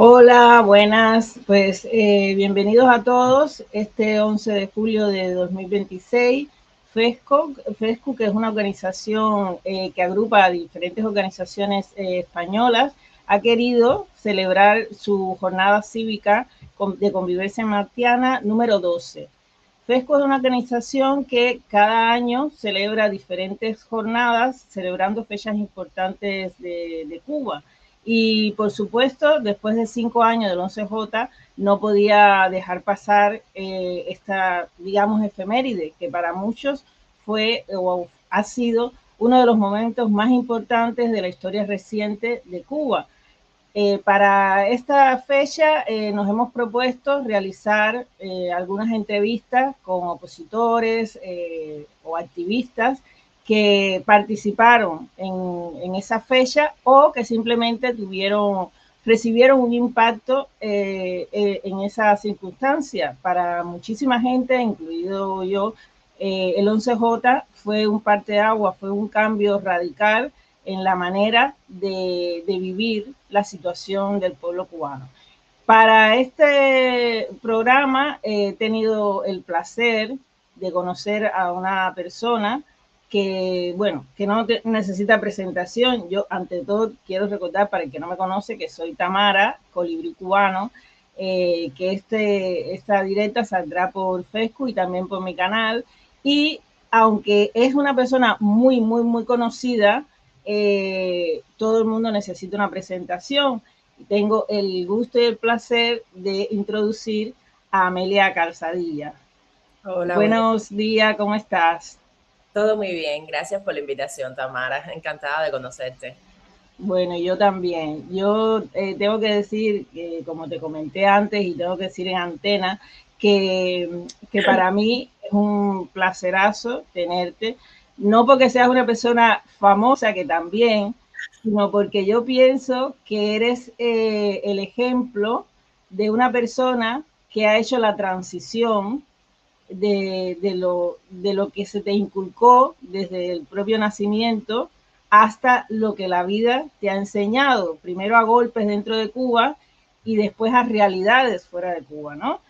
Hola, buenas. Pues bienvenidos a todos. Este 11 de julio de 2026, FESCO, que es una organización que agrupa a diferentes organizaciones españolas, ha querido celebrar su jornada cívica de convivencia martiana número 12. FESCO es una organización que cada año celebra diferentes jornadas, celebrando fechas importantes de Cuba. Y por supuesto, después de 5 años del 11J, no podía dejar pasar esta, digamos, efeméride, que para muchos fue o ha sido uno de los momentos más importantes de la historia reciente de Cuba. Para esta fecha nos hemos propuesto realizar algunas entrevistas con opositores o activistas que participaron en esa fecha o que simplemente recibieron un impacto en esa circunstancia. Para muchísima gente, incluido yo, el 11J fue un parteaguas, fue un cambio radical en la manera de vivir la situación del pueblo cubano. Para este programa he tenido el placer de conocer a una persona que, bueno, que no necesita presentación. Yo, ante todo, quiero recordar para el que no me conoce que soy Tamara, colibrí cubano, que esta directa saldrá por FESCO y también por mi canal. Y aunque es una persona muy, muy, muy conocida, todo el mundo necesita una presentación. Tengo el gusto y el placer de introducir a Amelia Calzadilla. Hola, buenos días. Buenos días, ¿cómo estás? Todo muy bien. Gracias por la invitación, Tamara. Encantada de conocerte. Bueno, yo también. Yo tengo que decir, como te comenté antes y tengo que decir en antena, que para mí es un placerazo tenerte, no porque seas una persona famosa, que también, sino porque yo pienso que eres el ejemplo de una persona que ha hecho la transición de lo que se te inculcó desde el propio nacimiento hasta lo que la vida te ha enseñado, primero a golpes dentro de Cuba y después a realidades fuera de Cuba, ¿no?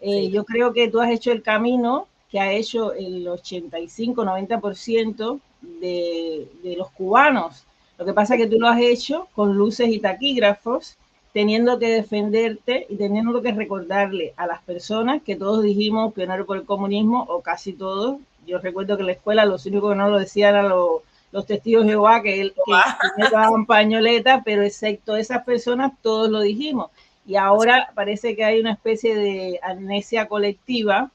Sí, Yo creo que tú has hecho el camino que ha hecho el 85-90% de los cubanos. Lo que pasa es que tú lo has hecho con luces y taquígrafos, teniendo que defenderte y teniendo que recordarle a las personas que todos dijimos pionero por el comunismo, o casi todos. Yo recuerdo que en la escuela los únicos que no lo decían eran los testigos de Jehová, que daban pañoleta, pero excepto esas personas todos lo dijimos. Y ahora parece que hay una especie de amnesia colectiva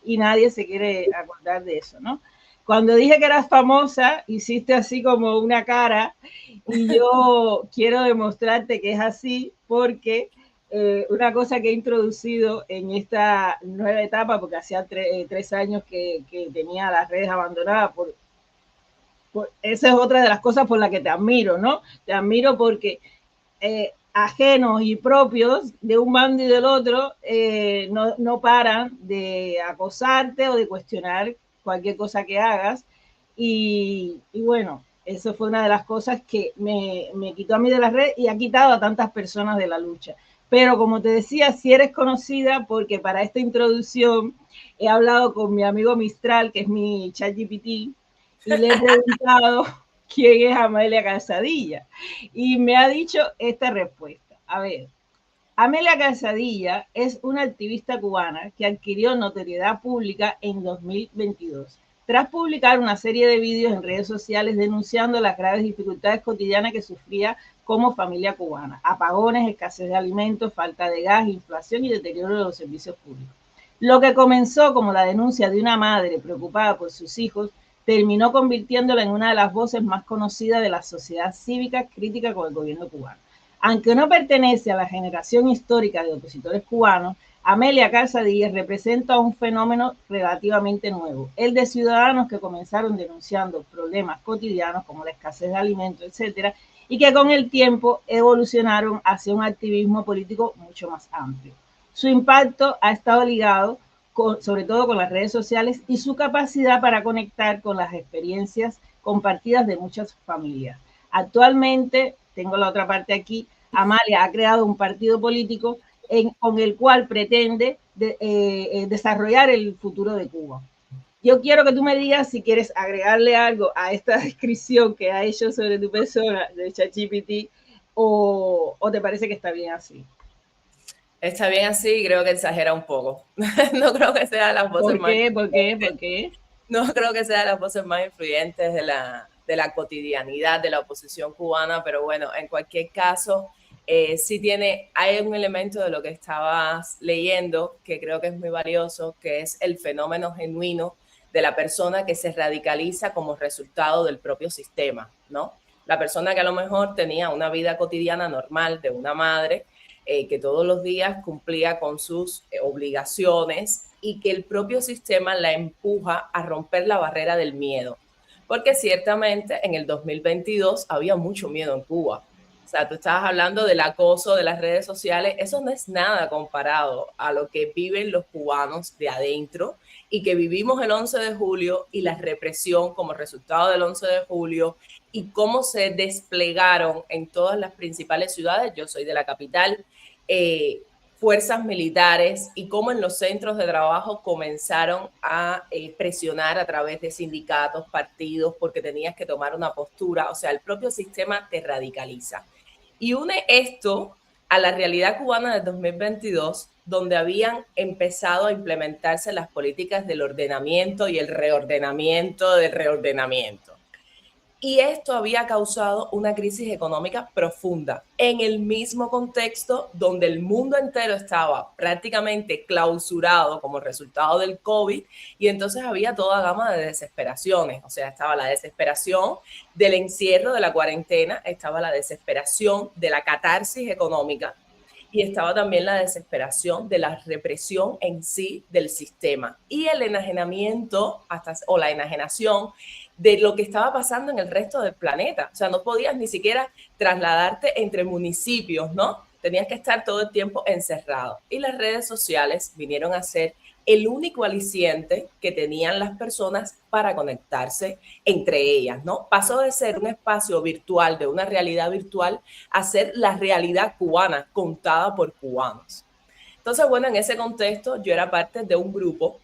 y nadie se quiere acordar de eso, ¿no? Cuando dije que eras famosa, hiciste así como una cara y yo quiero demostrarte que es así porque una cosa que he introducido en esta nueva etapa, porque hacía 3 años que tenía las redes abandonadas, esa es otra de las cosas por las que te admiro, ¿no? Te admiro porque ajenos y propios de un bando y del otro no paran de acosarte o de cuestionar cualquier cosa que hagas. Y bueno, eso fue una de las cosas que me quitó a mí de la red y ha quitado a tantas personas de la lucha. Pero como te decía, si eres conocida porque para esta introducción he hablado con mi amigo Mistral, que es mi ChatGPT, y le he preguntado quién es Amelia Calzadilla. Y me ha dicho esta respuesta. A ver, Amelia Calzadilla es una activista cubana que adquirió notoriedad pública en 2022, tras publicar una serie de vídeos en redes sociales denunciando las graves dificultades cotidianas que sufría como familia cubana: apagones, escasez de alimentos, falta de gas, inflación y deterioro de los servicios públicos. Lo que comenzó como la denuncia de una madre preocupada por sus hijos terminó convirtiéndola en una de las voces más conocidas de la sociedad cívica crítica con el gobierno cubano. Aunque no pertenece a la generación histórica de opositores cubanos, Amelia Calzadilla representa un fenómeno relativamente nuevo, el de ciudadanos que comenzaron denunciando problemas cotidianos como la escasez de alimentos, etcétera, y que con el tiempo evolucionaron hacia un activismo político mucho más amplio. Su impacto ha estado ligado sobre todo con las redes sociales y su capacidad para conectar con las experiencias compartidas de muchas familias. Actualmente, tengo la otra parte aquí, Amalia ha creado un partido político con el cual pretende desarrollar el futuro de Cuba. Yo quiero que tú me digas si quieres agregarle algo a esta descripción que ha hecho sobre tu persona de ChatGPT o te parece que está bien así. Está bien así, creo que exagera un poco. No creo que sea las voces más influyentes. ¿Por qué? No creo que sea las voces más influyentes de la cotidianidad de la oposición cubana, pero bueno, en cualquier caso, sí hay un elemento de lo que estabas leyendo que creo que es muy valioso, que es el fenómeno genuino de la persona que se radicaliza como resultado del propio sistema, ¿no? La persona que a lo mejor tenía una vida cotidiana normal de una madre, que todos los días cumplía con sus obligaciones y que el propio sistema la empuja a romper la barrera del miedo. Porque ciertamente en el 2022 había mucho miedo en Cuba. O sea, tú estabas hablando del acoso de las redes sociales, eso no es nada comparado a lo que viven los cubanos de adentro y que vivimos el 11 de julio y la represión como resultado del 11 de julio y cómo se desplegaron en todas las principales ciudades. Yo soy de la capital, fuerzas militares y cómo en los centros de trabajo comenzaron a presionar a través de sindicatos, partidos, porque tenías que tomar una postura. O sea, el propio sistema te radicaliza. Y une esto a la realidad cubana del 2022, donde habían empezado a implementarse las políticas del ordenamiento y el reordenamiento del reordenamiento. Y esto había causado una crisis económica profunda en el mismo contexto donde el mundo entero estaba prácticamente clausurado como resultado del COVID, y entonces había toda gama de desesperaciones. O sea, estaba la desesperación del encierro, de la cuarentena, estaba la desesperación de la catarsis económica y estaba también la desesperación de la represión en sí del sistema y el enajenamiento o la enajenación de lo que estaba pasando en el resto del planeta. O sea, no podías ni siquiera trasladarte entre municipios, ¿no? Tenías que estar todo el tiempo encerrado. Y las redes sociales vinieron a ser el único aliciente que tenían las personas para conectarse entre ellas, ¿no? Pasó de ser un espacio virtual, de una realidad virtual, a ser la realidad cubana contada por cubanos. Entonces, bueno, en ese contexto yo era parte de un grupo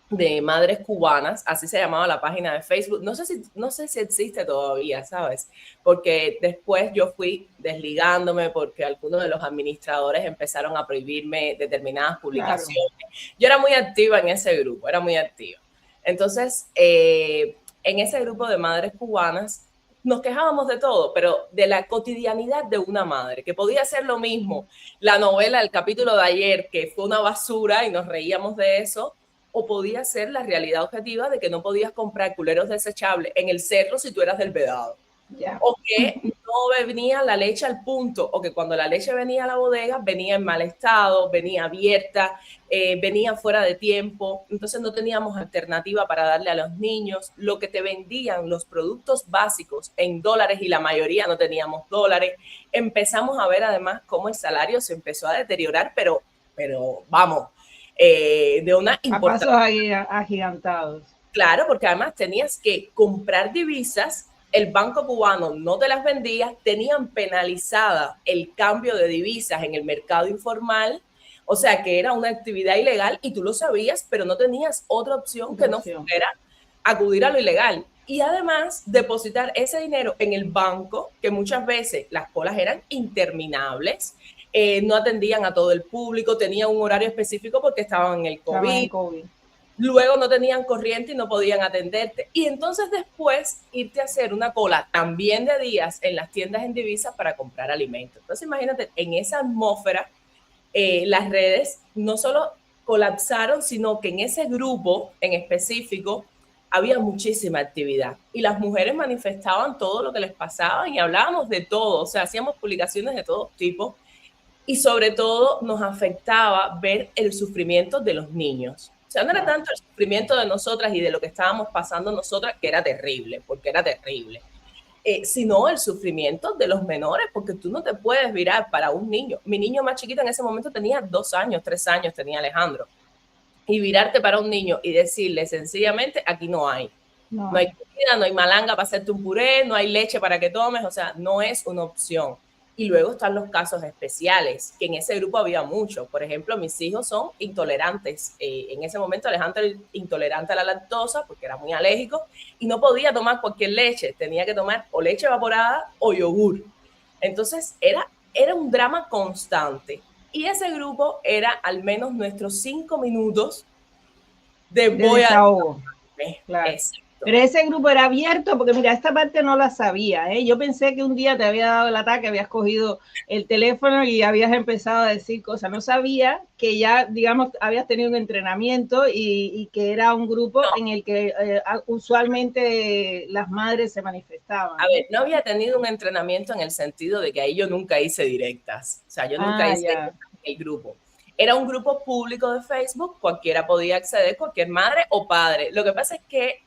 de madres cubanas, así se llamaba la página de Facebook. No sé si existe todavía, ¿sabes? Porque después yo fui desligándome porque algunos de los administradores empezaron a prohibirme determinadas publicaciones. Claro. Yo era muy activa en ese grupo, era muy activa. Entonces, en ese grupo de madres cubanas nos quejábamos de todo, pero de la cotidianidad de una madre, que podía ser lo mismo la novela, el capítulo de ayer, que fue una basura y nos reíamos de eso, o podía ser la realidad objetiva de que no podías comprar culeros desechables en el cerro si tú eras del Vedado. Yeah. O que no venía la leche al punto, o que cuando la leche venía a la bodega venía en mal estado, venía abierta, venía fuera de tiempo. Entonces no teníamos alternativa para darle a los niños. Lo que te vendían, los productos básicos en dólares, y la mayoría no teníamos dólares. Empezamos a ver además cómo el salario se empezó a deteriorar, pero vamos, de una importancia. A pasos agigantados. Claro, porque además tenías que comprar divisas, el Banco Cubano no te las vendía, tenían penalizada el cambio de divisas en el mercado informal, o sea que era una actividad ilegal y tú lo sabías, pero no tenías otra opción que no fuera acudir a lo ilegal. Y además depositar ese dinero en el banco, que muchas veces las colas eran interminables, no atendían a todo el público, tenían un horario específico porque estaban en el COVID. Luego no tenían corriente y no podían atenderte. Y entonces después irte a hacer una cola también de días en las tiendas en divisas para comprar alimentos. Entonces imagínate, en esa atmósfera, las redes no solo colapsaron, sino que en ese grupo en específico había muchísima actividad y las mujeres manifestaban todo lo que les pasaba y hablábamos de todo, o sea, hacíamos publicaciones de todo tipo y sobre todo nos afectaba ver el sufrimiento de los niños. O sea, no era tanto el sufrimiento de nosotras y de lo que estábamos pasando nosotras, que era terrible, porque era terrible, sino el sufrimiento de los menores, porque tú no te puedes virar para un niño. Mi niño más chiquito en ese momento tenía 2 años, 3 años, tenía Alejandro. Y virarte para un niño y decirle sencillamente, aquí no hay. No hay comida, no hay malanga para hacerte un puré, no hay leche para que tomes, o sea, no es una opción. Y luego están los casos especiales, que en ese grupo había muchos. Por ejemplo, mis hijos son intolerantes. En ese momento Alejandro era intolerante a la lactosa porque era muy alérgico y no podía tomar cualquier leche. Tenía que tomar o leche evaporada o yogur. Entonces era un drama constante. Y ese grupo era al menos nuestros 5 minutos de voy a desahogo. Claro. Pero ese grupo era abierto, porque mira, esta parte no la sabía, ¿eh? Yo pensé que un día te había dado el ataque, habías cogido el teléfono y habías empezado a decir cosas. No sabía que ya, digamos, habías tenido un entrenamiento y que era un grupo en el que usualmente las madres se manifestaban. A ver, no había tenido un entrenamiento en el sentido de que ahí yo nunca hice directas. O sea, yo nunca hice el grupo. Era un grupo público de Facebook, cualquiera podía acceder, cualquier madre o padre. Lo que pasa es que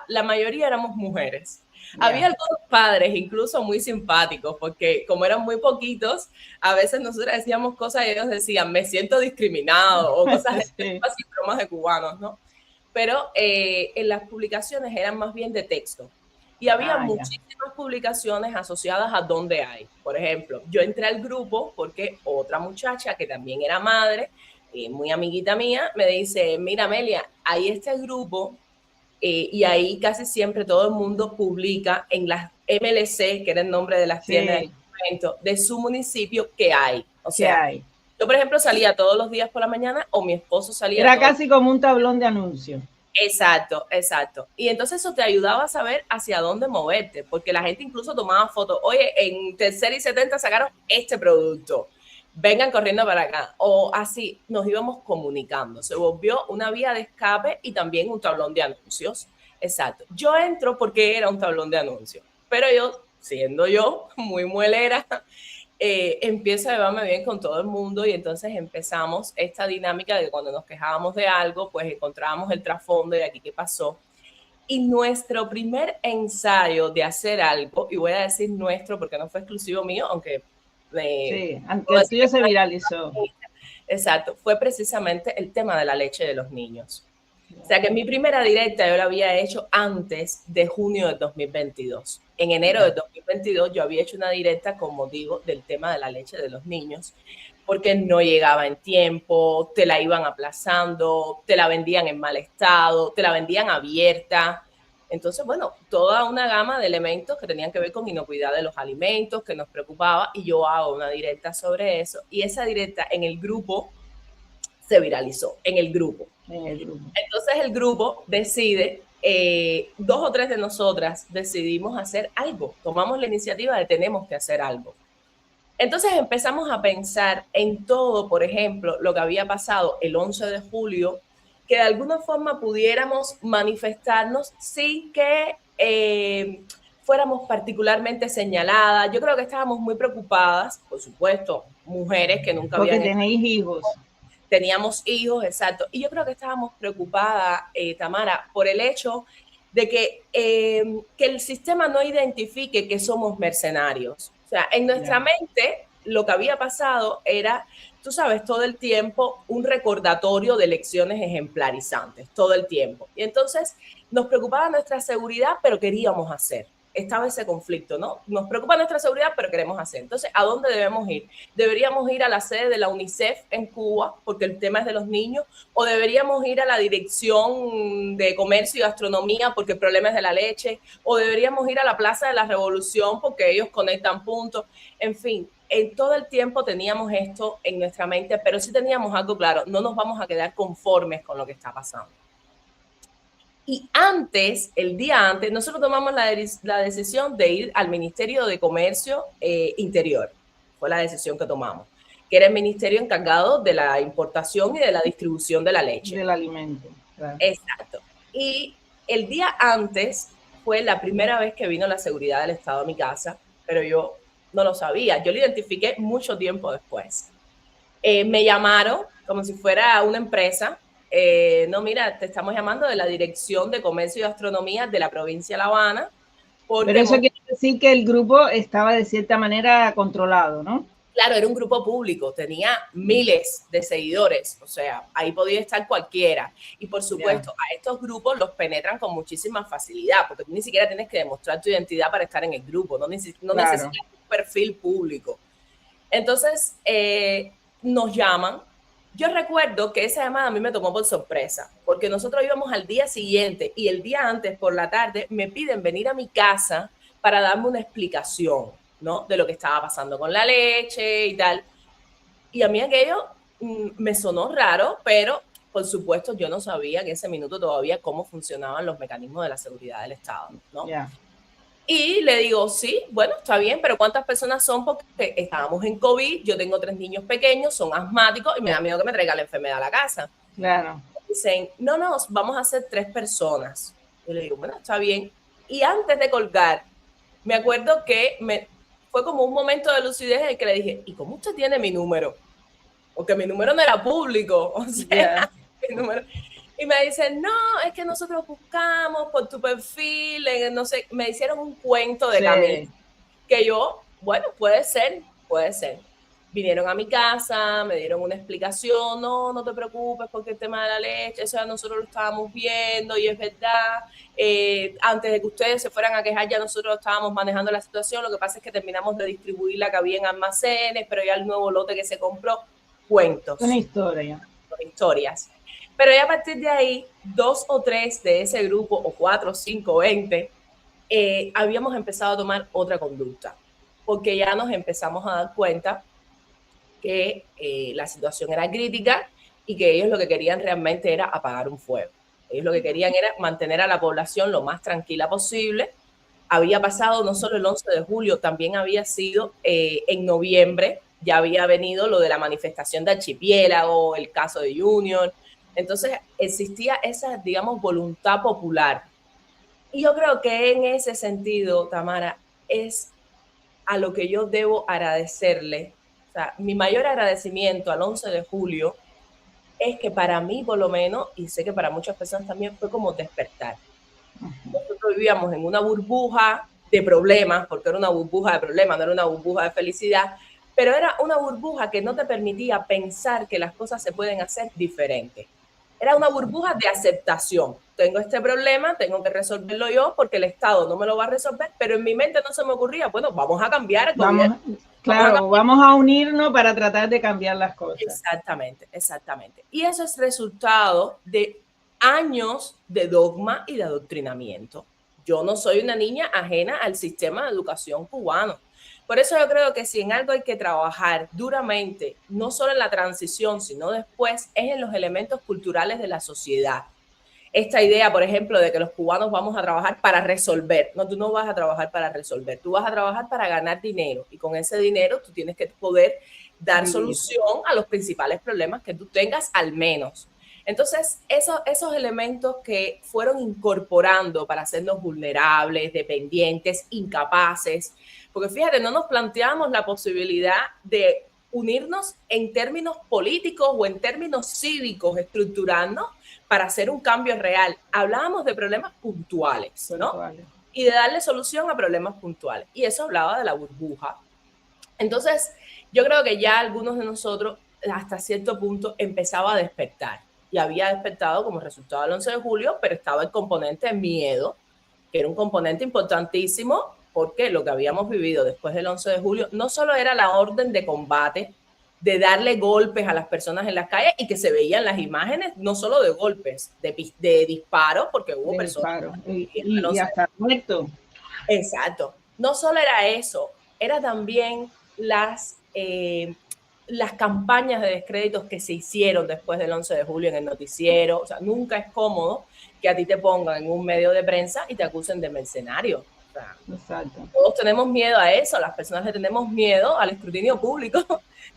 la mayoría éramos mujeres. Había algunos padres incluso muy simpáticos, porque como eran muy poquitos, a veces nosotros decíamos cosas y ellos decían, me siento discriminado, o cosas así, bromas de cubanos, ¿no? Pero en las publicaciones eran más bien de texto. Y había muchísimas publicaciones asociadas a dónde hay. Por ejemplo, yo entré al grupo porque otra muchacha que también era madre, muy amiguita mía, me dice, mira Amelia, ahí está el grupo y ahí casi siempre todo el mundo publica en las MLC, que era el nombre de las tiendas de su municipio, que hay. O sea, yo por ejemplo salía todos los días por la mañana o mi esposo salía. Era casi como un tablón de anuncios. Exacto, exacto. Y entonces eso te ayudaba a saber hacia dónde moverte, porque la gente incluso tomaba fotos. Oye, en Tercera y 70 sacaron este producto, vengan corriendo para acá. O así nos íbamos comunicando. Se volvió una vía de escape y también un tablón de anuncios. Exacto. Yo entro porque era un tablón de anuncios, pero yo, siendo yo muy muelera, empiezo a llevarme bien con todo el mundo y entonces empezamos esta dinámica de cuando nos quejábamos de algo, pues encontrábamos el trasfondo de aquí qué pasó. Y nuestro primer ensayo de hacer algo, y voy a decir nuestro porque no fue exclusivo mío, aunque aunque el tuyo se viralizó. Exacto, fue precisamente el tema de la leche de los niños. O sea que mi primera directa yo la había hecho antes de junio de 2022. En enero de 2022 yo había hecho una directa con motivo del tema de la leche de los niños, porque no llegaba en tiempo, te la iban aplazando, te la vendían en mal estado, te la vendían abierta. Entonces, bueno, toda una gama de elementos que tenían que ver con inocuidad de los alimentos, que nos preocupaba, y yo hago una directa sobre eso. Y esa directa en el grupo se viralizó, en el grupo. Entonces el grupo decide, 2 o 3 de nosotras decidimos hacer algo, tomamos la iniciativa de tenemos que hacer algo. Entonces empezamos a pensar en todo, por ejemplo, lo que había pasado el 11 de julio, que de alguna forma pudiéramos manifestarnos sin que fuéramos particularmente señaladas. Yo creo que estábamos muy preocupadas, por supuesto, mujeres que nunca habían... Porque tenéis hijos. Teníamos hijos, exacto. Y yo creo que estábamos preocupadas, Tamara, por el hecho de que el sistema no identifique que somos mercenarios. O sea, en nuestra mente lo que había pasado era, tú sabes, todo el tiempo un recordatorio de lecciones ejemplarizantes, todo el tiempo. Y entonces nos preocupaba nuestra seguridad, pero queríamos hacer. Estaba ese conflicto, ¿no? Nos preocupa nuestra seguridad, pero queremos hacer. Entonces, ¿a dónde debemos ir? ¿Deberíamos ir a la sede de la UNICEF en Cuba, porque el tema es de los niños? ¿O deberíamos ir a la Dirección de Comercio y Gastronomía, porque el problema es de la leche? ¿O deberíamos ir a la Plaza de la Revolución, porque ellos conectan puntos? En fin, en todo el tiempo teníamos esto en nuestra mente, pero sí teníamos algo claro, no nos vamos a quedar conformes con lo que está pasando. Y antes, el día antes, nosotros tomamos la decisión de ir al Ministerio de Comercio Interior. Fue la decisión que tomamos, que era el ministerio encargado de la importación y de la distribución de la leche. Del alimento. Claro. Exacto. Y el día antes fue la primera vez que vino la seguridad del Estado a mi casa, pero yo no lo sabía. Yo lo identifiqué mucho tiempo después. Me llamaron como si fuera una empresa. No, mira, te estamos llamando de la Dirección de Comercio y Gastronomía de la provincia de La Habana. Pero eso quiere decir que el grupo estaba de cierta manera controlado, ¿no? Claro, era un grupo público, tenía miles de seguidores, o sea, ahí podía estar cualquiera. Y por supuesto, a estos grupos los penetran con muchísima facilidad, porque tú ni siquiera tienes que demostrar tu identidad para estar en el grupo, no necesitas perfil público. Entonces, nos llaman. Yo recuerdo que esa llamada a mí me tomó por sorpresa, porque nosotros íbamos al día siguiente y el día antes, por la tarde, me piden venir a mi casa para darme una explicación, ¿no? De lo que estaba pasando con la leche y tal. Y a mí aquello me sonó raro, pero por supuesto yo no sabía en ese minuto todavía cómo funcionaban los mecanismos de la seguridad del Estado, ¿no? Yeah. Y le digo, sí, bueno, está bien, pero ¿cuántas personas son? Porque estábamos en COVID, yo tengo 3 niños pequeños, son asmáticos y me da miedo que me traiga la enfermedad a la casa. Claro. Dicen, no, vamos a ser 3 personas. Yo le digo, bueno, está bien. Y antes de colgar, me acuerdo que fue como un momento de lucidez en el que le dije, ¿y cómo usted tiene mi número? Porque mi número no era público, o sea, mi número... Y me dicen, no, es que nosotros buscamos por tu perfil, no sé, me hicieron un cuento de camino. Que yo, bueno, puede ser. Vinieron a mi casa, me dieron una explicación, no te preocupes porque el tema de la leche, eso ya nosotros lo estábamos viendo y es verdad, antes de que ustedes se fueran a quejar ya nosotros estábamos manejando la situación, lo que pasa es que terminamos de distribuir la que había en almacenes, pero ya el nuevo lote que se compró, cuentos. Una historia. Historias. Pero ya a partir de ahí, 2 o 3 de ese grupo, o 4, 5, 20, habíamos empezado a tomar otra conducta, porque ya nos empezamos a dar cuenta que la situación era crítica y que ellos lo que querían realmente era apagar un fuego. Ellos lo que querían era mantener a la población lo más tranquila posible. Había pasado no solo el 11 de julio, también había sido en noviembre, ya había venido lo de la manifestación de Archipiélago, el caso de Union. Entonces existía esa, digamos, voluntad popular. Y yo creo que en ese sentido, Tamara, es a lo que yo debo agradecerle. O sea, mi mayor agradecimiento al 11 de julio es que para mí, por lo menos, y sé que para muchas personas también, fue como despertar. Nosotros vivíamos en una burbuja de problemas, porque era una burbuja de problemas, no era una burbuja de felicidad, pero era una burbuja que no te permitía pensar que las cosas se pueden hacer diferentes. Era una burbuja de aceptación. Tengo este problema, tengo que resolverlo yo porque el Estado no me lo va a resolver, pero en mi mente no se me ocurría, bueno, vamos a cambiar el gobierno. Vamos a unirnos para tratar de cambiar las cosas. Exactamente. Y eso es resultado de años de dogma y de adoctrinamiento. Yo no soy una niña ajena al sistema de educación cubano. Por eso yo creo que si en algo hay que trabajar duramente, no solo en la transición, sino después, es en los elementos culturales de la sociedad. Esta idea, por ejemplo, de que los cubanos vamos a trabajar para resolver. No, tú no vas a trabajar para resolver, tú vas a trabajar para ganar dinero. Y con ese dinero tú tienes que poder dar solución a los principales problemas que tú tengas, al menos. Entonces, esos elementos que fueron incorporando para hacernos vulnerables, dependientes, incapaces, porque fíjate, no nos planteamos la posibilidad de unirnos en términos políticos o en términos cívicos, estructurarnos para hacer un cambio real. Hablábamos de problemas puntuales, ¿no? Y de darle solución a problemas puntuales. Y eso hablaba de la burbuja. Entonces, yo creo que ya algunos de nosotros, hasta cierto punto, empezaba a despertar. Y había despertado como resultado del 11 de julio, pero estaba el componente de miedo, que era un componente importantísimo, porque lo que habíamos vivido después del 11 de julio no solo era la orden de combate, de darle golpes a las personas en las calles y que se veían las imágenes, no solo de golpes, de disparos, porque hubo personas. Y hasta muertos. Exacto. No solo era eso, era también las campañas de descréditos que se hicieron después del 11 de julio en el noticiero. O sea, nunca es cómodo que a ti te pongan en un medio de prensa y te acusen de mercenario. O sea, exacto. Todos tenemos miedo a eso, las personas le tenemos miedo al escrutinio público.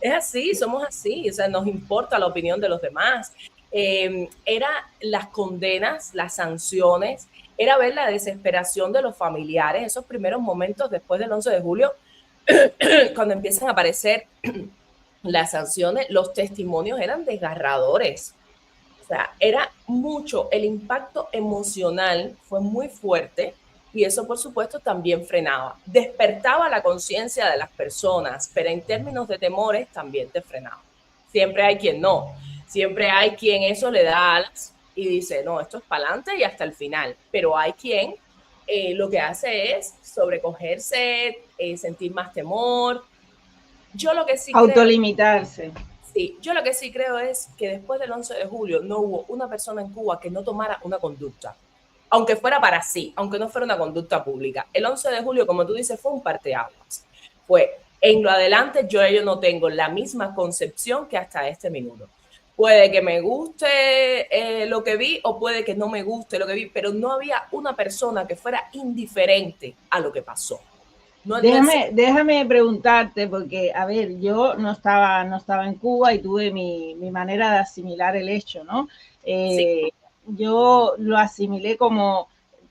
Es así, somos así, o sea, nos importa la opinión de los demás. Era las condenas, las sanciones, era ver la desesperación de los familiares, esos primeros momentos después del 11 de julio, cuando empiezan a aparecer las sanciones, los testimonios eran desgarradores. O sea, era mucho, el impacto emocional fue muy fuerte. Y eso, por supuesto, también frenaba. Despertaba la conciencia de las personas, pero en términos de temores también te frenaba. Siempre hay quien no. Siempre hay quien eso le da alas y dice, no, esto es para adelante y hasta el final. Pero hay quien lo que hace es sobrecogerse, sentir más temor. Yo lo que sí autolimitarse. Sí, yo lo que sí creo es que después del 11 de julio no hubo una persona en Cuba que no tomara una conducta, aunque fuera para sí, aunque no fuera una conducta pública. El 11 de julio, como tú dices, fue un parteaguas. Fue, en lo adelante yo no tengo la misma concepción que hasta este minuto. Puede que me guste lo que vi o puede que no me guste lo que vi, pero no había una persona que fuera indiferente a lo que pasó. Déjame preguntarte, porque, a ver, yo no estaba en Cuba y tuve mi manera de asimilar el hecho, ¿no? Sí. Yo lo asimilé como,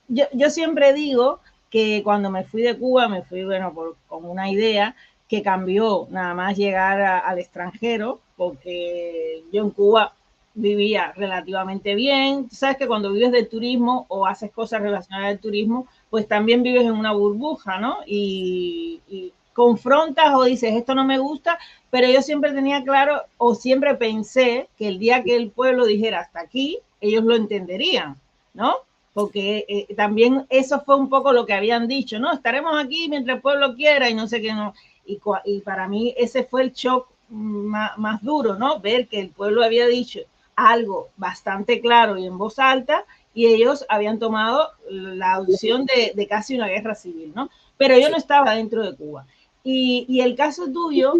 yo siempre digo que cuando me fui de Cuba, me fui, bueno, con una idea que cambió nada más llegar al extranjero, porque yo en Cuba vivía relativamente bien. Tú sabes que cuando vives del turismo o haces cosas relacionadas al turismo, pues también vives en una burbuja, ¿no? Y confrontas o dices, esto no me gusta, pero yo siempre tenía claro o siempre pensé que el día que el pueblo dijera hasta aquí, ellos lo entenderían, ¿no? Porque también eso fue un poco lo que habían dicho, ¿no? Estaremos aquí mientras el pueblo quiera y no sé qué, no. Y para mí ese fue el shock más duro, ¿no? Ver que el pueblo había dicho algo bastante claro y en voz alta, y ellos habían tomado la opción de casi una guerra civil, ¿no? Pero yo no estaba dentro de Cuba. Y el caso tuyo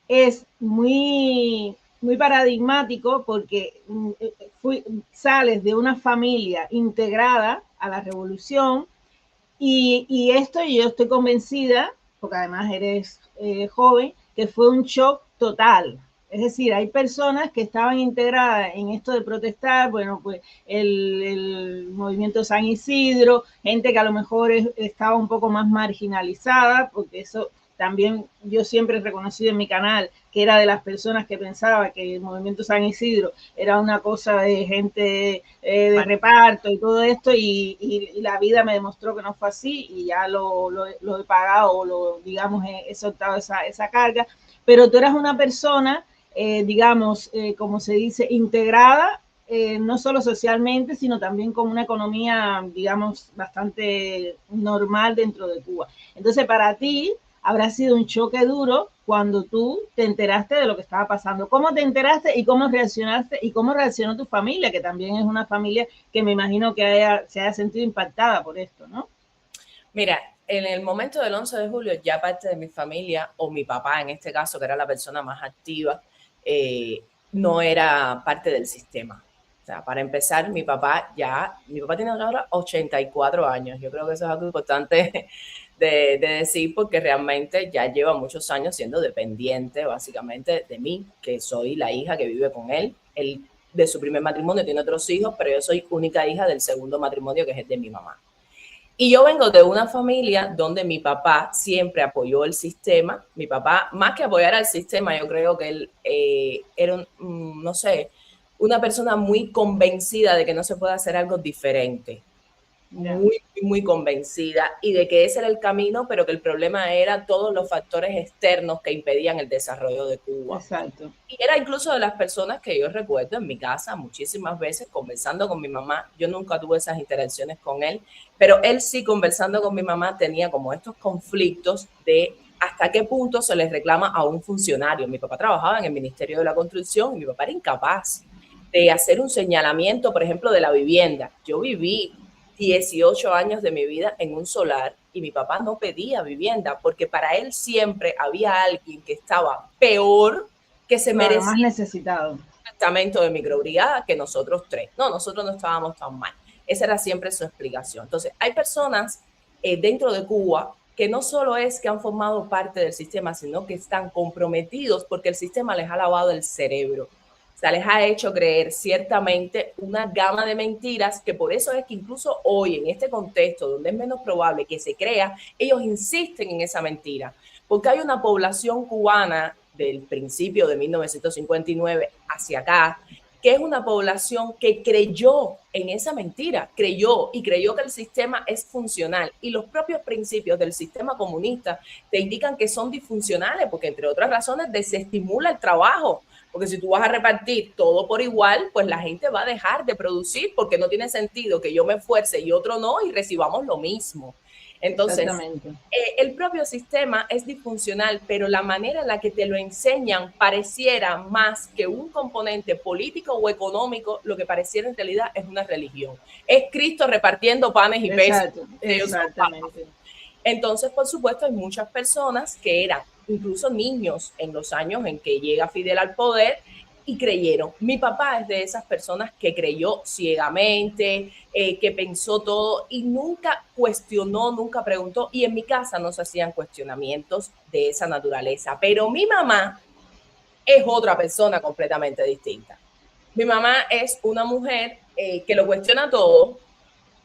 es muy paradigmático porque sales de una familia integrada a la revolución y esto yo estoy convencida, porque además eres joven, que fue un shock total. Es decir, hay personas que estaban integradas en esto de protestar, bueno, pues el movimiento San Isidro, gente que a lo mejor estaba un poco más marginalizada, porque eso también yo siempre he reconocido en mi canal que era de las personas que pensaba que el movimiento San Isidro era una cosa de gente de reparto y todo esto, y la vida me demostró que no fue así, y ya lo he pagado, o digamos, he soltado esa carga. Pero tú eras una persona, digamos, como se dice, integrada, no solo socialmente, sino también con una economía, digamos, bastante normal dentro de Cuba. Entonces, para ti habrá sido un choque duro cuando tú te enteraste de lo que estaba pasando. ¿Cómo te enteraste y cómo reaccionaste y cómo reaccionó tu familia, que también es una familia que me imagino que se haya sentido impactada por esto, ¿no? Mira, en el momento del 11 de julio, ya parte de mi familia, o mi papá en este caso, que era la persona más activa, no era parte del sistema. O sea, para empezar, mi papá tiene ahora 84 años. Yo creo que eso es algo importante de decir, porque realmente ya lleva muchos años siendo dependiente, básicamente, de mí, que soy la hija que vive con él. Él, de su primer matrimonio, tiene otros hijos, pero yo soy única hija del segundo matrimonio, que es el de mi mamá. Y yo vengo de una familia donde mi papá siempre apoyó el sistema. Mi papá, más que apoyar al sistema, yo creo que él era, no sé, una persona muy convencida de que no se puede hacer algo diferente. Muy convencida, y de que ese era el camino, pero que el problema era todos los factores externos que impedían el desarrollo de Cuba. Exacto. Y era incluso de las personas que yo recuerdo en mi casa muchísimas veces conversando con mi mamá. Yo nunca tuve esas interacciones con él, pero él sí, conversando con mi mamá, tenía como estos conflictos de hasta qué punto se les reclama a un funcionario. Mi papá trabajaba en el Ministerio de la Construcción y mi papá era incapaz de hacer un señalamiento, por ejemplo, de la vivienda. Yo viví 18 años de mi vida en un solar y mi papá no pedía vivienda porque para él siempre había alguien que estaba peor, que se merecía más necesitado un testamento de microbrigada que nosotros tres. No, nosotros no estábamos tan mal. Esa era siempre su explicación. Entonces, hay personas dentro de Cuba que no solo es que han formado parte del sistema, sino que están comprometidos porque el sistema les ha lavado el cerebro. O sea, les ha hecho creer ciertamente una gama de mentiras, que por eso es que incluso hoy, en este contexto donde es menos probable que se crea, ellos insisten en esa mentira. Porque hay una población cubana del principio de 1959 hacia acá, que es una población que creyó en esa mentira, creyó que el sistema es funcional, y los propios principios del sistema comunista te indican que son disfuncionales, porque entre otras razones desestimula el trabajo. Porque si tú vas a repartir todo por igual, pues la gente va a dejar de producir porque no tiene sentido que yo me esfuerce y otro no y recibamos lo mismo. Entonces, el propio sistema es disfuncional, pero la manera en la que te lo enseñan pareciera más que un componente político o económico, lo que pareciera en realidad es una religión. Es Cristo repartiendo panes y peces. Exactamente. Entonces, por supuesto, hay muchas personas que eran incluso niños en los años en que llega Fidel al poder y creyeron. Mi papá es de esas personas que creyó ciegamente, que pensó todo y nunca cuestionó, nunca preguntó. Y en mi casa no se hacían cuestionamientos de esa naturaleza. Pero mi mamá es otra persona completamente distinta. Mi mamá es una mujer que lo cuestiona todo,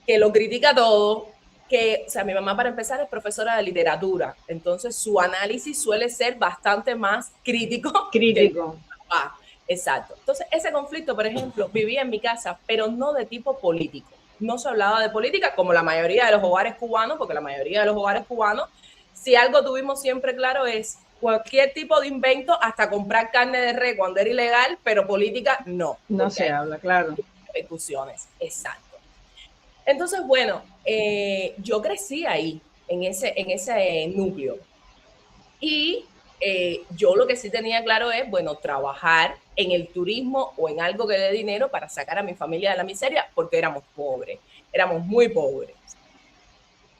que lo critica todo, que, o sea, mi mamá para empezar es profesora de literatura, entonces su análisis suele ser bastante más crítico. Que mi papá. Exacto. Entonces, ese conflicto, por ejemplo, vivía en mi casa, pero no de tipo político. No se hablaba de política como la mayoría de los hogares cubanos, porque la mayoría de los hogares cubanos, si algo tuvimos siempre claro es cualquier tipo de invento, hasta comprar carne de res cuando era ilegal, pero política no. No se habla, claro. Repercusiones, exacto. Entonces, bueno, yo crecí ahí, en ese núcleo. Y yo lo que sí tenía claro es, bueno, trabajar en el turismo o en algo que dé dinero para sacar a mi familia de la miseria, porque éramos pobres, éramos muy pobres.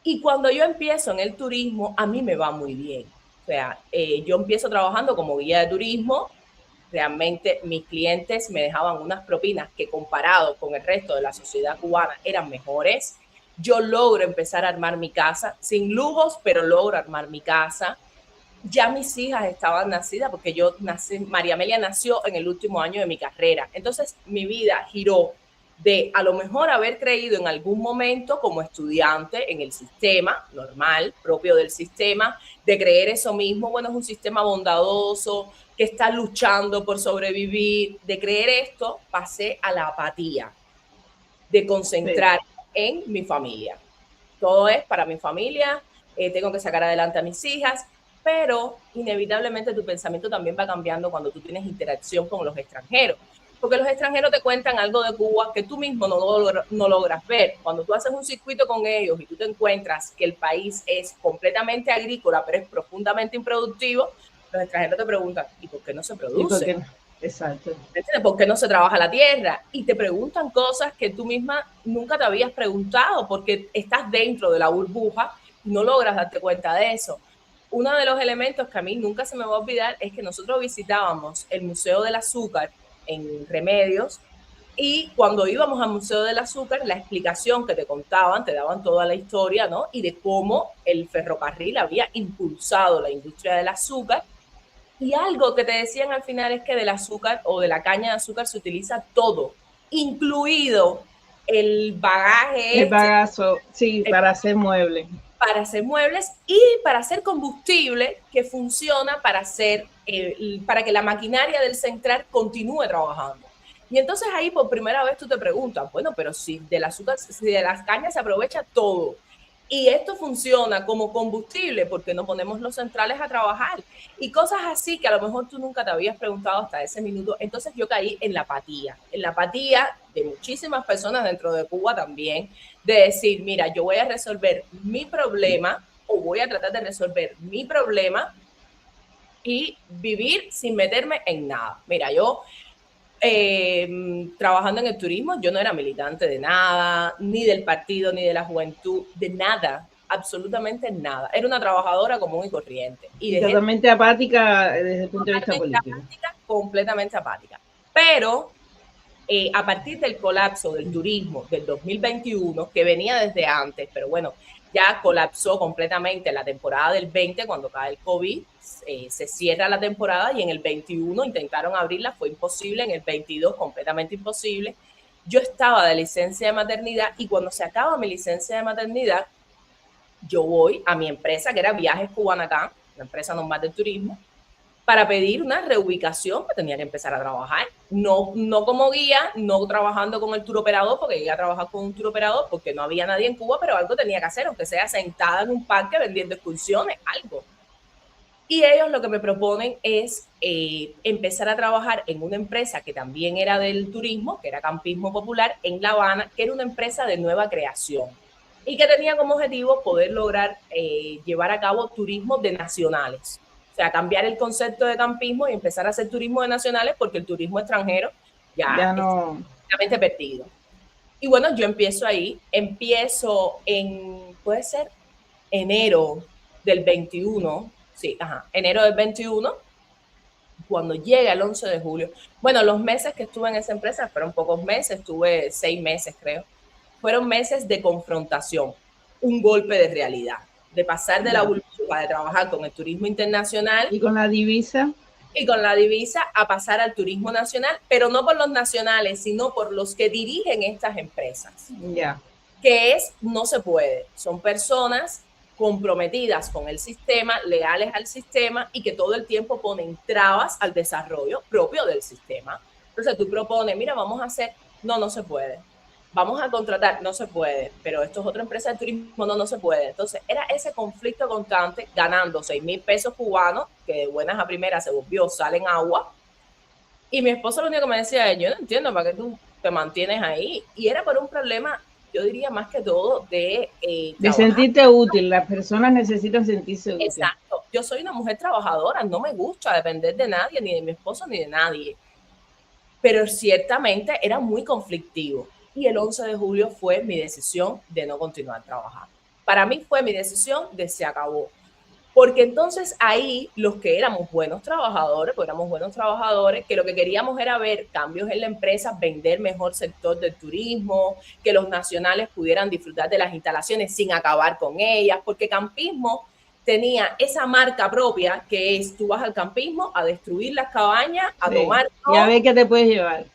Y cuando yo empiezo en el turismo, a mí me va muy bien. O sea, yo empiezo trabajando como guía de turismo. Realmente mis clientes me dejaban unas propinas que comparado con el resto de la sociedad cubana eran mejores. Yo logro empezar a armar mi casa, sin lujos, pero logro armar mi casa. Ya mis hijas estaban nacidas porque yo nací, María Amelia nació en el último año de mi carrera. Entonces mi vida giró de a lo mejor haber creído en algún momento como estudiante en el sistema normal, propio del sistema, de creer eso mismo, bueno, es un sistema bondadoso, que está luchando por sobrevivir, de creer esto, pasé a la apatía, de concentrar en mi familia. Todo es para mi familia, tengo que sacar adelante a mis hijas, pero inevitablemente tu pensamiento también va cambiando cuando tú tienes interacción con los extranjeros, porque los extranjeros te cuentan algo de Cuba que tú mismo no logras ver. Cuando tú haces un circuito con ellos y tú te encuentras que el país es completamente agrícola, pero es profundamente improductivo, los extranjeros te preguntan, ¿y por qué no se produce? Exacto. ¿Por qué no se trabaja la tierra? Y te preguntan cosas que tú misma nunca te habías preguntado porque estás dentro de la burbuja y no logras darte cuenta de eso. Uno de los elementos que a mí nunca se me va a olvidar es que nosotros visitábamos el Museo del Azúcar en Remedios y cuando íbamos al Museo del Azúcar, la explicación que te contaban, te daban toda la historia, ¿no? Y de cómo el ferrocarril había impulsado la industria del azúcar. Y algo que te decían al final es que del azúcar o de la caña de azúcar se utiliza todo, incluido el bagaje. El bagazo, sí, para hacer muebles. Para hacer muebles y para hacer combustible que funciona para que la maquinaria del central continúe trabajando. Y entonces ahí por primera vez tú te preguntas, bueno, pero si del azúcar, si de las cañas se aprovecha todo y esto funciona como combustible, ¿por qué no ponemos los centrales a trabajar? Y cosas así que a lo mejor tú nunca te habías preguntado hasta ese minuto. Entonces yo caí en la apatía de muchísimas personas dentro de Cuba también, de decir, mira, yo voy a resolver mi problema o voy a tratar de resolver mi problema y vivir sin meterme en nada. Mira, yo trabajando en el turismo, yo no era militante de nada, ni del partido, ni de la juventud, de nada, absolutamente nada. Era una trabajadora común y corriente. Y totalmente apática desde el punto de vista político. Completamente apática. Pero a partir del colapso del turismo del 2021, que venía desde antes, pero bueno, ya colapsó completamente la temporada del 20 cuando cae el COVID, se cierra la temporada y en el 21 intentaron abrirla, fue imposible, en el 22 completamente imposible. Yo estaba de licencia de maternidad y cuando se acaba mi licencia de maternidad, yo voy a mi empresa, que era Viajes Cubanacán, una empresa normal de turismo, para pedir una reubicación, que tenía que empezar a trabajar. No como guía, no trabajando con el tour operador, porque llegué a trabajar con un tour operador porque no había nadie en Cuba, pero algo tenía que hacer, aunque sea sentada en un parque vendiendo excursiones, algo. Y ellos lo que me proponen es empezar a trabajar en una empresa que también era del turismo, que era Campismo Popular, en La Habana, que era una empresa de nueva creación y que tenía como objetivo poder lograr llevar a cabo turismo de nacionales. O sea, cambiar el concepto de campismo y empezar a hacer turismo de nacionales, porque el turismo extranjero ya no está completamente perdido. Y bueno, yo empiezo ahí, empiezo en, puede ser, enero del 21, sí, ajá, enero del 21, cuando llega el 11 de julio. Bueno, los meses que estuve en esa empresa fueron pocos meses, estuve 6 meses creo, fueron meses de confrontación, un golpe de realidad, de pasar de la burbuja de trabajar con el turismo internacional y con la divisa a pasar al turismo nacional, pero no por los nacionales, sino por los que dirigen estas empresas. Ya. Que es, no se puede, son personas comprometidas con el sistema, leales al sistema y que todo el tiempo ponen trabas al desarrollo propio del sistema. Entonces tú propones, mira, vamos a hacer, no se puede. Vamos a contratar, no se puede, pero esto es otra empresa de turismo, no se puede. Entonces era ese conflicto constante, ganando 6,000 pesos cubanos, que de buenas a primeras se volvió sal en agua. Y mi esposo lo único que me decía, yo no entiendo para qué tú te mantienes ahí. Y era por un problema, yo diría más que todo, de sentirte útil. Las personas necesitan sentirse útil. Exacto. Yo soy una mujer trabajadora, no me gusta depender de nadie, ni de mi esposo, ni de nadie. Pero ciertamente era muy conflictivo. Y el 11 de julio fue mi decisión de no continuar trabajando. Para mí fue mi decisión de se acabó. Porque entonces ahí los que éramos buenos trabajadores, que lo que queríamos era ver cambios en la empresa, vender mejor sector del turismo, que los nacionales pudieran disfrutar de las instalaciones sin acabar con ellas, porque Campismo tenía esa marca propia que es, tú vas al campismo a destruir las cabañas, a tomar todo, y a ver qué te puedes llevar.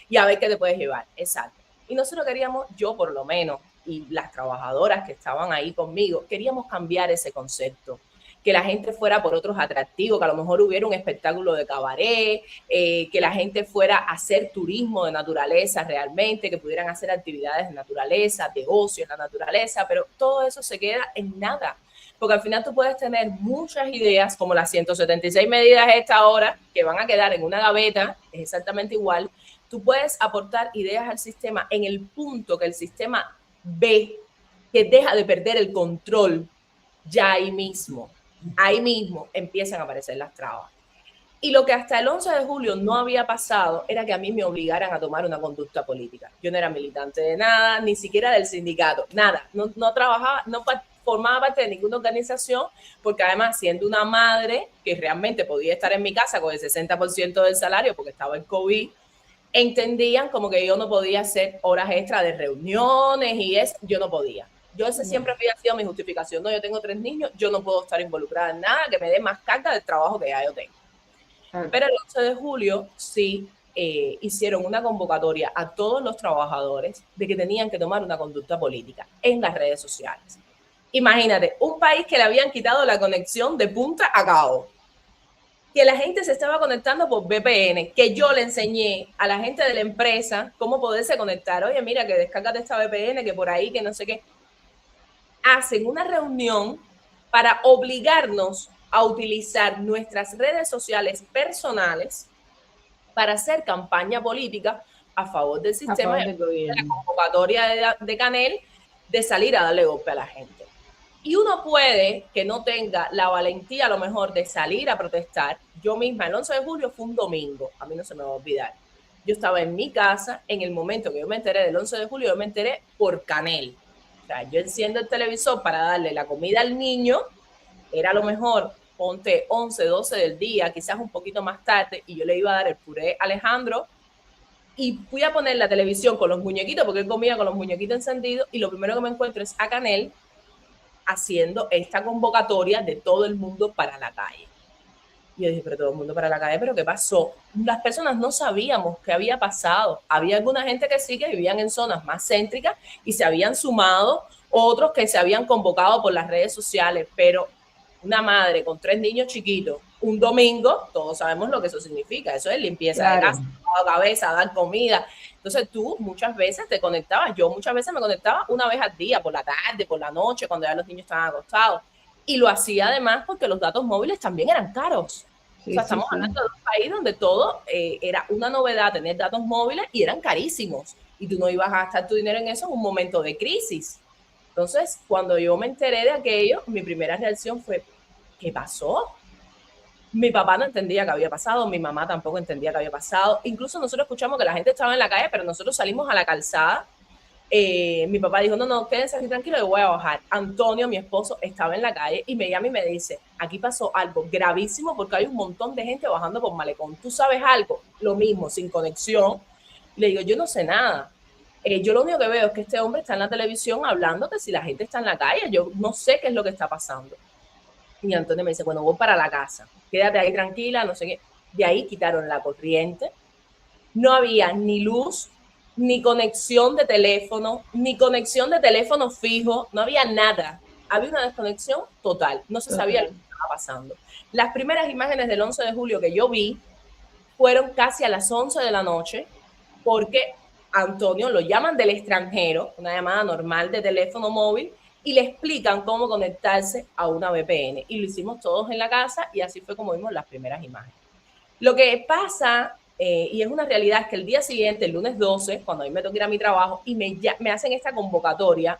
Y a ver qué te puedes llevar, exacto. Y nosotros queríamos, yo por lo menos, y las trabajadoras que estaban ahí conmigo, queríamos cambiar ese concepto, que la gente fuera por otros atractivos, que a lo mejor hubiera un espectáculo de cabaret, que la gente fuera a hacer turismo de naturaleza realmente, que pudieran hacer actividades de naturaleza, de ocio en la naturaleza, pero todo eso se queda en nada. Porque al final tú puedes tener muchas ideas, como las 176 medidas esta hora, que van a quedar en una gaveta, es exactamente igual. Tú puedes aportar ideas al sistema en el punto que el sistema ve que deja de perder el control, ya ahí mismo empiezan a aparecer las trabas. Y lo que hasta el 11 de julio no había pasado era que a mí me obligaran a tomar una conducta política. Yo no era militante de nada, ni siquiera del sindicato, nada. No trabajaba, no formaba parte de ninguna organización, porque además, siendo una madre que realmente podía estar en mi casa con el 60% del salario porque estaba en COVID, entendían como que yo no podía hacer horas extra de reuniones y eso, yo no podía. Yo ese siempre había sido mi justificación. No, yo tengo 3 niños, yo no puedo estar involucrada en nada que me dé más carga del trabajo que ya yo tengo. Pero el 11 de julio sí hicieron una convocatoria a todos los trabajadores de que tenían que tomar una conducta política en las redes sociales. Imagínate, un país que le habían quitado la conexión de punta a cabo, que la gente se estaba conectando por VPN, que yo le enseñé a la gente de la empresa cómo poderse conectar. Oye, mira, que descárgate esta VPN, que por ahí, que no sé qué. Hacen una reunión para obligarnos a utilizar nuestras redes sociales personales para hacer campaña política a favor del sistema, de la convocatoria de Canel, de salir a darle golpe a la gente. Y uno puede que no tenga la valentía a lo mejor de salir a protestar. Yo misma, el 11 de julio fue un domingo, a mí no se me va a olvidar. Yo estaba en mi casa, en el momento que yo me enteré del 11 de julio, yo me enteré por Canel. O sea, yo enciendo el televisor para darle la comida al niño, era a lo mejor, ponte 11, 12 del día, quizás un poquito más tarde, y yo le iba a dar el puré a Alejandro, y fui a poner la televisión con los muñequitos, porque él comía con los muñequitos encendidos, y lo primero que me encuentro es a Canel haciendo esta convocatoria de todo el mundo para la calle. Y yo dije, pero todo el mundo para la calle, ¿pero qué pasó? Las personas no sabíamos qué había pasado. Había alguna gente que sí, que vivían en zonas más céntricas y se habían sumado, otros que se habían convocado por las redes sociales, pero una madre con 3 niños chiquitos, un domingo, todos sabemos lo que eso significa. Eso es limpieza de casa, cabeza, dar comida. Entonces tú muchas veces te conectabas, yo muchas veces me conectaba una vez al día, por la tarde, por la noche, cuando ya los niños estaban acostados. Y lo hacía además porque los datos móviles también eran caros. Sí, O sea, sí, estamos sí. hablando de un país donde todo era una novedad, tener datos móviles, y eran carísimos. Y tú no ibas a gastar tu dinero en eso en un momento de crisis. Entonces, cuando yo me enteré de aquello, mi primera reacción fue, ¿qué pasó? Mi papá no entendía qué había pasado, mi mamá tampoco entendía qué había pasado. Incluso nosotros escuchamos que la gente estaba en la calle, pero nosotros salimos a la calzada. Mi papá dijo, no, no, quédense aquí tranquilo, yo voy a bajar. Antonio, mi esposo, estaba en la calle y me llama y me dice, aquí pasó algo gravísimo porque hay un montón de gente bajando por Malecón. ¿Tú sabes algo? Lo mismo, sin conexión. Y le digo, yo no sé nada. Yo lo único que veo es que este hombre está en la televisión hablando que si la gente está en la calle, yo no sé qué es lo que está pasando. Y Antonio me dice, bueno, voy para la casa, quédate ahí tranquila, no sé qué. De ahí quitaron la corriente, no había ni luz, ni conexión de teléfono, ni conexión de teléfono fijo, no había nada. Había una desconexión total, no se sabía lo que estaba pasando. Las primeras imágenes del 11 de julio que yo vi fueron casi a las 11 de la noche, porque Antonio lo llaman del extranjero, una llamada normal de teléfono móvil, y le explican cómo conectarse a una VPN. Y lo hicimos todos en la casa y así fue como vimos las primeras imágenes. Lo que pasa, y es una realidad, es que el día siguiente, el lunes 12, cuando a mí me toca ir a mi trabajo y me hacen esta convocatoria,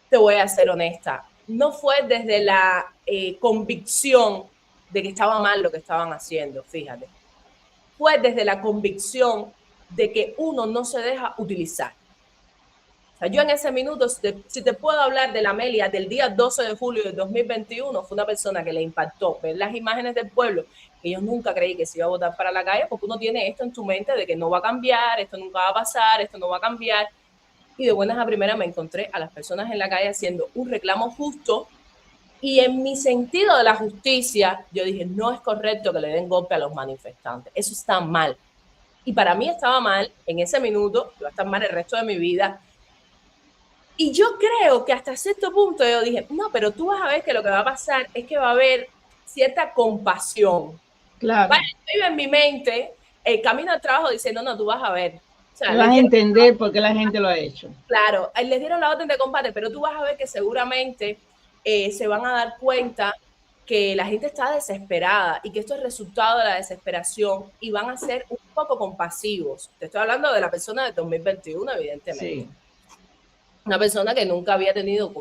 te voy a ser honesta, no fue desde la convicción de que estaba mal lo que estaban haciendo, fíjate. Fue desde la convicción de que uno no se deja utilizar. O sea, yo en ese minuto, si te puedo hablar de la Amelia del día 12 de julio de 2021, fue una persona que le impactó ver las imágenes del pueblo, que yo nunca creí que se iba a votar para la calle, porque uno tiene esto en tu mente de que no va a cambiar, esto nunca va a pasar, esto no va a cambiar. Y de buenas a primeras me encontré a las personas en la calle haciendo un reclamo justo, y en mi sentido de la justicia, yo dije, no es correcto que le den golpe a los manifestantes, eso está mal. Y para mí estaba mal en ese minuto, y va a estar mal el resto de mi vida. Y yo creo que hasta cierto punto yo dije, no, pero tú vas a ver que lo que va a pasar es que va a haber cierta compasión. Claro. Vale, yo iba en mi mente el camino al trabajo diciendo, no, tú vas a ver. O sea, Y vas les a dieron, entender por qué la gente lo ha hecho. claro, les dieron la orden de combate, pero tú vas a ver que seguramente se van a dar cuenta que la gente está desesperada y que esto es resultado de la desesperación y van a ser un poco compasivos. Te estoy hablando de la persona de 2021, evidentemente. Sí. Una persona que nunca había tenido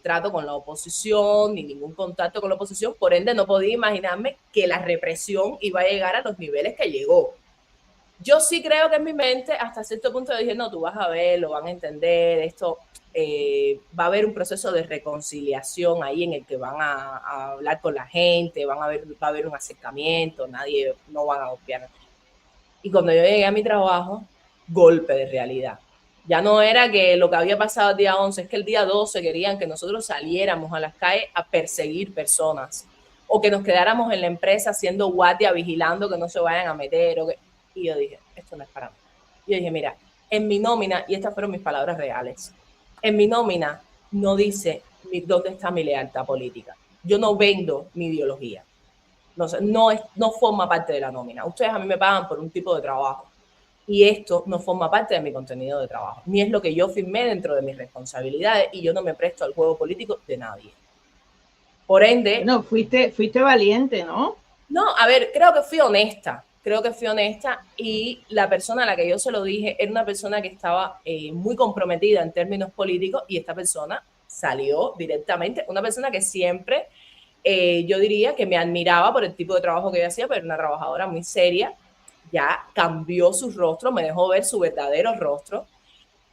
trato con la oposición ni ningún contacto con la oposición, por ende no podía imaginarme que la represión iba a llegar a los niveles que llegó. Yo sí creo que en mi mente hasta cierto punto dije, no, tú vas a ver, lo van a entender, esto va a haber un proceso de reconciliación ahí en el que van a hablar con la gente, va a haber un acercamiento, nadie, no van a golpear. Y cuando yo llegué a mi trabajo, golpe de realidad. Ya no era que lo que había pasado el día 11, es que el día 12 querían que nosotros saliéramos a las calles a perseguir personas o que nos quedáramos en la empresa haciendo guardia, vigilando que no se vayan a meter. Y yo dije, esto no es para mí. Yo dije, mira, en mi nómina, y estas fueron mis palabras reales, en mi nómina no dice dónde está mi lealtad política. Yo no vendo mi ideología. No forma parte de la nómina. Ustedes a mí me pagan por un tipo de trabajo y esto no forma parte de mi contenido de trabajo, ni es lo que yo firmé dentro de mis responsabilidades y yo no me presto al juego político de nadie. Por ende... Bueno, fuiste valiente, ¿no? No, a ver, creo que fui honesta y la persona a la que yo se lo dije era una persona que estaba muy comprometida en términos políticos y esta persona salió directamente, una persona que siempre yo diría que me admiraba por el tipo de trabajo que yo hacía, pero era una trabajadora muy seria, ya cambió su rostro, me dejó ver su verdadero rostro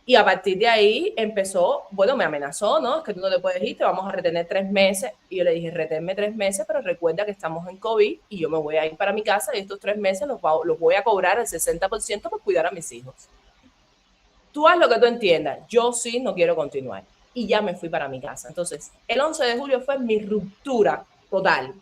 y a partir de ahí empezó, bueno, me amenazó, ¿no? Es que tú no te puedes ir, te vamos a retener 3 meses. Y yo le dije, reténme 3 meses, pero recuerda que estamos en COVID y yo me voy a ir para mi casa y estos 3 meses los voy a cobrar el 60% por cuidar a mis hijos. Tú haz lo que tú entiendas, yo sí no quiero continuar. Y ya me fui para mi casa. Entonces, el 11 de julio fue mi ruptura total.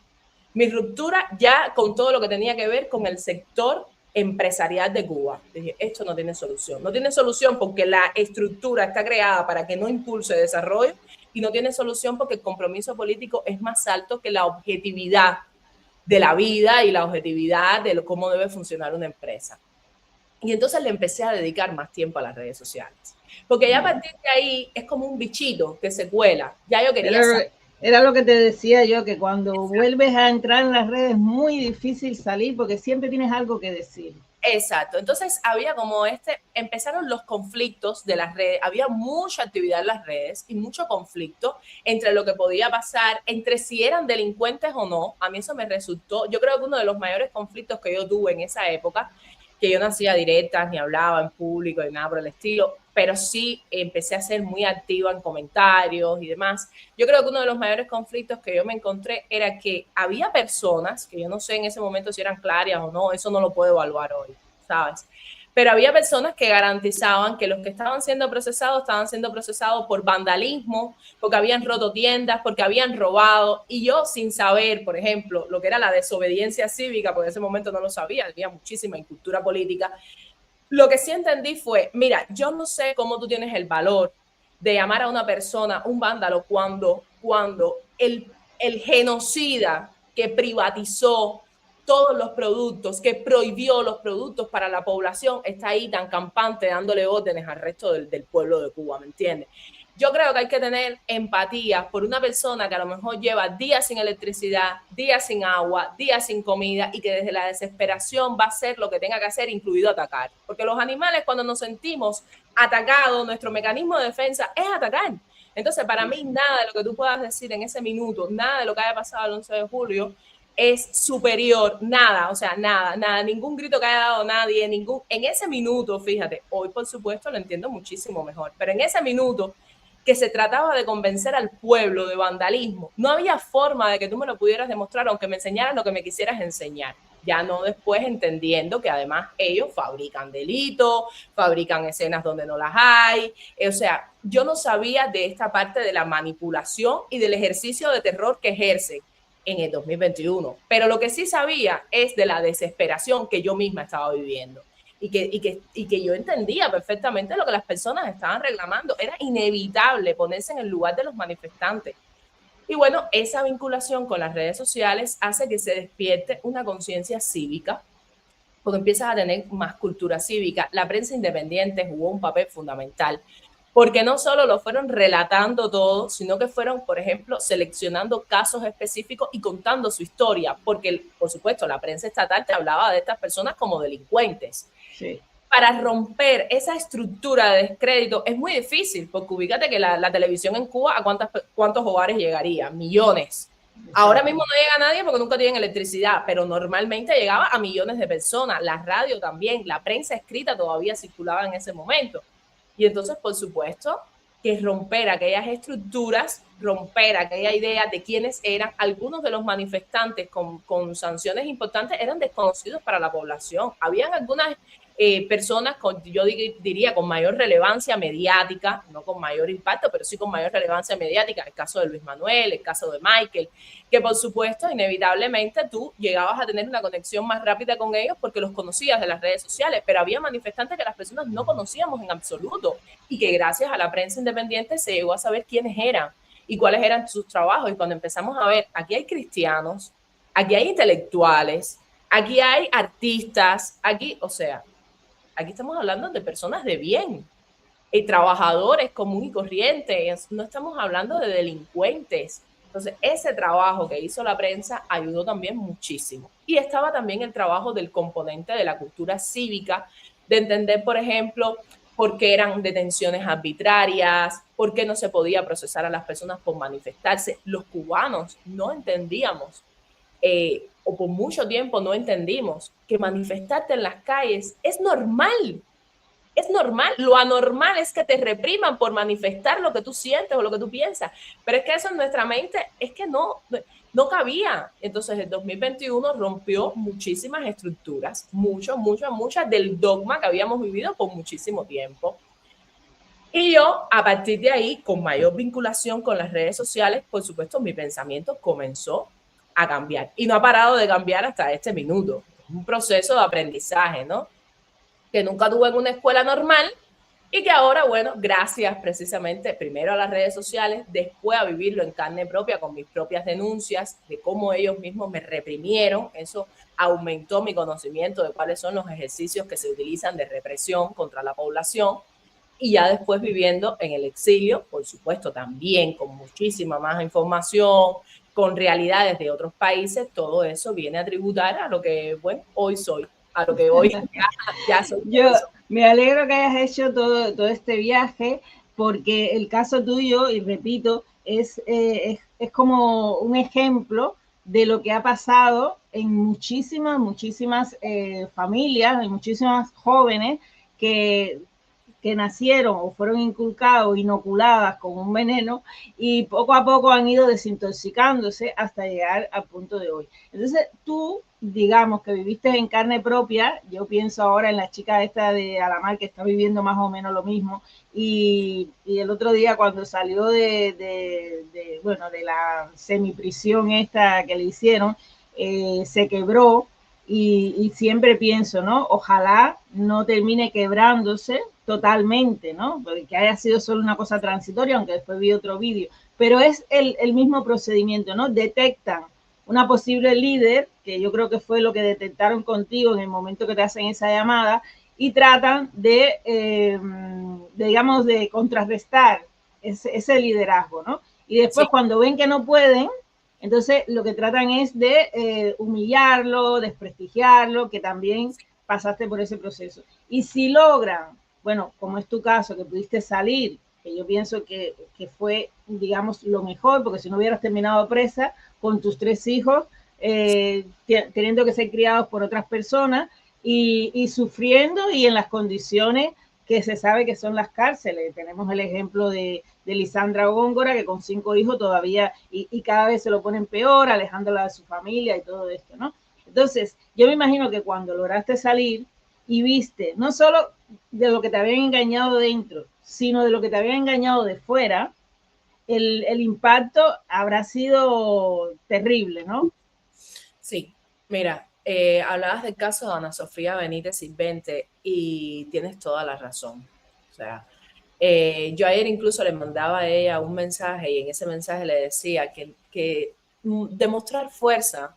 Mi ruptura ya con todo lo que tenía que ver con el sector empresarial de Cuba. Dije, esto no tiene solución. No tiene solución porque la estructura está creada para que no impulse desarrollo y no tiene solución porque el compromiso político es más alto que la objetividad de la vida y la objetividad de cómo debe funcionar una empresa. Y entonces le empecé a dedicar más tiempo a las redes sociales. Porque ya a partir de ahí es como un bichito que se cuela. Ya yo quería saber. Era lo que te decía yo, que cuando vuelves a entrar en las redes es muy difícil salir porque siempre tienes algo que decir. Exacto. Entonces había como empezaron los conflictos de las redes, había mucha actividad en las redes y mucho conflicto entre lo que podía pasar, entre si eran delincuentes o no. A mí eso me resultó, yo creo que uno de los mayores conflictos que yo tuve en esa época, que yo no hacía directas, ni hablaba en público, ni nada por el estilo, pero sí empecé a ser muy activa en comentarios y demás. Yo creo que uno de los mayores conflictos que yo me encontré era que había personas, que yo no sé en ese momento si eran clarias o no, eso no lo puedo evaluar hoy, ¿sabes? Pero había personas que garantizaban que los que estaban siendo procesados por vandalismo, porque habían roto tiendas, porque habían robado, y yo sin saber, por ejemplo, lo que era la desobediencia cívica, porque en ese momento no lo sabía, había muchísima incultura política. Lo que sí entendí fue, mira, yo no sé cómo tú tienes el valor de llamar a una persona un vándalo cuando el genocida que privatizó todos los productos, que prohibió los productos para la población, está ahí tan campante dándole órdenes al resto del pueblo de Cuba, ¿me entiendes? Yo creo que hay que tener empatía por una persona que a lo mejor lleva días sin electricidad, días sin agua, días sin comida y que desde la desesperación va a hacer lo que tenga que hacer, incluido atacar. Porque los animales, cuando nos sentimos atacados, nuestro mecanismo de defensa es atacar. Entonces, para mí, nada de lo que tú puedas decir en ese minuto, nada de lo que haya pasado el 11 de julio, es superior, nada, o sea, nada, ningún grito que haya dado nadie, en ese minuto, fíjate, hoy por supuesto lo entiendo muchísimo mejor, pero en ese minuto que se trataba de convencer al pueblo de vandalismo, no había forma de que tú me lo pudieras demostrar, aunque me enseñaras lo que me quisieras enseñar. Ya no después entendiendo que además ellos fabrican delitos, fabrican escenas donde no las hay. O sea, yo no sabía de esta parte de la manipulación y del ejercicio de terror que ejercen en el 2021. Pero lo que sí sabía es de la desesperación que yo misma estaba viviendo. Y que yo entendía perfectamente lo que las personas estaban reclamando. Era inevitable ponerse en el lugar de los manifestantes. Y bueno, esa vinculación con las redes sociales hace que se despierte una conciencia cívica, porque empiezas a tener más cultura cívica. La prensa independiente jugó un papel fundamental, porque no solo lo fueron relatando todo, sino que fueron, por ejemplo, seleccionando casos específicos y contando su historia, porque, por supuesto, la prensa estatal te hablaba de estas personas como delincuentes. Sí. Para romper esa estructura de descrédito es muy difícil, porque ubícate que la televisión en Cuba, ¿a cuántos hogares llegaría? Millones. Ahora mismo no llega a nadie porque nunca tienen electricidad, pero normalmente llegaba a millones de personas. La radio también, la prensa escrita todavía circulaba en ese momento. Y entonces, por supuesto, que romper aquellas estructuras, romper aquella idea de quiénes eran. Algunos de los manifestantes con sanciones importantes eran desconocidos para la población. Habían algunas personas yo diría con mayor relevancia mediática, no con mayor impacto, pero sí con mayor relevancia mediática, el caso de Luis Manuel, el caso de Michael, que por supuesto inevitablemente tú llegabas a tener una conexión más rápida con ellos porque los conocías de las redes sociales, pero había manifestantes que las personas no conocíamos en absoluto y que gracias a la prensa independiente se llegó a saber quiénes eran y cuáles eran sus trabajos. Y cuando empezamos a ver, aquí hay cristianos, aquí hay intelectuales, aquí hay artistas, aquí, o sea, aquí estamos hablando de personas de bien, trabajadores común y corriente, no estamos hablando de delincuentes. Entonces, ese trabajo que hizo la prensa ayudó también muchísimo. Y estaba también el trabajo del componente de la cultura cívica, de entender, por ejemplo, por qué eran detenciones arbitrarias, por qué no se podía procesar a las personas por manifestarse. Los cubanos no entendíamos o por mucho tiempo no entendimos que manifestarte en las calles es normal. Es normal. Lo anormal es que te repriman por manifestar lo que tú sientes o lo que tú piensas. Pero es que eso en nuestra mente es que no cabía. Entonces el 2021 rompió muchísimas estructuras, muchas del dogma que habíamos vivido por muchísimo tiempo. Y yo, a partir de ahí, con mayor vinculación con las redes sociales, por supuesto, mi pensamiento comenzó a cambiar y no ha parado de cambiar hasta este minuto. Es un proceso de aprendizaje, ¿no? Que nunca tuve en una escuela normal y que ahora, bueno, gracias precisamente primero a las redes sociales, después a vivirlo en carne propia con mis propias denuncias de cómo ellos mismos me reprimieron. Eso aumentó mi conocimiento de cuáles son los ejercicios que se utilizan de represión contra la población. y ya después viviendo en el exilio, por supuesto, también con muchísima más información, con realidades de otros países, todo eso viene a tributar a lo que, bueno, hoy soy, a lo que hoy ya soy. Yo me alegro que hayas hecho todo este viaje, porque el caso tuyo, y repito, es como un ejemplo de lo que ha pasado en muchísimas familias, en muchísimas jóvenes que nacieron o fueron inculcados, inoculadas con un veneno, y poco a poco han ido desintoxicándose hasta llegar al punto de hoy. Entonces tú, digamos que viviste en carne propia, yo pienso ahora en la chica esta de Alamar que está viviendo más o menos lo mismo, y el otro día cuando salió bueno, de la semiprisión esta que le hicieron, se quebró, y siempre pienso, ¿no? Ojalá no termine quebrándose totalmente, ¿no? Porque haya sido solo una cosa transitoria, aunque después vi otro vídeo. Pero es el mismo procedimiento, ¿no? Detectan una posible líder, que yo creo que fue lo que detectaron contigo en el momento que te hacen esa llamada, y tratan digamos, de contrarrestar ese liderazgo, ¿no? Y después, Sí. cuando ven que no pueden, entonces lo que tratan es de humillarlo, desprestigiarlo, que también pasaste por ese proceso. Y si logran, bueno, como es tu caso, que pudiste salir, que yo pienso que fue, digamos, lo mejor, porque si no hubieras terminado presa con tus 3 hijos, teniendo que ser criados por otras personas y sufriendo y en las condiciones que se sabe que son las cárceles. Tenemos el ejemplo de Lisandra Góngora, que con 5 hijos todavía, y cada vez se lo ponen peor, alejándola de su familia y todo esto, ¿no? Entonces, yo me imagino que cuando lograste salir y viste, no solo de lo que te habían engañado dentro, sino de lo que te habían engañado de fuera, el impacto habrá sido terrible, ¿no? Sí, mira, hablabas del caso de Ana Sofía Benítez Silvente y tienes toda la razón. O sea, yo ayer incluso le mandaba a ella un mensaje y en ese mensaje le decía que demostrar fuerza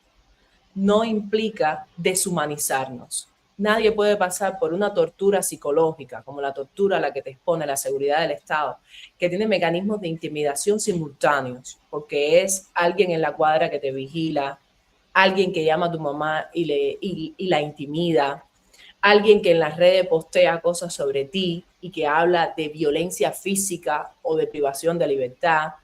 no implica deshumanizarnos. Nadie puede pasar por una tortura psicológica, como la tortura a la que te expone la seguridad del Estado, que tiene mecanismos de intimidación simultáneos, porque es alguien en la cuadra que te vigila, alguien que llama a tu mamá y la intimida, alguien que en las redes postea cosas sobre ti y que habla de violencia física o de privación de libertad,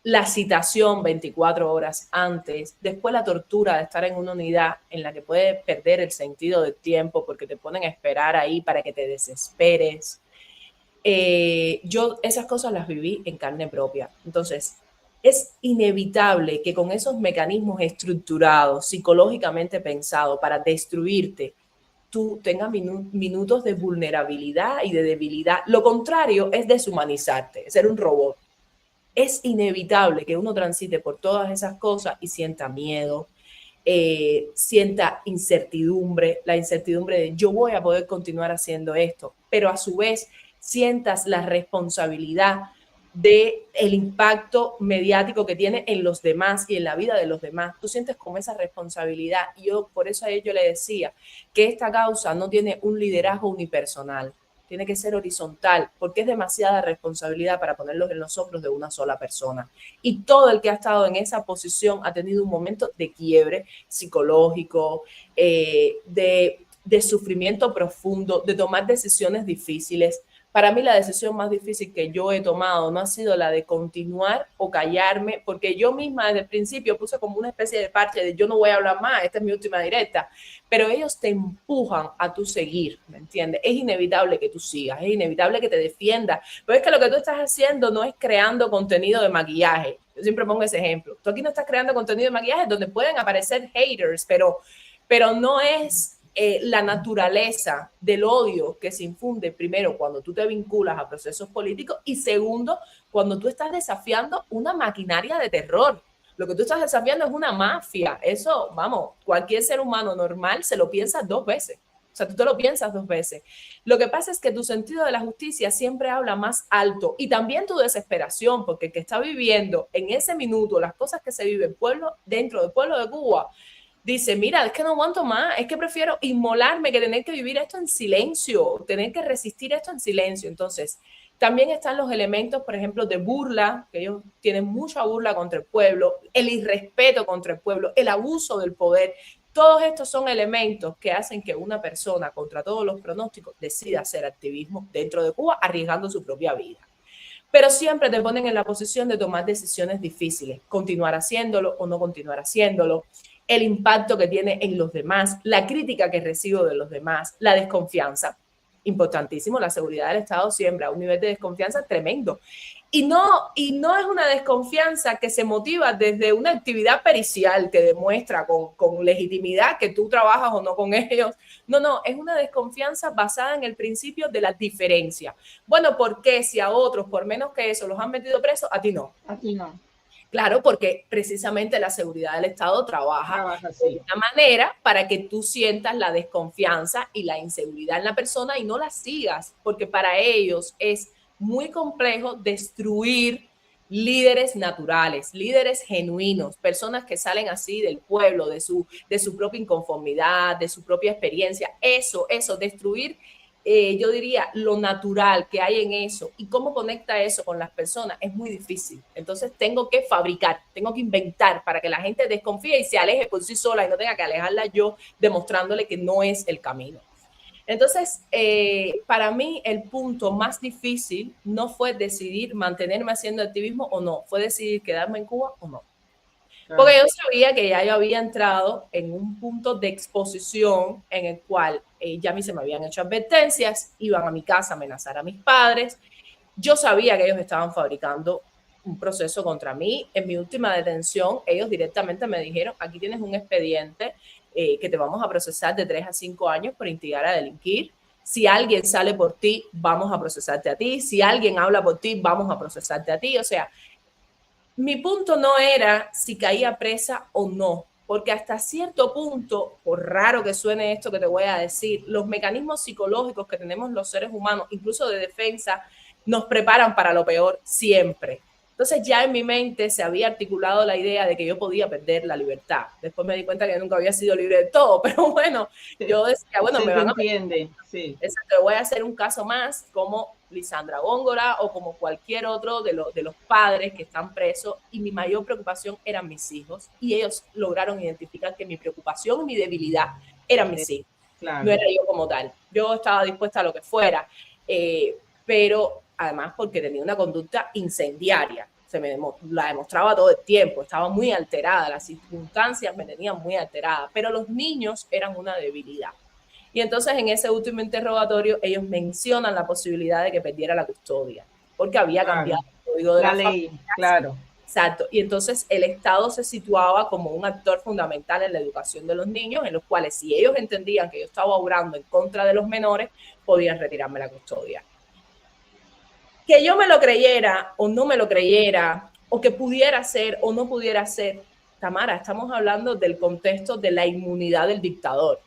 la citación 24 horas antes, después la tortura de estar en una unidad en la que puedes perder el sentido del tiempo porque te ponen a esperar ahí para que te desesperes. Yo esas cosas las viví en carne propia. Entonces, es inevitable que con esos mecanismos estructurados, psicológicamente pensados para destruirte, tú tengas minutos de vulnerabilidad y de debilidad. Lo contrario es deshumanizarte, ser un robot. Es inevitable que uno transite por todas esas cosas y sienta miedo, sienta incertidumbre, la incertidumbre de yo voy a poder continuar haciendo esto, pero a su vez sientas la responsabilidad del impacto mediático que tiene en los demás y en la vida de los demás. Tú sientes como esa responsabilidad y yo por eso a ello le decía que esta causa no tiene un liderazgo unipersonal, tiene que ser horizontal, porque es demasiada responsabilidad para ponerlos en los hombros de una sola persona. Y todo el que ha estado en esa posición ha tenido un momento de quiebre psicológico, de sufrimiento profundo, de tomar decisiones difíciles. Para mí la decisión más difícil que yo he tomado no ha sido la de continuar o callarme, porque yo misma desde el principio puse como una especie de parche de yo no voy a hablar más, esta es mi última directa, pero ellos te empujan a tu seguir, ¿me entiendes? Es inevitable que tú sigas, es inevitable que te defiendas, pero es que lo que tú estás haciendo no es creando contenido de maquillaje. Yo siempre pongo ese ejemplo. Tú aquí no estás creando contenido de maquillaje donde pueden aparecer haters, pero no es la naturaleza del odio que se infunde, primero, cuando tú te vinculas a procesos políticos y segundo, cuando tú estás desafiando una maquinaria de terror. Lo que tú estás desafiando es una mafia. Eso, vamos, cualquier ser humano normal se lo piensa 2 veces. O sea, tú te lo piensas 2 veces. Lo que pasa es que tu sentido de la justicia siempre habla más alto y también tu desesperación, porque el que está viviendo en ese minuto las cosas que se viven dentro del pueblo de Cuba, dice, mira, es que no aguanto más, es que prefiero inmolarme que tener que vivir esto en silencio, tener que resistir esto en silencio. Entonces, También están los elementos, por ejemplo, de burla, que ellos tienen mucha burla contra el pueblo, el irrespeto contra el pueblo, el abuso del poder. Todos estos son elementos que hacen que una persona, contra todos los pronósticos, decida hacer activismo dentro de Cuba, arriesgando su propia vida. Pero siempre te ponen en la posición de tomar decisiones difíciles, continuar haciéndolo o no continuar haciéndolo, el impacto que tiene en los demás, la crítica que recibo de los demás, la desconfianza. Importantísimo, la seguridad del Estado siembra un nivel de desconfianza tremendo. Y no es una desconfianza que se motiva desde una actividad pericial que demuestra con legitimidad que tú trabajas o no con ellos. No, es una desconfianza basada en el principio de la diferencia. Bueno, ¿por qué si a otros, por menos que eso, los han metido presos, a ti no? A ti no. Claro, porque precisamente la seguridad del Estado trabaja de una manera para que tú sientas la desconfianza y la inseguridad en la persona y no la sigas, porque para ellos es muy complejo destruir líderes naturales, líderes genuinos, personas que salen así del pueblo, de su propia inconformidad, de su propia experiencia. Eso, destruir, yo diría, lo natural que hay en eso y cómo conecta eso con las personas es muy difícil. Entonces tengo que fabricar, tengo que inventar para que la gente desconfíe y se aleje por sí sola y no tenga que alejarla yo demostrándole que no es el camino. Entonces, para mí el punto más difícil no fue decidir mantenerme haciendo activismo o no, fue decidir quedarme en Cuba o no. Porque yo sabía que ya yo había entrado en un punto de exposición en el cual ya a mí se me habían hecho advertencias, iban a mi casa a amenazar a mis padres. Yo sabía que ellos estaban fabricando un proceso contra mí. En mi última detención, ellos directamente me dijeron, aquí tienes un expediente que te vamos a procesar de 3 a 5 años por instigar a delinquir. Si alguien sale por ti, vamos a procesarte a ti. Si alguien habla por ti, vamos a procesarte a ti. O sea, mi punto no era si caía presa o no, porque hasta cierto punto, por raro que suene esto que te voy a decir, los mecanismos psicológicos que tenemos los seres humanos, incluso de defensa, nos preparan para lo peor siempre. Entonces ya en mi mente se había articulado la idea de que yo podía perder la libertad. Después me di cuenta que yo nunca había sido libre de todo, pero bueno, yo decía, bueno, me van a... Sí. Exacto, voy a hacer un caso más como Lisandra Góngora o como cualquier otro de los padres que están presos, y mi mayor preocupación eran mis hijos, y ellos lograron identificar que mi preocupación y mi debilidad eran mis hijos, claro. No era yo como tal. Yo estaba dispuesta a lo que fuera, pero además porque tenía una conducta incendiaria, la demostraba todo el tiempo, estaba muy alterada, las circunstancias me tenían muy alterada, pero los niños eran una debilidad. Y entonces en ese último interrogatorio ellos mencionan la posibilidad de que perdiera la custodia, porque había cambiado el código de la ley. Familia. Claro. Exacto. Y entonces el Estado se situaba como un actor fundamental en la educación de los niños, en los cuales si ellos entendían que yo estaba obrando en contra de los menores, podían retirarme la custodia. Que yo me lo creyera o no me lo creyera, o que pudiera ser o no pudiera ser, Tamara, estamos hablando del contexto de la inmunidad del dictador.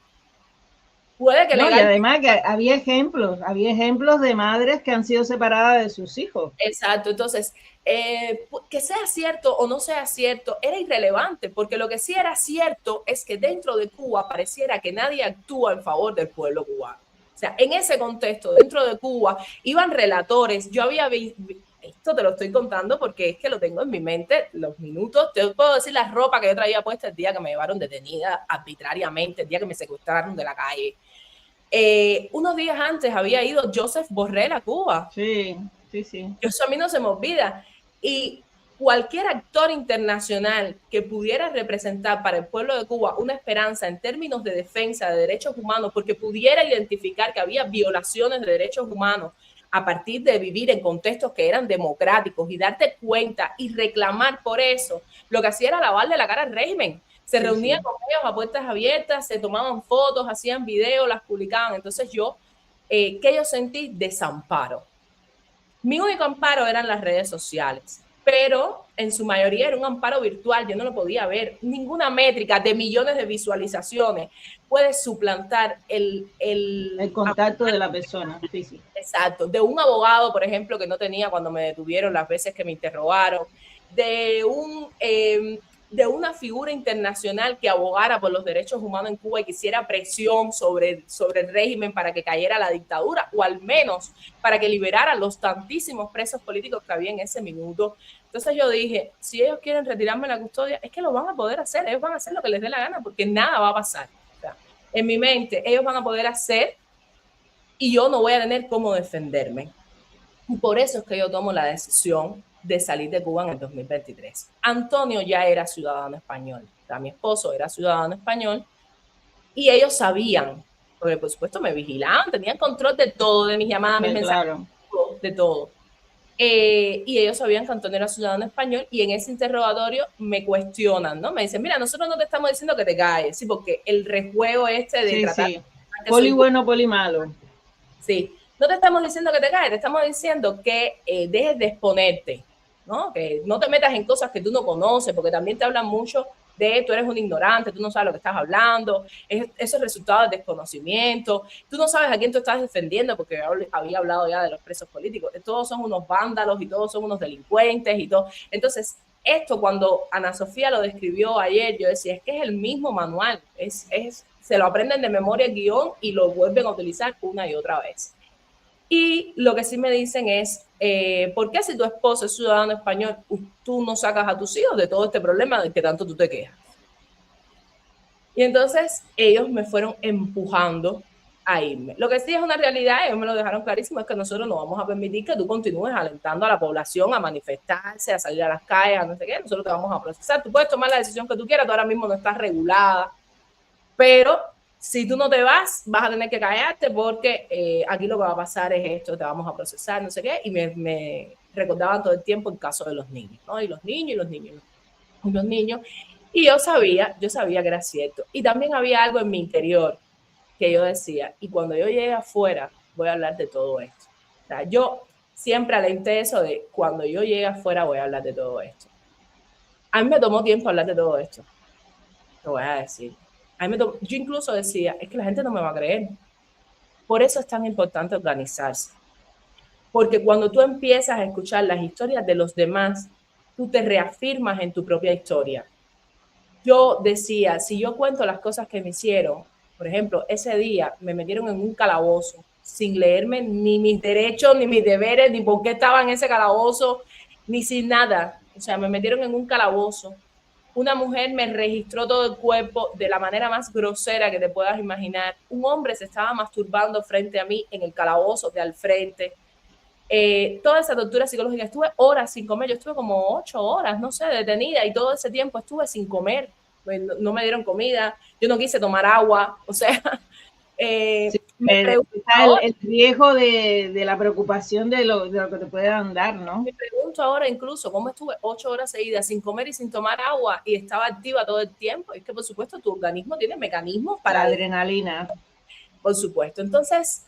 Puede que y además que había ejemplos de madres que han sido separadas de sus hijos. Exacto, entonces, que sea cierto o no sea cierto, era irrelevante, porque lo que sí era cierto es que dentro de Cuba pareciera que nadie actúa en favor del pueblo cubano. O sea, en ese contexto, dentro de Cuba, iban relatores, yo había visto, esto te lo estoy contando porque es que lo tengo en mi mente, los minutos, te puedo decir la ropa que yo traía puesta el día que me llevaron detenida arbitrariamente, el día que me secuestraron de la calle. Unos días antes había ido Joseph Borrell a Cuba. Sí. Eso a mí no se me olvida. Y cualquier actor internacional que pudiera representar para el pueblo de Cuba una esperanza en términos de defensa de derechos humanos, porque pudiera identificar que había violaciones de derechos humanos a partir de vivir en contextos que eran democráticos y darte cuenta y reclamar por eso, lo que hacía era lavarle la cara al régimen. Se reunían con ellos a puertas abiertas, se tomaban fotos, hacían videos, las publicaban. Entonces yo, ¿qué yo sentí? Desamparo. Mi único amparo eran las redes sociales, pero en su mayoría era un amparo virtual, yo no lo podía ver. Ninguna métrica de millones de visualizaciones puede suplantar el contacto de la persona. Sí. Exacto, de un abogado, por ejemplo, que no tenía cuando me detuvieron las veces que me interrogaron, de un de una figura internacional que abogara por los derechos humanos en Cuba y que hiciera presión sobre el régimen para que cayera la dictadura, o al menos para que liberara a los tantísimos presos políticos que había en ese minuto. Entonces yo dije, si ellos quieren retirarme la custodia, es que lo van a poder hacer, ellos van a hacer lo que les dé la gana, porque nada va a pasar. O sea, en mi mente, ellos van a poder hacer y yo no voy a tener cómo defenderme. Y por eso es que yo tomo la decisión de salir de Cuba en el 2023. Antonio ya era ciudadano español, o sea, mi esposo era ciudadano español, y ellos sabían, porque por supuesto me vigilaban, tenían control de todo, de mis llamadas, mis mensajes, claro, de todo. Y ellos sabían que Antonio era ciudadano español, y en ese interrogatorio me cuestionan, ¿no? Me dicen, mira, nosotros no te estamos diciendo que te calles, sí, porque el rejuego este de tratar... Sí. Poli bueno, poli malo. Sí, no te estamos diciendo que te calles, te estamos diciendo que dejes de exponerte, ¿no? Que no te metas en cosas que tú no conoces, porque también te hablan mucho de tú eres un ignorante, tú no sabes lo que estás hablando, eso es resultado del desconocimiento, tú no sabes a quién tú estás defendiendo, porque había hablado ya de los presos políticos, todos son unos vándalos y todos son unos delincuentes y todo. Entonces, esto cuando Ana Sofía lo describió ayer, yo decía, es que es el mismo manual, se lo aprenden de memoria el guión y lo vuelven a utilizar una y otra vez. Y lo que sí me dicen es, ¿por qué si tu esposo es ciudadano español, tú no sacas a tus hijos de todo este problema del que tanto tú te quejas? Y entonces ellos me fueron empujando a irme. Lo que sí es una realidad, ellos me lo dejaron clarísimo, es que nosotros no vamos a permitir que tú continúes alentando a la población a manifestarse, a salir a las calles, a no sé qué, nosotros te vamos a procesar. Tú puedes tomar la decisión que tú quieras, tú ahora mismo no estás regulada, pero si tú no te vas a tener que callarte porque aquí lo que va a pasar es esto, te vamos a procesar, no sé qué, y me recordaban todo el tiempo el caso de los niños, ¿no? Y los niños, y los niños, y los niños, y yo sabía que era cierto. Y también había algo en mi interior que yo decía, y cuando yo llegue afuera, voy a hablar de todo esto. O sea, yo siempre alenté eso de, cuando yo llegue afuera, voy a hablar de todo esto. A mí me tomó tiempo hablar de todo esto, lo voy a decir. Yo incluso decía, es que la gente no me va a creer. Por eso es tan importante organizarse. Porque cuando tú empiezas a escuchar las historias de los demás, tú te reafirmas en tu propia historia. Yo decía, si yo cuento las cosas que me hicieron, por ejemplo, ese día me metieron en un calabozo sin leerme ni mis derechos, ni mis deberes, ni por qué estaba en ese calabozo, ni sin nada. O sea, me metieron en un calabozo. Una mujer me registró todo el cuerpo de la manera más grosera que te puedas imaginar. Un hombre se estaba masturbando frente a mí en el calabozo de al frente. Toda esa tortura psicológica. Estuve horas sin comer. Yo estuve como 8 horas, no sé, detenida. Y todo ese tiempo estuve sin comer. No me dieron comida. Yo no quise tomar agua. O sea, sí, el riesgo de la preocupación de lo que te puedan dar, ¿no? Me pregunto ahora incluso cómo estuve 8 horas seguidas sin comer y sin tomar agua y estaba activa todo el tiempo. Es que, por supuesto, tu organismo tiene mecanismos para... La adrenalina. Por supuesto. Entonces,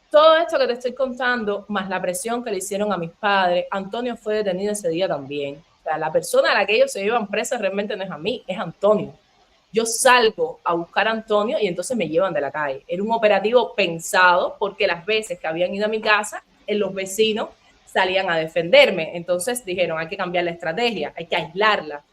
todo esto que te estoy contando, más la presión que le hicieron a mis padres, Antonio fue detenido ese día también. O sea, la persona a la que ellos se llevan presa realmente no es a mí, es Antonio. Yo salgo a buscar a Antonio y entonces me llevan de la calle. Era un operativo pensado porque las veces que habían ido a mi casa, los vecinos salían a defenderme. Entonces dijeron, hay que cambiar la estrategia, hay que aislarla.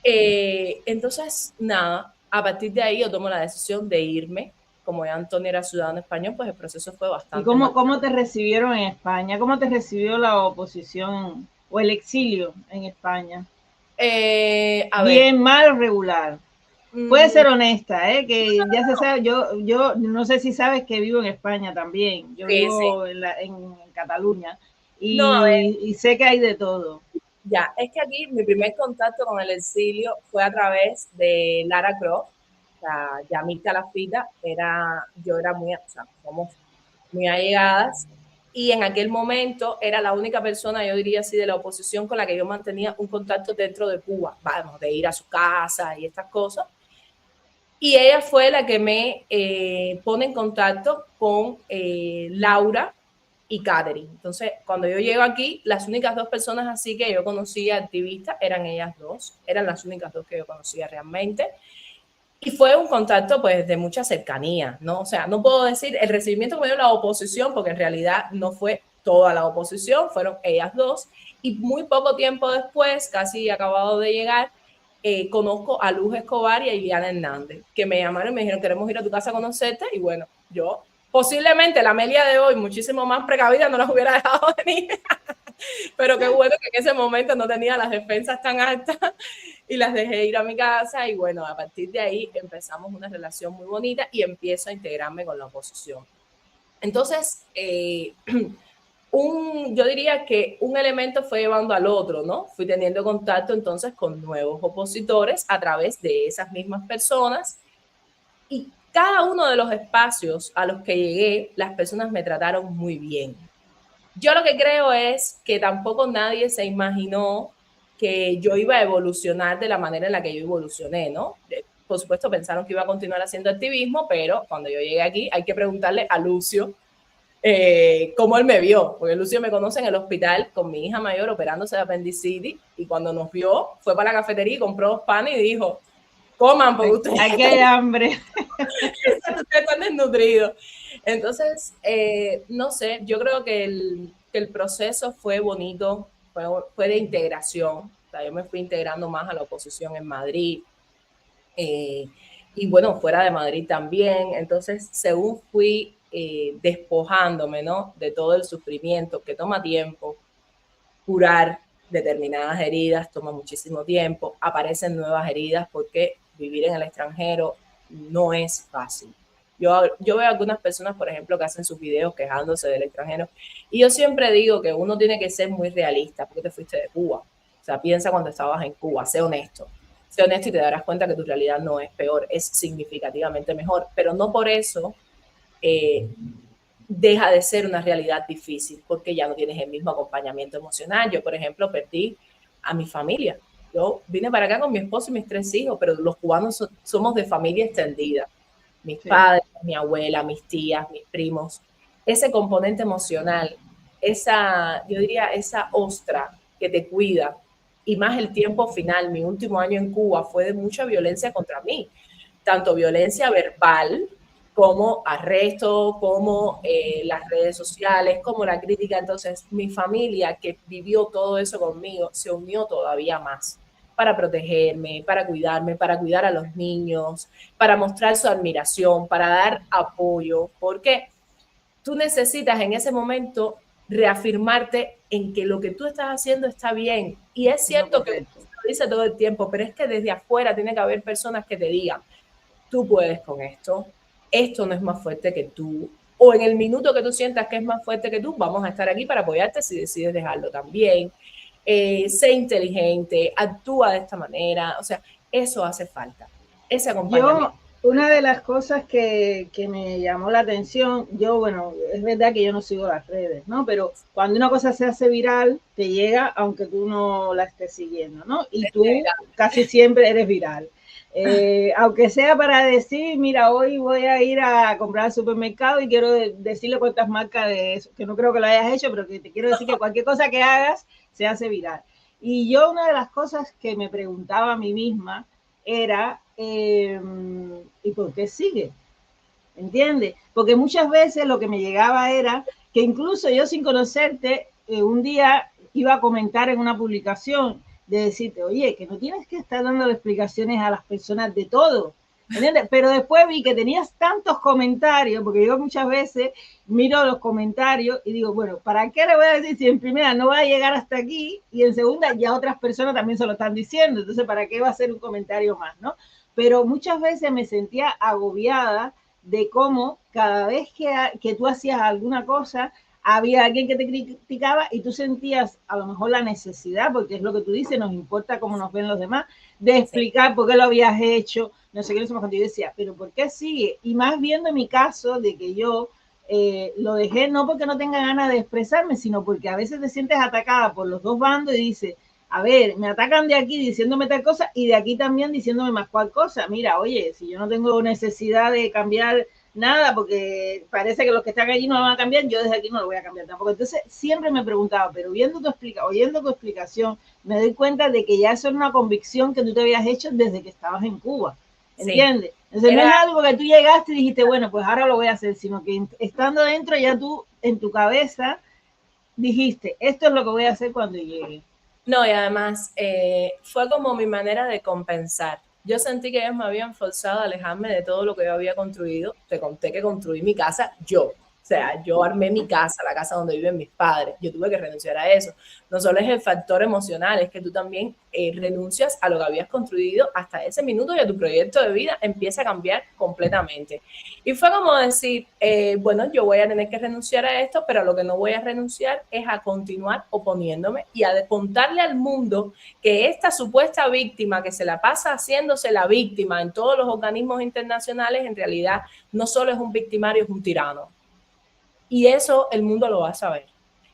Entonces, nada, a partir de ahí yo tomo la decisión de irme. Como ya Antonio era ciudadano español, pues el proceso fue bastante... ¿Y cómo te recibieron en España? ¿Cómo te recibió la oposición o el exilio en España? Bien, mal o regular. Puede ser honesta, que ya se sabe, yo no sé si sabes que vivo en España también, yo vivo en Cataluña y sé que hay de todo. Ya, es que aquí mi primer contacto con el exilio fue a través de Lara Croft, o sea, Yamil Calafita, yo era muy, o sea, somos muy allegadas, y en aquel momento era la única persona, yo diría así, de la oposición con la que yo mantenía un contacto dentro de Cuba, vamos, de ir a su casa y estas cosas. Y ella fue la que me pone en contacto con Laura y Catherine. Entonces, cuando yo llego aquí, las únicas 2 personas así que yo conocía activistas eran ellas 2. Eran las únicas 2 que yo conocía realmente. Y fue un contacto, pues, de mucha cercanía, ¿no? O sea, no puedo decir el recibimiento que me dio la oposición, porque en realidad no fue toda la oposición, fueron ellas dos. Y muy poco tiempo después, casi acabado de llegar, conozco a Luz Escobar y a Iliana Hernández, que me llamaron y me dijeron, queremos ir a tu casa a conocerte. Y bueno, yo posiblemente la Amelia de hoy, muchísimo más precavida, no las hubiera dejado venir. Pero qué bueno que en ese momento no tenía las defensas tan altas y las dejé ir a mi casa. Y bueno, a partir de ahí empezamos una relación muy bonita y empiezo a integrarme con la oposición. Entonces, yo diría que un elemento fue llevando al otro, ¿no? Fui teniendo contacto entonces con nuevos opositores a través de esas mismas personas, y cada uno de los espacios a los que llegué, las personas me trataron muy bien. Yo lo que creo es que tampoco nadie se imaginó que yo iba a evolucionar de la manera en la que yo evolucioné, ¿no? Por supuesto pensaron que iba a continuar haciendo activismo, pero cuando yo llegué aquí hay que preguntarle a Lucio cómo él me vio, porque Lucio me conoce en el hospital con mi hija mayor operándose de apendicitis, y cuando nos vio fue para la cafetería y compró 2 panes y dijo, coman porque ustedes aquí hay hambre. ustedes están desnutridos. Entonces, no sé, yo creo que el proceso fue bonito, fue de integración. O sea, yo me fui integrando más a la oposición en Madrid, y bueno, fuera de Madrid también. Entonces, según fui despojándome, ¿no?, de todo el sufrimiento que toma tiempo, curar determinadas heridas toma muchísimo tiempo, aparecen nuevas heridas porque vivir en el extranjero no es fácil. Yo veo algunas personas, por ejemplo, que hacen sus videos quejándose del extranjero, y yo siempre digo que uno tiene que ser muy realista, porque te fuiste de Cuba. O sea, piensa cuando estabas en Cuba, sé honesto y te darás cuenta que tu realidad no es peor, es significativamente mejor, pero no por eso deja de ser una realidad difícil, porque ya no tienes el mismo acompañamiento emocional. Yo, por ejemplo, perdí a mi familia. Yo vine para acá con mi esposo y mis 3 hijos, pero los cubanos somos de familia extendida. Mis padres, mi abuela, mis tías, mis primos. Ese componente emocional, yo diría, esa ostra que te cuida, y más el tiempo final, mi último año en Cuba fue de mucha violencia contra mí, tanto violencia verbal como arresto, como las redes sociales, como la crítica. Entonces, mi familia, que vivió todo eso conmigo, se unió todavía más para protegerme, para cuidarme, para cuidar a los niños, para mostrar su admiración, para dar apoyo, porque tú necesitas en ese momento reafirmarte en que lo que tú estás haciendo está bien. Y es cierto que lo dice todo el tiempo, pero es que desde afuera tiene que haber personas que te digan, tú puedes con esto no es más fuerte que tú, o en el minuto que tú sientas que es más fuerte que tú, vamos a estar aquí para apoyarte si decides dejarlo también. Sé inteligente, actúa de esta manera, o sea, eso hace falta, ese acompañamiento. Una de las cosas que me llamó la atención, bueno, es verdad que yo no sigo las redes, ¿no? Pero cuando una cosa se hace viral, te llega aunque tú no la estés siguiendo, ¿no? Y tú casi siempre eres viral. Aunque sea para decir, mira, hoy voy a ir a comprar al supermercado y quiero decirle cuántas marcas de eso, que no creo que lo hayas hecho, pero que te quiero decir que cualquier cosa que hagas se hace viral. Y yo una de las cosas que me preguntaba a mí misma era, ¿y por qué sigue? ¿Entiendes? Porque muchas veces lo que me llegaba era que incluso yo sin conocerte, un día iba a comentar en una publicación de decirte, oye, que no tienes que estar dando explicaciones a las personas de todo, ¿entiendes? Pero después vi que tenías tantos comentarios, porque yo muchas veces miro los comentarios y digo, bueno, ¿para qué le voy a decir si en primera no va a llegar hasta aquí y en segunda ya otras personas también se lo están diciendo? Entonces, ¿para qué va a ser un comentario más, no? Pero muchas veces me sentía agobiada de cómo cada vez que tú hacías alguna cosa, había alguien que te criticaba y tú sentías a lo mejor la necesidad, porque es lo que tú dices, nos importa cómo nos ven los demás, de explicar por qué lo habías hecho, no sé qué, cuando yo decía, pero ¿por qué sigue? Y más viendo mi caso de que yo lo dejé no porque no tenga ganas de expresarme, sino porque a veces te sientes atacada por los dos bandos y dices, a ver, me atacan de aquí diciéndome tal cosa y de aquí también diciéndome más cual cosa. Mira, oye, si yo no tengo necesidad de cambiar nada, porque parece que los que están allí no lo van a cambiar, yo desde aquí no lo voy a cambiar tampoco. Entonces, siempre me preguntaba, pero oyendo tu explicación, me doy cuenta de que ya eso era una convicción que tú te habías hecho desde que estabas en Cuba. ¿Entiendes? Sí. Entonces, no es algo que tú llegaste y dijiste, bueno, pues ahora lo voy a hacer, sino que estando dentro ya tú, en tu cabeza, dijiste, esto es lo que voy a hacer cuando llegue? No, y además fue como mi manera de compensar. Yo sentí que ellos me habían forzado a alejarme de todo lo que yo había construido. Te conté que construí mi casa yo. O sea, yo armé mi casa, la casa donde viven mis padres. Yo tuve que renunciar a eso. No solo es el factor emocional, es que tú también renuncias a lo que habías construido hasta ese minuto y tu proyecto de vida empieza a cambiar completamente. Y fue como decir, bueno, yo voy a tener que renunciar a esto, pero a lo que no voy a renunciar es a continuar oponiéndome y a contarle al mundo que esta supuesta víctima que se la pasa haciéndose la víctima en todos los organismos internacionales, en realidad no solo es un victimario, es un tirano. Y eso el mundo lo va a saber.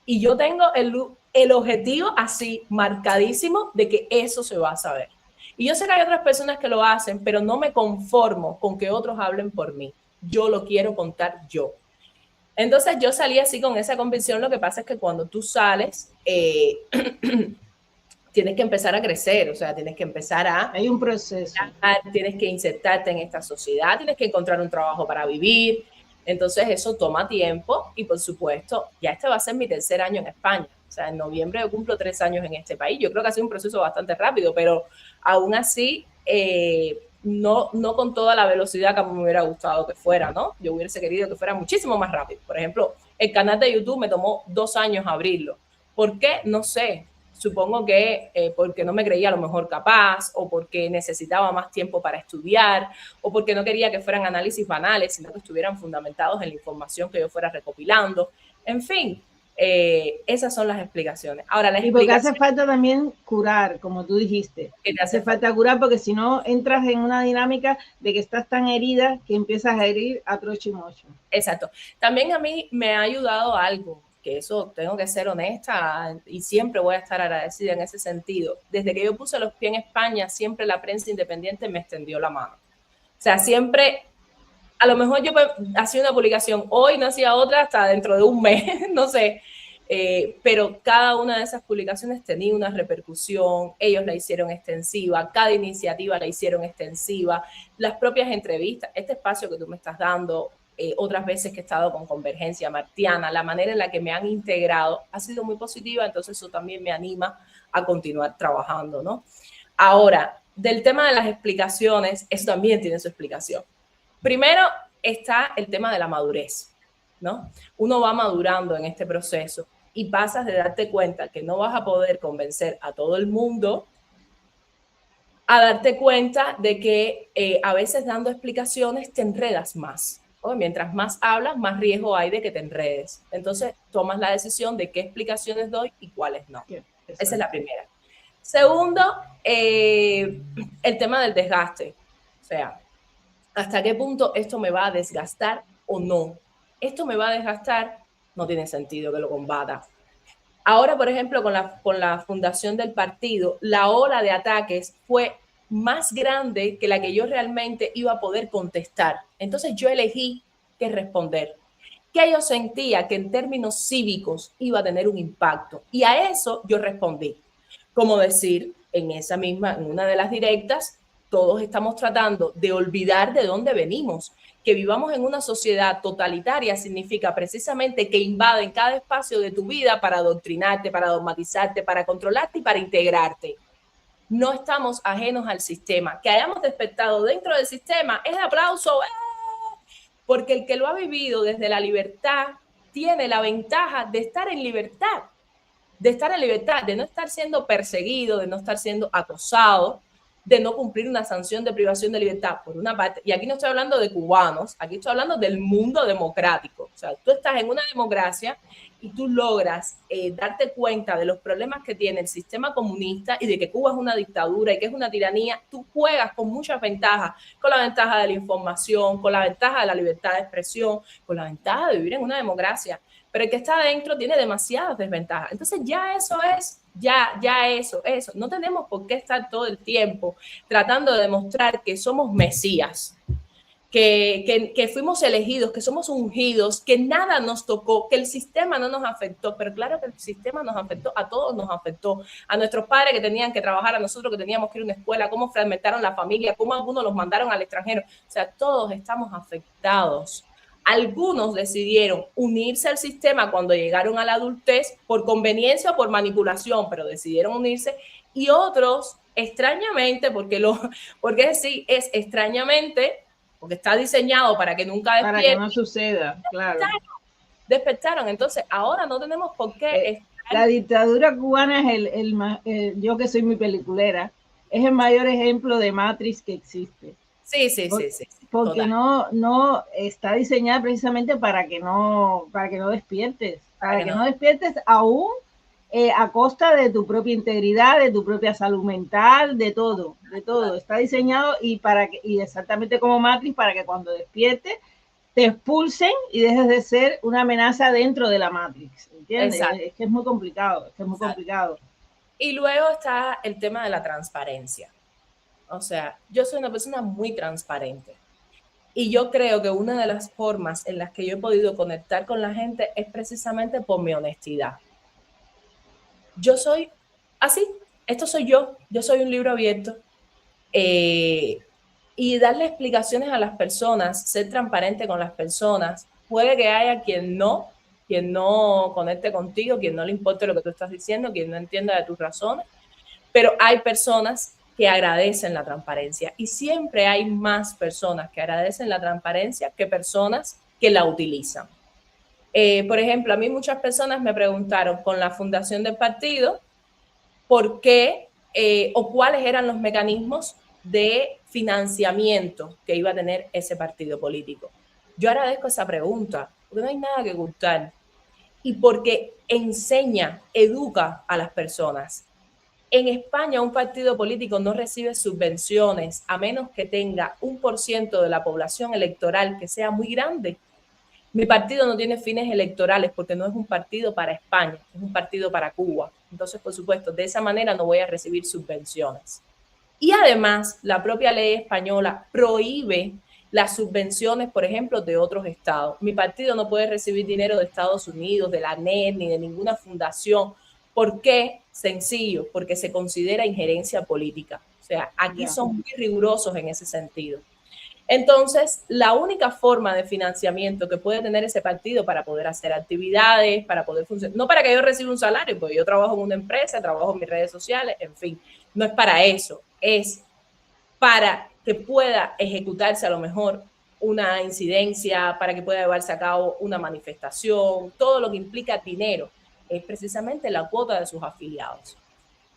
Y yo tengo el objetivo así marcadísimo de que eso se va a saber. Y yo sé que hay otras personas que lo hacen, pero no me conformo con que otros hablen por mí. Yo lo quiero contar yo. Entonces yo salí así con esa convicción. Lo que pasa es que cuando tú sales, tienes que empezar a crecer, o sea, tienes que empezar a... Hay un proceso. Tienes que insertarte en esta sociedad, tienes que encontrar un trabajo para vivir. Entonces eso toma tiempo y por supuesto, ya este va a ser mi tercer año en España. O sea, en noviembre yo cumplo 3 años en este país. Yo creo que ha sido un proceso bastante rápido, pero aún así no con toda la velocidad que me hubiera gustado que fuera, ¿no? Yo hubiese querido que fuera muchísimo más rápido. Por ejemplo, el canal de YouTube me tomó 2 años abrirlo. ¿Por qué? No sé. Supongo que porque no me creía a lo mejor capaz, o porque necesitaba más tiempo para estudiar, o porque no quería que fueran análisis banales, sino que estuvieran fundamentados en la información que yo fuera recopilando. En fin, esas son las explicaciones. Ahora, y porque hace falta también curar, como tú dijiste. Te hace falta curar porque si no entras en una dinámica de que estás tan herida que empiezas a herir a trocho y mocho. Exacto. También a mí me ha ayudado algo, que eso tengo que ser honesta y siempre voy a estar agradecida en ese sentido. Desde que yo puse los pies en España, siempre la prensa independiente me extendió la mano. O sea, siempre, a lo mejor yo hacía una publicación hoy, no hacía otra hasta dentro de un mes, no sé, pero cada una de esas publicaciones tenía una repercusión, ellos la hicieron extensiva, cada iniciativa la hicieron extensiva, las propias entrevistas, este espacio que tú me estás dando, otras veces que he estado con Convergencia Martiana, la manera en la que me han integrado ha sido muy positiva, entonces eso también me anima a continuar trabajando, ¿no? Ahora, del tema de las explicaciones, eso también tiene su explicación. Primero está el tema de la madurez, ¿no? Uno va madurando en este proceso y pasas de darte cuenta que no vas a poder convencer a todo el mundo a darte cuenta de que a veces dando explicaciones te enredas más. Mientras más hablas, más riesgo hay de que te enredes. Entonces, tomas la decisión de qué explicaciones doy y cuáles no. Esa es la primera. Segundo, el tema del desgaste. O sea, ¿hasta qué punto esto me va a desgastar o no? Esto me va a desgastar, no tiene sentido que lo combata. Ahora, por ejemplo, con la fundación del partido, la ola de ataques fue más grande que la que yo realmente iba a poder contestar. Entonces yo elegí qué responder. Que yo sentía que en términos cívicos iba a tener un impacto. Y a eso yo respondí. Como decir, en una de las directas, todos estamos tratando de olvidar de dónde venimos. Que vivamos en una sociedad totalitaria significa precisamente que invaden cada espacio de tu vida para adoctrinarte, para dogmatizarte, para controlarte y para integrarte. No estamos ajenos al sistema. Que hayamos despertado dentro del sistema es de aplauso, porque el que lo ha vivido desde la libertad tiene la ventaja de estar en libertad, de no estar siendo perseguido, de no estar siendo acosado, de no cumplir una sanción de privación de libertad, por una parte. Y aquí no estoy hablando de cubanos, aquí estoy hablando del mundo democrático. O sea, tú estás en una democracia y tú logras darte cuenta de los problemas que tiene el sistema comunista y de que Cuba es una dictadura y que es una tiranía. Tú juegas con muchas ventajas, con la ventaja de la información, con la ventaja de la libertad de expresión, con la ventaja de vivir en una democracia. Pero el que está adentro tiene demasiadas desventajas. Entonces ya eso es, eso. No tenemos por qué estar todo el tiempo tratando de demostrar que somos mesías, que fuimos elegidos, que somos ungidos, que nada nos tocó, que el sistema no nos afectó. Pero claro que el sistema nos afectó, a todos nos afectó. A nuestros padres que tenían que trabajar, a nosotros que teníamos que ir a una escuela, cómo fragmentaron la familia, cómo algunos los mandaron al extranjero. O sea, todos estamos afectados. Algunos decidieron unirse al sistema cuando llegaron a la adultez por conveniencia o por manipulación, pero decidieron unirse, y otros extrañamente, porque sí, es extrañamente, porque está diseñado para que nunca despierte. Para que no suceda, claro. Despertaron. Entonces, ahora no tenemos por qué... La dictadura cubana es yo que soy muy peliculera, es el mayor ejemplo de Matrix que existe. Sí. Porque no está diseñada precisamente para que no despiertes, para que no despiertes aún a costa de tu propia integridad, de tu propia salud mental, de todo. Está diseñado y exactamente como Matrix, para que cuando despiertes te expulsen y dejes de ser una amenaza dentro de la Matrix, ¿entiendes? Es que es muy complicado, Y luego está el tema de la transparencia. O sea, yo soy una persona muy transparente. Y yo creo que una de las formas en las que yo he podido conectar con la gente es precisamente por mi honestidad. Yo soy así, esto soy yo soy un libro abierto. Y darle explicaciones a las personas, ser transparente con las personas. Puede que haya quien no conecte contigo, quien no le importe lo que tú estás diciendo, quien no entienda de tus razones, pero hay personas que agradecen la transparencia, y siempre hay más personas que agradecen la transparencia que personas que la utilizan. Por ejemplo, a mí muchas personas me preguntaron con la fundación del partido por qué o cuáles eran los mecanismos de financiamiento que iba a tener ese partido político. Yo agradezco esa pregunta, porque no hay nada que ocultar, y porque enseña, educa a las personas. En España, un partido político no recibe subvenciones a menos que tenga 1% de la población electoral que sea muy grande. Mi partido no tiene fines electorales porque no es un partido para España, es un partido para Cuba. Entonces, por supuesto, de esa manera no voy a recibir subvenciones. Y además, la propia ley española prohíbe las subvenciones, por ejemplo, de otros estados. Mi partido no puede recibir dinero de Estados Unidos, de la ANED, ni de ninguna fundación. ¿Por qué? Sencillo, porque se considera injerencia política. O sea, aquí son muy rigurosos en ese sentido. Entonces, la única forma de financiamiento que puede tener ese partido para poder hacer actividades, para poder funcionar, no para que yo reciba un salario, porque yo trabajo en una empresa, trabajo en mis redes sociales, en fin, no es para eso, es para que pueda ejecutarse a lo mejor una incidencia, para que pueda llevarse a cabo una manifestación, todo lo que implica dinero, es precisamente la cuota de sus afiliados.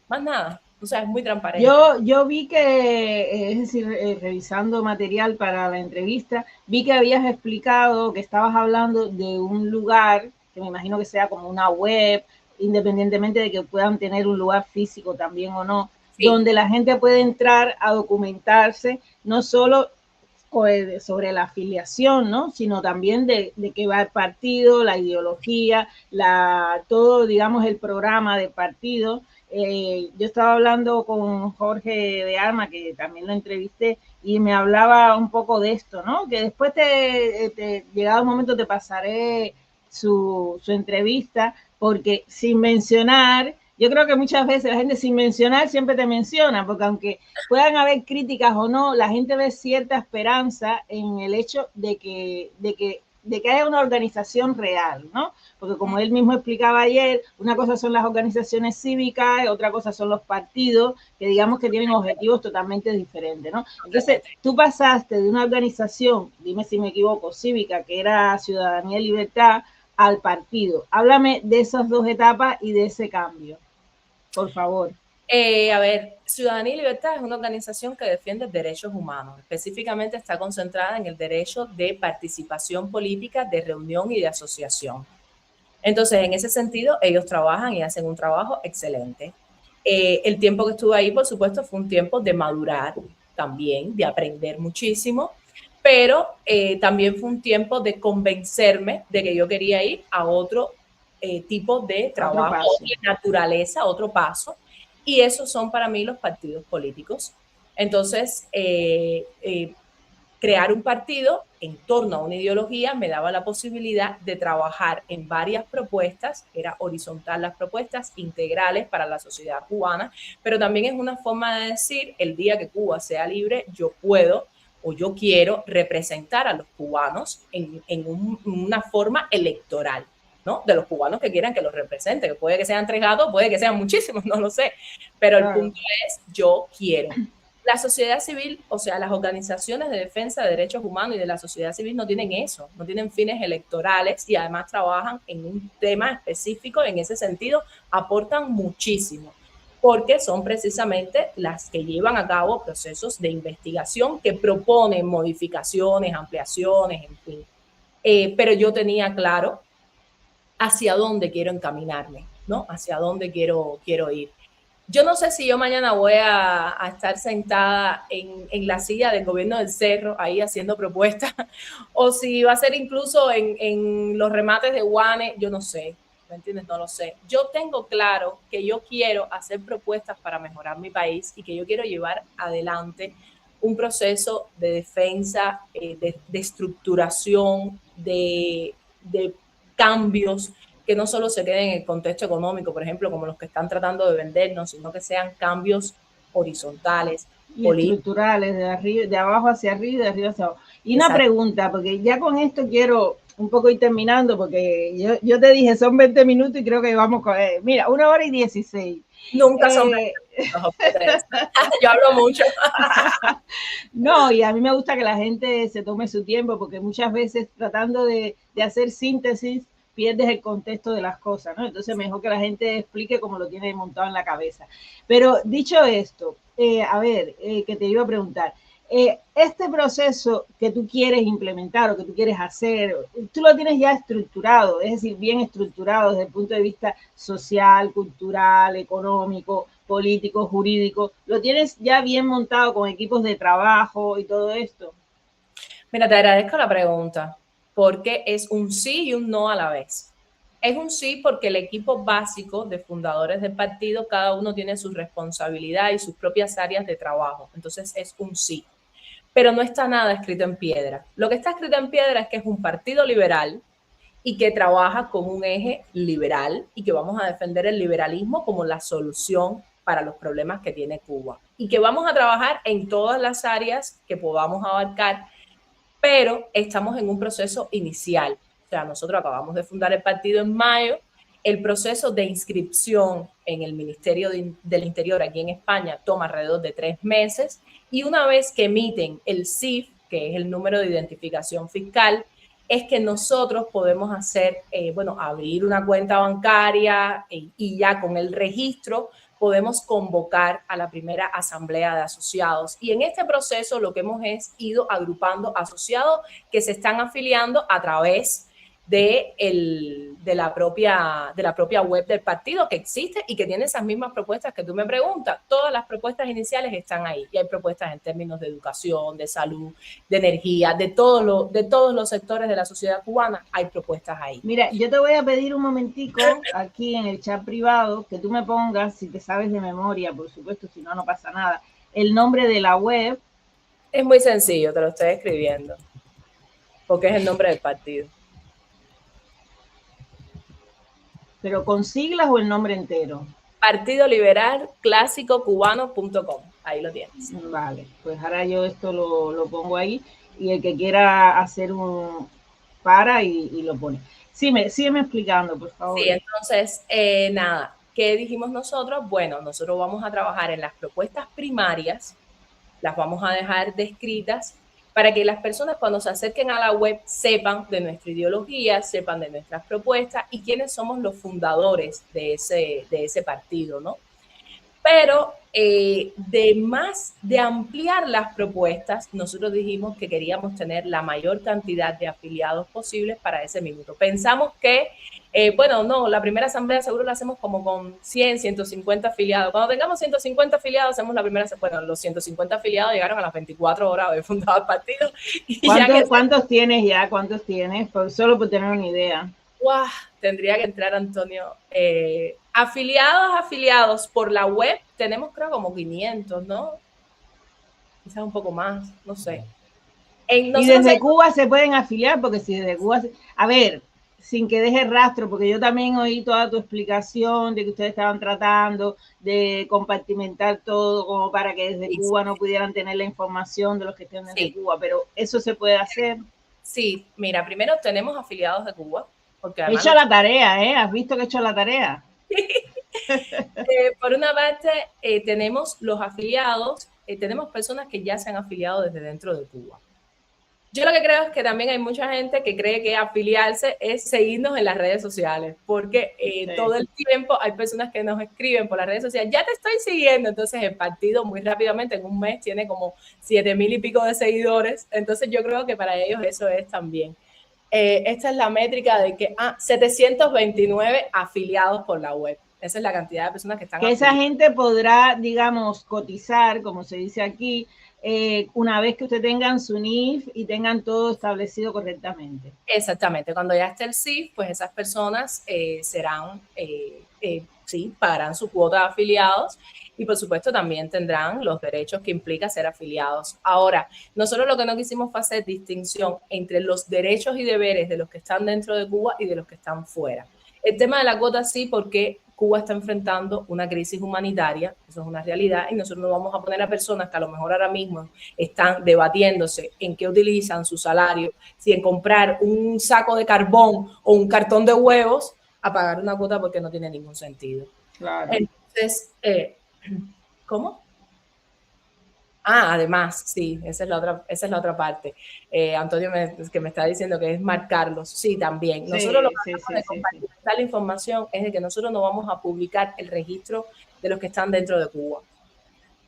Más nada. O sea, es muy transparente. Yo vi que, es decir, revisando material para la entrevista, vi que habías explicado que estabas hablando de un lugar, que me imagino que sea como una web, independientemente de que puedan tener un lugar físico también o no, sí, donde la gente puede entrar a documentarse, no solo sobre la afiliación, ¿no? Sino también de qué va el partido, la ideología, todo, digamos, el programa del partido. Yo estaba hablando con Jorge de Arma, que también lo entrevisté, y me hablaba un poco de esto, ¿no? Que después llegado un momento te pasaré su entrevista, porque sin mencionar, yo creo que muchas veces la gente sin mencionar siempre te menciona, porque aunque puedan haber críticas o no, la gente ve cierta esperanza en el hecho de que haya una organización real, ¿no? Porque como él mismo explicaba ayer, una cosa son las organizaciones cívicas, otra cosa son los partidos, que digamos que tienen objetivos totalmente diferentes, ¿no? Entonces, tú pasaste de una organización, dime si me equivoco, cívica, que era Ciudadanía y Libertad, al partido. Háblame de esas dos etapas y de ese cambio, por favor. A ver, Ciudadanía y Libertad es una organización que defiende derechos humanos. Específicamente está concentrada en el derecho de participación política, de reunión y de asociación. Entonces, en ese sentido, ellos trabajan y hacen un trabajo excelente. El tiempo que estuve ahí, por supuesto, fue un tiempo de madurar también, de aprender muchísimo, pero también fue un tiempo de convencerme de que yo quería ir a otro tipo de trabajo, de naturaleza, otro paso. Y esos son para mí los partidos políticos. Entonces, crear un partido en torno a una ideología me daba la posibilidad de trabajar en varias propuestas, era horizontal las propuestas, integrales para la sociedad cubana, pero también es una forma de decir, el día que Cuba sea libre, yo puedo o yo quiero representar a los cubanos una forma electoral, ¿no? De los cubanos que quieran que los represente, que puede que sean 3 gatos, puede que sean muchísimos, no lo sé, pero el punto es, yo quiero. La sociedad civil, o sea, las organizaciones de defensa de derechos humanos y de la sociedad civil no tienen eso, no tienen fines electorales y además trabajan en un tema específico. En ese sentido, aportan muchísimo, porque son precisamente las que llevan a cabo procesos de investigación que proponen modificaciones, ampliaciones, en fin. Pero yo tenía claro hacia dónde quiero encaminarme, ¿no? Hacia dónde quiero ir. Yo no sé si yo mañana voy a estar sentada en la silla del gobierno del Cerro, ahí haciendo propuestas, o si va a ser incluso en los remates de Guane, yo no sé, ¿me entiendes? No lo sé. Yo tengo claro que yo quiero hacer propuestas para mejorar mi país y que yo quiero llevar adelante un proceso de defensa, de estructuración, de cambios que no solo se queden en el contexto económico, por ejemplo, como los que están tratando de vendernos, sino que sean cambios horizontales y estructurales, de abajo hacia arriba y de arriba hacia abajo. Y una pregunta, porque ya con esto quiero un poco ir terminando, porque yo te dije, son 20 minutos y creo que vamos con, mira, 1 hora y 16. Nunca son 20 yo hablo mucho. No, y a mí me gusta que la gente se tome su tiempo, porque muchas veces tratando de hacer síntesis, pierdes el contexto de las cosas, ¿no? Entonces mejor que la gente explique como lo tiene montado en la cabeza. Pero dicho esto, a ver, que te iba a preguntar, este proceso que tú quieres implementar o que tú quieres hacer, tú lo tienes ya estructurado, es decir, bien estructurado desde el punto de vista social, cultural, económico, político, jurídico, lo tienes ya bien montado con equipos de trabajo y todo esto. Mira, te agradezco la pregunta, porque es un sí y un no a la vez. Es un sí porque el equipo básico de fundadores del partido, cada uno tiene su responsabilidad y sus propias áreas de trabajo. Entonces es un sí. Pero no está nada escrito en piedra. Lo que está escrito en piedra es que es un partido liberal y que trabaja con un eje liberal y que vamos a defender el liberalismo como la solución para los problemas que tiene Cuba. Y que vamos a trabajar en todas las áreas que podamos abarcar, pero estamos en un proceso inicial. O sea, nosotros acabamos de fundar el partido en mayo. El proceso de inscripción en el Ministerio del Interior aquí en España toma alrededor de 3 meses y una vez que emiten el CIF, que es el número de identificación fiscal, es que nosotros podemos hacer, abrir una cuenta bancaria y ya con el registro podemos convocar a la primera asamblea de asociados. Y en este proceso lo que hemos es ido agrupando asociados que se están afiliando a través de la propia web del partido que existe y que tiene esas mismas propuestas que tú me preguntas. Todas las propuestas iniciales están ahí y hay propuestas en términos de educación, de salud, de energía, de todos los sectores de la sociedad cubana hay propuestas ahí. Mira, yo te voy a pedir un momentico aquí en el chat privado que tú me pongas, si te sabes de memoria, por supuesto, si no, no pasa nada, el nombre de la web. Es muy sencillo, te lo estoy escribiendo, porque es el nombre del partido. ¿Pero con siglas o el nombre entero? Partido Liberal Clásico Cubano.com. Ahí lo tienes. Vale, pues ahora yo esto lo pongo ahí y el que quiera hacer un para y lo pone. Sígueme explicando, por favor. Sí, entonces, nada, ¿qué dijimos nosotros? Bueno, nosotros vamos a trabajar en las propuestas primarias, las vamos a dejar descritas para que las personas cuando se acerquen a la web sepan de nuestra ideología, sepan de nuestras propuestas y quiénes somos los fundadores de ese partido, ¿no? Pero de ampliar las propuestas, nosotros dijimos que queríamos tener la mayor cantidad de afiliados posibles para ese minuto. Pensamos que, la primera asamblea seguro la hacemos como con 100, 150 afiliados. Cuando tengamos 150 afiliados, hacemos la primera, los 150 afiliados llegaron a las 24 horas de haber fundado el partido. Y ¿Cuántos tienes ya? ¿Cuántos tienes? Solo por tener una idea. ¡Wow! Tendría que entrar, Antonio. Afiliados por la web, tenemos creo como 500, ¿no? Quizás un poco más, no sé. Y desde Cuba se pueden afiliar, porque si desde Cuba... A ver, sin que deje rastro, porque yo también oí toda tu explicación de que ustedes estaban tratando de compartimentar todo como para que desde Cuba no pudieran tener la información de los que estén desde Cuba, pero eso se puede hacer. Sí, mira, primero tenemos afiliados de Cuba. Porque he hecho la tarea, ¿eh? ¿Has visto que he hecho la tarea? Por una parte, tenemos los afiliados, tenemos personas que ya se han afiliado desde dentro de Cuba. Yo lo que creo es que también hay mucha gente que cree que afiliarse es seguirnos en las redes sociales, porque todo el tiempo hay personas que nos escriben por las redes sociales, ya te estoy siguiendo, entonces el partido muy rápidamente en un mes tiene como 7,000 y pico de seguidores, entonces yo creo que para ellos eso es también. Esta es la métrica de que 729 afiliados por la web. Esa es la cantidad de personas que están afiliadas. Esa gente podrá, digamos, cotizar, como se dice aquí, una vez que ustedes tengan su NIF y tengan todo establecido correctamente. Exactamente. Cuando ya esté el CIF, pues esas personas serán, sí, pagarán su cuota de afiliados y por supuesto también tendrán los derechos que implica ser afiliados. Ahora, nosotros lo que no quisimos fue hacer distinción entre los derechos y deberes de los que están dentro de Cuba y de los que están fuera. El tema de la cuota sí, porque Cuba está enfrentando una crisis humanitaria, eso es una realidad, y nosotros no vamos a poner a personas que a lo mejor ahora mismo están debatiéndose en qué utilizan su salario, si en comprar un saco de carbón o un cartón de huevos, a pagar una cuota porque no tiene ningún sentido. Claro. Entonces, ¿cómo? Además, sí, esa es la otra parte. Antonio que me está diciendo que es marcarlos. Sí, también. Nosotros lo que hacemos de compartir la información es de que nosotros no vamos a publicar el registro de los que están dentro de Cuba.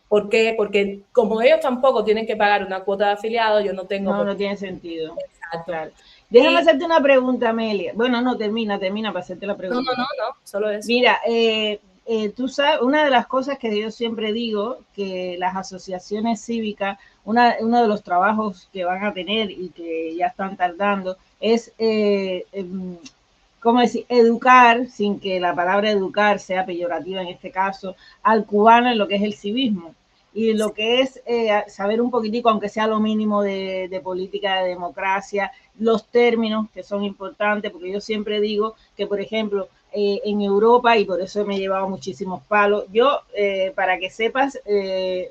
¿Por qué? Porque como ellos tampoco tienen que pagar una cuota de afiliado, yo no tengo... No tiene sentido. Exacto. Claro. Déjame hacerte una pregunta, Amelia. Bueno, no, termina para hacerte la pregunta. No, solo eso. Mira, tú sabes, una de las cosas que yo siempre digo, que las asociaciones cívicas, uno de los trabajos que van a tener y que ya están tardando, es, ¿cómo decir?, educar, sin que la palabra educar sea peyorativa en este caso, al cubano en lo que es el civismo. Y lo que es saber un poquitico, aunque sea lo mínimo de política de democracia, los términos que son importantes, porque yo siempre digo que, por ejemplo, en Europa, y por eso me he llevado muchísimos palos, yo, para que sepas,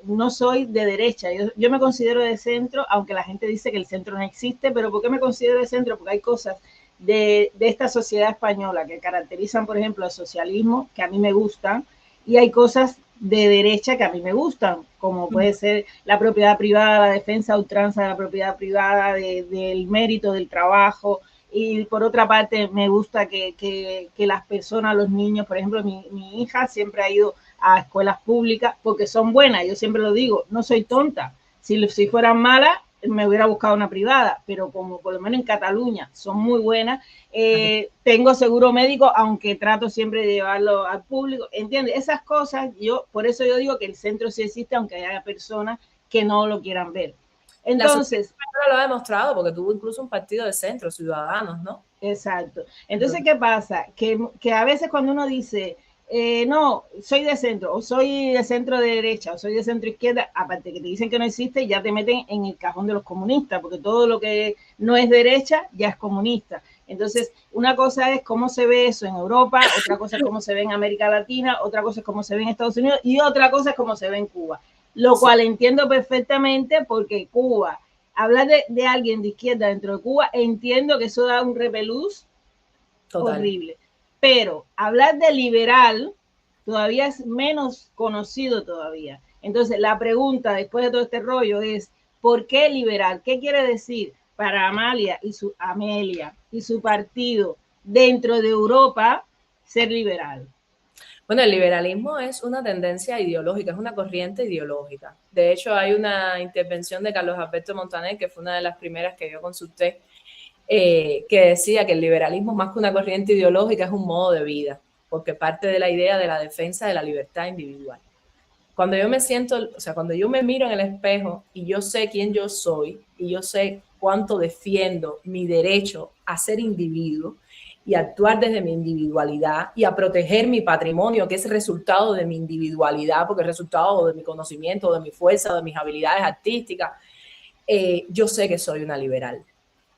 no soy de derecha, yo me considero de centro, aunque la gente dice que el centro no existe, pero ¿por qué me considero de centro? Porque hay cosas de esta sociedad española que caracterizan, por ejemplo, el socialismo, que a mí me gustan, y hay cosas de derecha que a mí me gustan, como puede ser la propiedad privada, la defensa a ultranza de la propiedad privada, del mérito del trabajo, y por otra parte me gusta que las personas, los niños, por ejemplo, mi hija siempre ha ido a escuelas públicas porque son buenas, yo siempre lo digo, no soy tonta, si fueran malas me hubiera buscado una privada, pero como por lo menos en Cataluña son muy buenas, tengo seguro médico, aunque trato siempre de llevarlo al público, ¿entiendes? Esas cosas, por eso yo digo que el centro sí existe, aunque haya personas que no lo quieran ver. Entonces, lo ha demostrado porque tuvo incluso un partido de centro, Ciudadanos, ¿no? Exacto. Entonces, ¿qué pasa? Que a veces cuando uno dice, no, soy de centro, o soy de centro de derecha, o soy de centro izquierda, aparte que te dicen que no existe, ya te meten en el cajón de los comunistas, porque todo lo que no es derecha ya es comunista. Entonces, una cosa es cómo se ve eso en Europa, otra cosa es cómo se ve en América Latina, otra cosa es cómo se ve en Estados Unidos, y otra cosa es cómo se ve en Cuba. Lo cual entiendo perfectamente porque Cuba, hablar de alguien de izquierda dentro de Cuba, entiendo que eso da un repelús horrible. Pero hablar de liberal todavía es menos conocido todavía. Entonces, la pregunta después de todo este rollo es, ¿por qué liberal? ¿Qué quiere decir para Amelia y su partido dentro de Europa ser liberal? Bueno, el liberalismo es una tendencia ideológica, es una corriente ideológica. De hecho, hay una intervención de Carlos Alberto Montaner, que fue una de las primeras que yo consulté, que decía que el liberalismo, más que una corriente ideológica, es un modo de vida, porque parte de la idea de la defensa de la libertad individual. Cuando yo me siento, o sea, cuando yo me miro en el espejo y yo sé quién yo soy y yo sé cuánto defiendo mi derecho a ser individuo y actuar desde mi individualidad y a proteger mi patrimonio, que es el resultado de mi individualidad, porque es el resultado de mi conocimiento, de mi fuerza, de mis habilidades artísticas, yo sé que soy una liberal.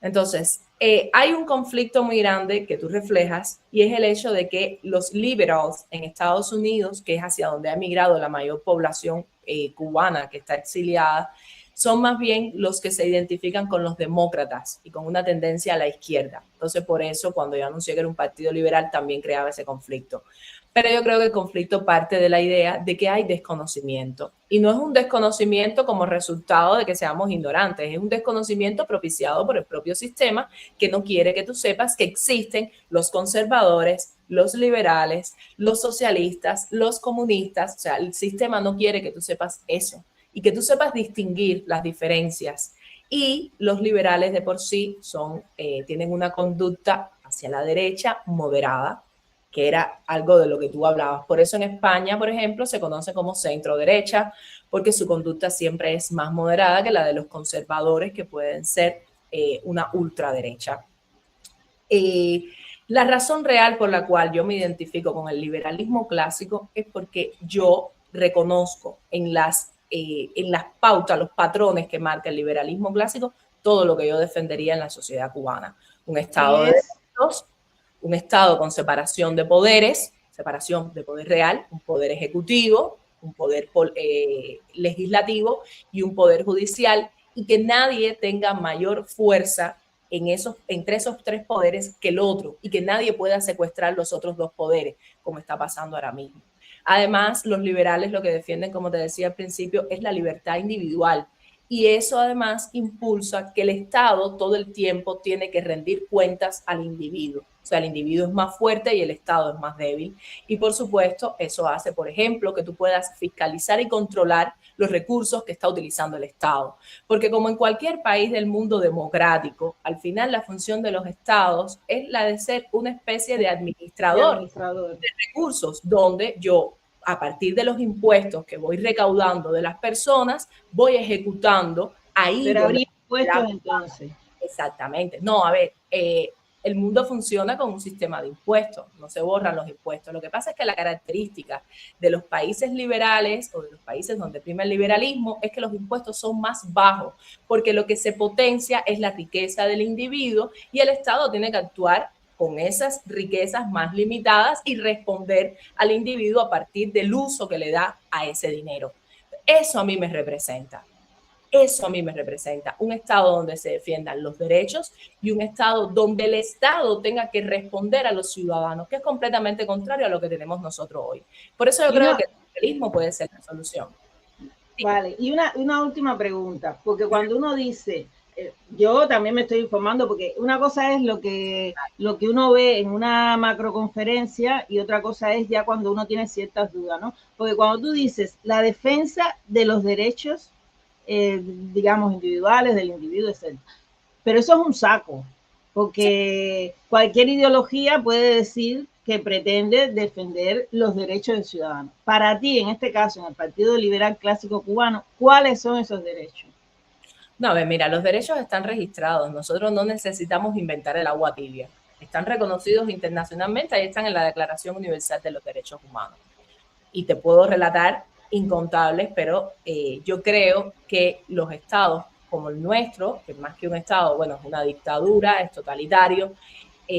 Entonces, hay un conflicto muy grande que tú reflejas y es el hecho de que los liberals en Estados Unidos, que es hacia donde ha migrado la mayor población cubana que está exiliada, son más bien los que se identifican con los demócratas y con una tendencia a la izquierda. Entonces, por eso, cuando yo anuncié que era un partido liberal, también creaba ese conflicto. Pero yo creo que el conflicto parte de la idea de que hay desconocimiento. Y no es un desconocimiento como resultado de que seamos ignorantes, es un desconocimiento propiciado por el propio sistema que no quiere que tú sepas que existen los conservadores, los liberales, los socialistas, los comunistas. O sea, el sistema no quiere que tú sepas eso y que tú sepas distinguir las diferencias. Y los liberales de por sí tienen una conducta hacia la derecha moderada, que era algo de lo que tú hablabas. Por eso en España, por ejemplo, se conoce como centro derecha, porque su conducta siempre es más moderada que la de los conservadores, que pueden ser una ultraderecha. La razón real por la cual yo me identifico con el liberalismo clásico es porque yo reconozco en las pautas, los patrones que marca el liberalismo clásico, todo lo que yo defendería en la sociedad cubana. Un Estado de derechos, un Estado con separación de poderes, separación de poder real, un poder ejecutivo, un poder legislativo y un poder judicial, y que nadie tenga mayor fuerza entre esos tres poderes que el otro, y que nadie pueda secuestrar los otros dos poderes, como está pasando ahora mismo. Además, los liberales lo que defienden, como te decía al principio, es la libertad individual. Y eso además impulsa que el Estado todo el tiempo tiene que rendir cuentas al individuo. O sea, el individuo es más fuerte y el Estado es más débil. Y por supuesto, eso hace, por ejemplo, que tú puedas fiscalizar y controlar los recursos que está utilizando el Estado. Porque como en cualquier país del mundo democrático, al final la función de los Estados es la de ser una especie de administrador de recursos, donde yo, a partir de los impuestos que voy recaudando de las personas, voy ejecutando ahí. Pero habría impuestos entonces. Exactamente. No, a ver, el mundo funciona con un sistema de impuestos, no se borran los impuestos. Lo que pasa es que la característica de los países liberales o de los países donde prima el liberalismo es que los impuestos son más bajos, porque lo que se potencia es la riqueza del individuo y el Estado tiene que actuar con esas riquezas más limitadas y responder al individuo a partir del uso que le da a ese dinero. Eso a mí me representa. Eso a mí me representa un Estado donde se defiendan los derechos y un Estado donde el Estado tenga que responder a los ciudadanos, que es completamente contrario a lo que tenemos nosotros hoy. Por eso yo creo que el liberalismo puede ser la solución. Sí. Vale, y una última pregunta, porque cuando uno dice, yo también me estoy informando, porque una cosa es lo que uno ve en una macroconferencia y otra cosa es ya cuando uno tiene ciertas dudas, ¿no? Porque cuando tú dices la defensa de los derechos, digamos, individuales, del individuo, etc. Pero eso es un saco, porque cualquier ideología puede decir que pretende defender los derechos del ciudadano. Para ti, en este caso, en el Partido Liberal Clásico Cubano, ¿cuáles son esos derechos? No, a ver, mira, los derechos están registrados. Nosotros no necesitamos inventar el agua tibia. Están reconocidos internacionalmente, ahí están en la Declaración Universal de los Derechos Humanos. Y te puedo relatar incontables, pero yo creo que los estados como el nuestro, que más que un estado, bueno, es una dictadura, es totalitario,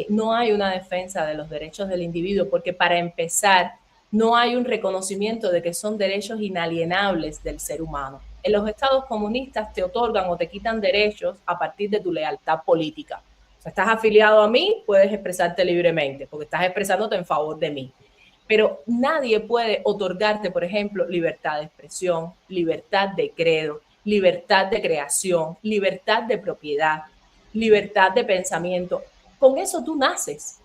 no hay una defensa de los derechos del individuo, porque para empezar, no hay un reconocimiento de que son derechos inalienables del ser humano. En los estados comunistas te otorgan o te quitan derechos a partir de tu lealtad política. O sea, estás afiliado a mí, puedes expresarte libremente, porque estás expresándote en favor de mí. Pero nadie puede otorgarte, por ejemplo, libertad de expresión, libertad de credo, libertad de creación, libertad de propiedad, libertad de pensamiento. Con eso tú naces.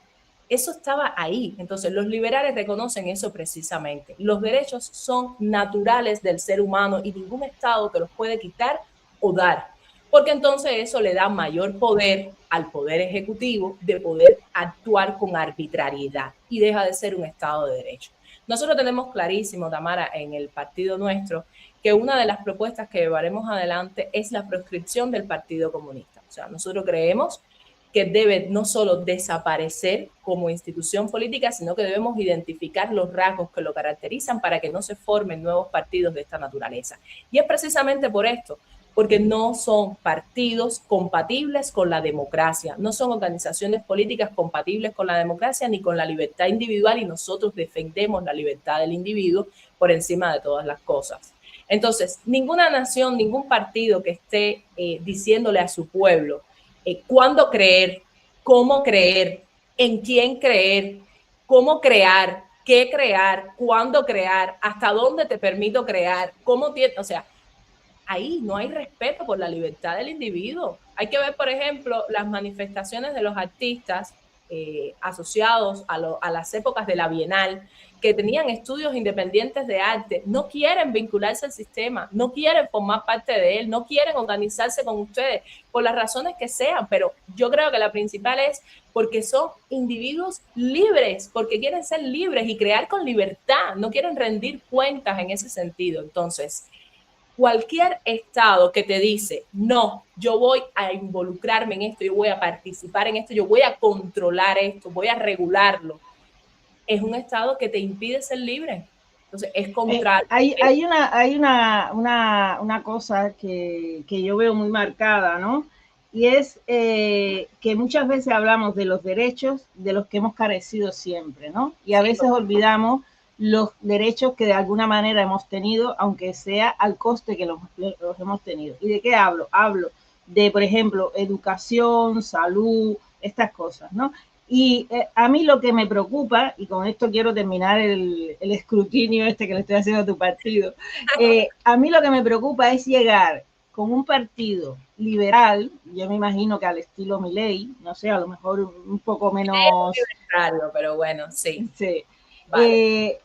Eso estaba ahí. Entonces, los liberales reconocen eso precisamente. Los derechos son naturales del ser humano y ningún Estado te los puede quitar o dar, porque entonces eso le da mayor poder al poder ejecutivo de poder actuar con arbitrariedad y deja de ser un Estado de derecho. Nosotros tenemos clarísimo, Tamara, en el partido nuestro, que una de las propuestas que llevaremos adelante es la proscripción del Partido Comunista. O sea, nosotros creemos que debe no solo desaparecer como institución política, sino que debemos identificar los rasgos que lo caracterizan para que no se formen nuevos partidos de esta naturaleza. Y es precisamente por esto, porque no son partidos compatibles con la democracia, no son organizaciones políticas compatibles con la democracia ni con la libertad individual, y nosotros defendemos la libertad del individuo por encima de todas las cosas. Entonces, ninguna nación, ningún partido que esté diciéndole a su pueblo cuándo creer, cómo creer, en quién creer, cómo crear, qué crear, cuándo crear, hasta dónde te permito crear, cómo tiene, o sea, ahí no hay respeto por la libertad del individuo. Hay que ver, por ejemplo, las manifestaciones de los artistas asociados a las épocas de la Bienal, que tenían estudios independientes de arte, no quieren vincularse al sistema, no quieren formar parte de él, no quieren organizarse con ustedes, por las razones que sean, pero yo creo que la principal es porque son individuos libres, porque quieren ser libres y crear con libertad, no quieren rendir cuentas en ese sentido. Entonces, cualquier estado que te dice, no, yo voy a involucrarme en esto, yo voy a participar en esto, yo voy a controlar esto, voy a regularlo, es un estado que te impide ser libre. Entonces, es contrario. Hay una cosa que yo veo muy marcada, ¿no? Y es que muchas veces hablamos de los derechos de los que hemos carecido siempre, ¿no? Y a veces olvidamos los derechos que de alguna manera hemos tenido, aunque sea al coste que los hemos tenido. ¿Y de qué hablo? Hablo de, por ejemplo, educación, salud, estas cosas, ¿no? Y a mí lo que me preocupa, y con esto quiero terminar el escrutinio este que le estoy haciendo a tu partido, a mí lo que me preocupa es llegar con un partido liberal, yo me imagino que al estilo Milei, no sé, a lo mejor un poco menos... Pero bueno, sí. Sí. Vale.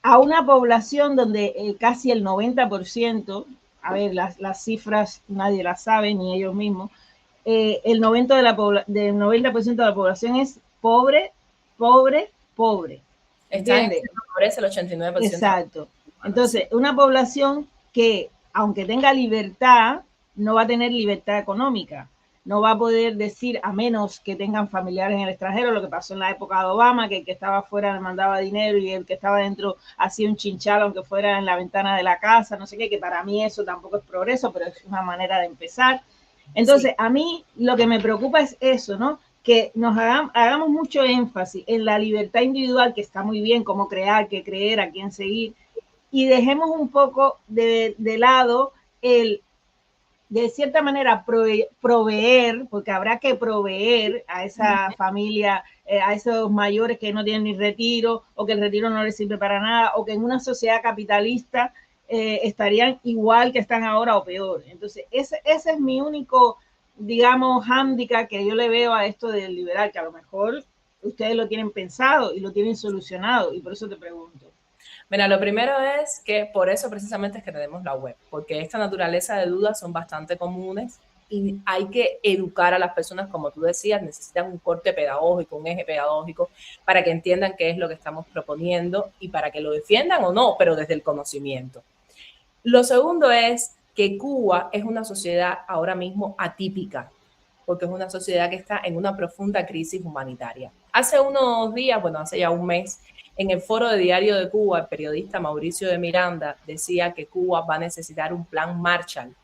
A una población donde casi el 90%, a ver, las cifras nadie las sabe, ni ellos mismos, el 90% del 90% de la población es pobre, pobre, pobre. ¿Entiendes? Pobreza el 89%. Exacto. Entonces, una población que, aunque tenga libertad, no va a tener libertad económica. No va a poder decir, a menos que tengan familiares en el extranjero, lo que pasó en la época de Obama, que el que estaba afuera le mandaba dinero y el que estaba dentro hacía un chinchal, aunque fuera en la ventana de la casa, no sé qué, que para mí eso tampoco es progreso, pero es una manera de empezar. Entonces, sí, a mí lo que me preocupa es eso, ¿no? Que nos hagamos mucho énfasis en la libertad individual, que está muy bien, cómo crear, qué creer, a quién seguir, y dejemos un poco de lado el, de cierta manera, proveer, porque habrá que proveer a esa familia, a esos mayores que no tienen ni retiro, o que el retiro no les sirve para nada, o que en una sociedad capitalista estarían igual que están ahora o peor. Entonces, ese es mi único, digamos, hándicap que yo le veo a esto del liberal, que a lo mejor ustedes lo tienen pensado y lo tienen solucionado, y por eso te pregunto. Mira, lo primero es que por eso precisamente es que tenemos la web, porque esta naturaleza de dudas son bastante comunes y hay que educar a las personas, como tú decías, necesitan un corte pedagógico, un eje pedagógico, para que entiendan qué es lo que estamos proponiendo y para que lo defiendan o no, pero desde el conocimiento. Lo segundo es que Cuba es una sociedad ahora mismo atípica, porque es una sociedad que está en una profunda crisis humanitaria. Hace unos días, bueno, hace ya un mes, en el foro de Diario de Cuba, el periodista Mauricio de Miranda decía que Cuba va a necesitar un plan Marshall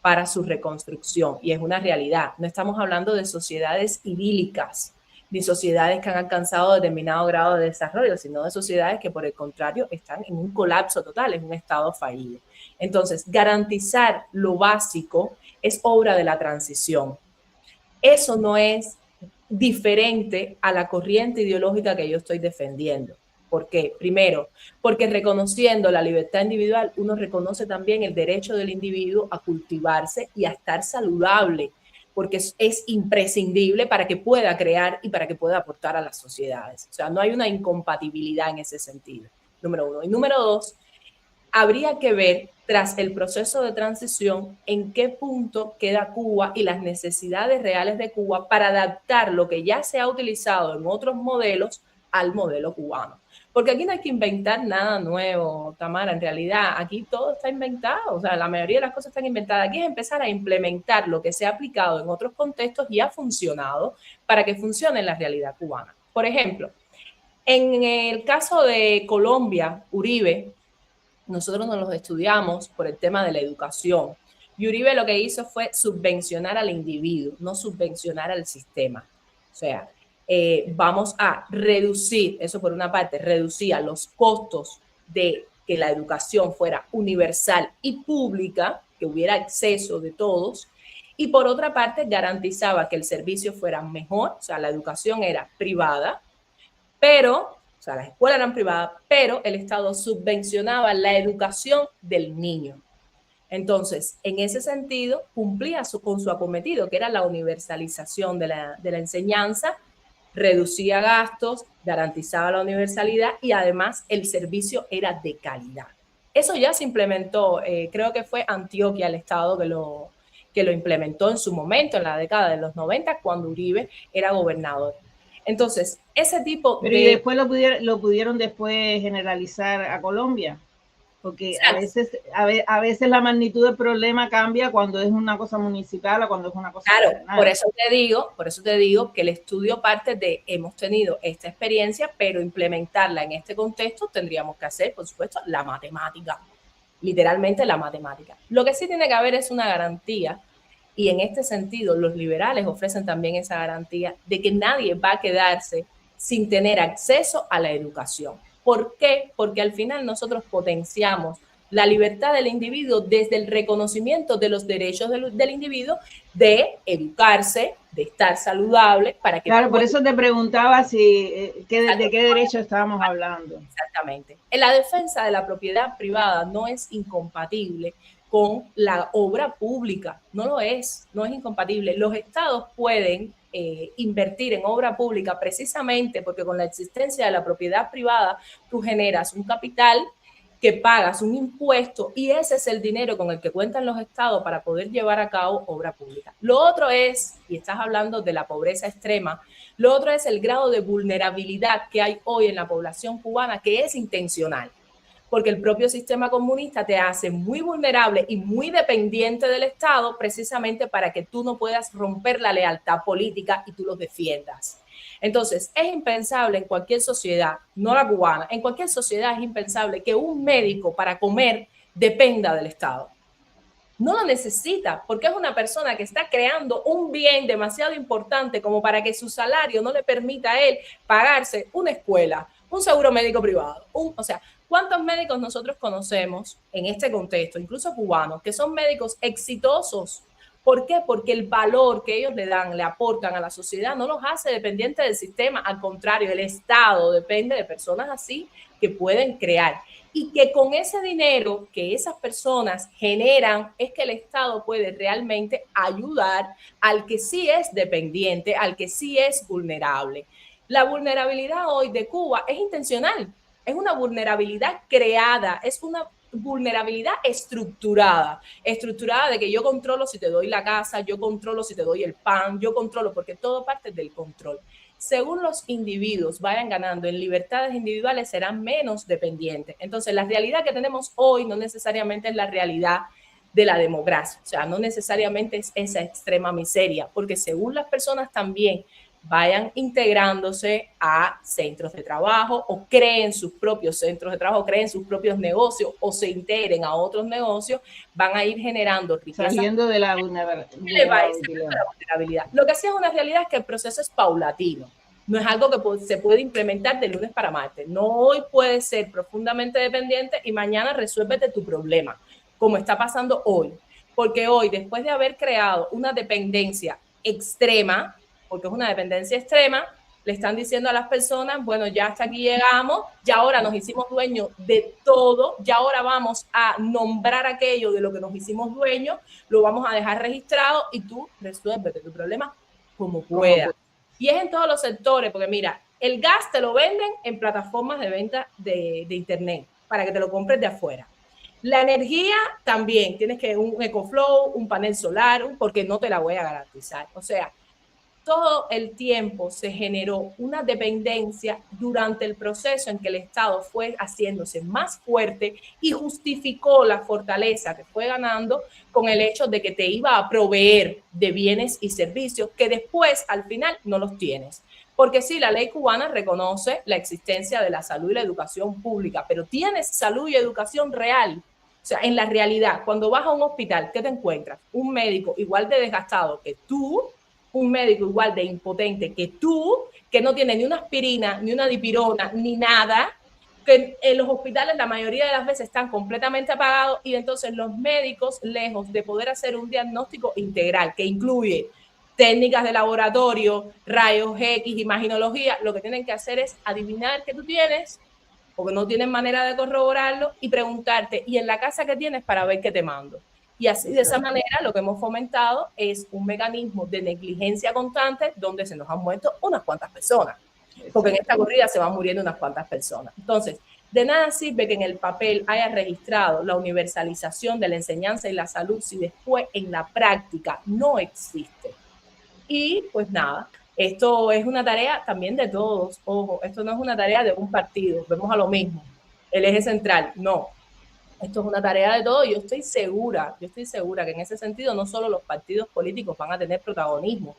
para su reconstrucción, y es una realidad. No estamos hablando de sociedades idílicas, ni sociedades que han alcanzado determinado grado de desarrollo, sino de sociedades que, por el contrario, están en un colapso total, en un estado fallido. Entonces, garantizar lo básico es obra de la transición. Eso no es diferente a la corriente ideológica que yo estoy defendiendo. ¿Por qué? Primero, porque reconociendo la libertad individual, uno reconoce también el derecho del individuo a cultivarse y a estar saludable, porque es imprescindible para que pueda crear y para que pueda aportar a las sociedades. O sea, no hay una incompatibilidad en ese sentido, número uno. Y número dos, habría que ver, tras el proceso de transición, en qué punto queda Cuba y las necesidades reales de Cuba para adaptar lo que ya se ha utilizado en otros modelos al modelo cubano. Porque aquí no hay que inventar nada nuevo, Tamara, en realidad aquí todo está inventado, o sea, la mayoría de las cosas están inventadas. Aquí es empezar a implementar lo que se ha aplicado en otros contextos y ha funcionado para que funcione en la realidad cubana. Por ejemplo, en el caso de Colombia, Uribe, nosotros nos los estudiamos por el tema de la educación, Y Uribe lo que hizo fue subvencionar al individuo, no subvencionar al sistema. O sea, vamos a reducir, eso por una parte, reducía los costos de que la educación fuera universal y pública, que hubiera acceso de todos, y por otra parte garantizaba que el servicio fuera mejor, o sea, la educación era privada, pero, o sea, las escuelas eran privadas, pero el Estado subvencionaba la educación del niño. Entonces, en ese sentido, cumplía con su acometido, que era la universalización de la enseñanza, reducía gastos, garantizaba la universalidad y además el servicio era de calidad. Eso ya se implementó, creo que fue Antioquia el estado que lo implementó en su momento, en la década de los 90, cuando Uribe era gobernador. Entonces, ese tipo Pero de... y después lo pudieron después generalizar a Colombia, porque a veces la magnitud del problema cambia cuando es una cosa municipal o cuando es una cosa Claro, nacional. por eso te digo que el estudio parte de hemos tenido esta experiencia, pero implementarla en este contexto tendríamos que hacer, por supuesto, la matemática, literalmente la matemática. Lo que sí tiene que haber es una garantía, y en este sentido los liberales ofrecen también esa garantía de que nadie va a quedarse sin tener acceso a la educación. ¿Por qué? Porque al final nosotros potenciamos la libertad del individuo desde el reconocimiento de los derechos del individuo de educarse, de estar saludable, para que... Claro, por eso te preguntaba si de qué derecho estábamos hablando. Exactamente. En la defensa de la propiedad privada no es incompatible con la obra pública, no lo es, no es incompatible. Los estados pueden invertir en obra pública precisamente porque con la existencia de la propiedad privada tú generas un capital que pagas un impuesto y ese es el dinero con el que cuentan los estados para poder llevar a cabo obra pública. Lo otro es, y estás hablando de la pobreza extrema, lo otro es el grado de vulnerabilidad que hay hoy en la población cubana, que es intencional, porque el propio sistema comunista te hace muy vulnerable y muy dependiente del Estado precisamente para que tú no puedas romper la lealtad política y tú los defiendas. Entonces, es impensable en cualquier sociedad, no la cubana, en cualquier sociedad es impensable que un médico para comer dependa del Estado. No lo necesita porque es una persona que está creando un bien demasiado importante como para que su salario no le permita a él pagarse una escuela, un seguro médico privado. O sea, ¿cuántos médicos nosotros conocemos en este contexto, incluso cubanos, que son médicos exitosos? ¿Por qué? Porque el valor que ellos le dan, le aportan a la sociedad, no los hace dependientes del sistema. Al contrario, el Estado depende de personas así que pueden crear. Y que con ese dinero que esas personas generan es que el Estado puede realmente ayudar al que sí es dependiente, al que sí es vulnerable. La vulnerabilidad hoy de Cuba es intencional, es una vulnerabilidad creada, es una vulnerabilidad estructurada de que yo controlo si te doy la casa, yo controlo si te doy el pan, yo controlo, porque todo parte del control. Según los individuos vayan ganando en libertades individuales, serán menos dependientes. Entonces, la realidad que tenemos hoy no necesariamente es la realidad de la democracia, o sea, no necesariamente es esa extrema miseria, porque según las personas también vayan integrándose a centros de trabajo o creen sus propios centros de trabajo, creen sus propios negocios o se integren a otros negocios, van a ir generando riqueza. Saliendo de la vulnerabilidad. Lo que sí es una realidad es que el proceso es paulatino. No es algo que se puede implementar de lunes para martes. No hoy puedes ser profundamente dependiente y mañana resuélvete tu problema, como está pasando hoy. Porque hoy, después de haber creado una dependencia extrema, porque es una dependencia extrema, le están diciendo a las personas, bueno, ya hasta aquí llegamos, ya ahora nos hicimos dueños de todo, ya ahora vamos a nombrar aquello de lo que nos hicimos dueños, lo vamos a dejar registrado y tú resuélvete tu problema como puedas. Y es en todos los sectores, porque mira, el gas te lo venden en plataformas de venta de internet para que te lo compres de afuera. La energía también, tienes que un EcoFlow, un panel solar, porque no te la voy a garantizar. O sea, todo el tiempo se generó una dependencia durante el proceso en que el Estado fue haciéndose más fuerte y justificó la fortaleza que fue ganando con el hecho de que te iba a proveer de bienes y servicios que después, al final, no los tienes. Porque sí, la ley cubana reconoce la existencia de la salud y la educación pública, pero tienes salud y educación real. O sea, en la realidad, cuando vas a un hospital, ¿qué te encuentras? Un médico igual de desgastado que tú, un médico igual de impotente que tú, que no tiene ni una aspirina, ni una dipirona, ni nada, que en los hospitales la mayoría de las veces están completamente apagados y entonces los médicos, lejos de poder hacer un diagnóstico integral que incluye técnicas de laboratorio, rayos X, imaginología, lo que tienen que hacer es adivinar qué tú tienes, porque no tienen manera de corroborarlo, y preguntarte, ¿y en la casa qué tienes para ver qué te mando? Y así, de esa manera, lo que hemos fomentado es un mecanismo de negligencia constante donde se nos han muerto unas cuantas personas, porque en esta corrida se van muriendo unas cuantas personas. Entonces, de nada sirve que en el papel haya registrado la universalización de la enseñanza y la salud si después en la práctica no existe. Y pues nada, esto es una tarea también de todos. Ojo, esto no es una tarea de un partido, vemos a lo mismo, el eje central, no. Esto es una tarea de todos. Yo estoy segura que en ese sentido no solo los partidos políticos van a tener protagonismo,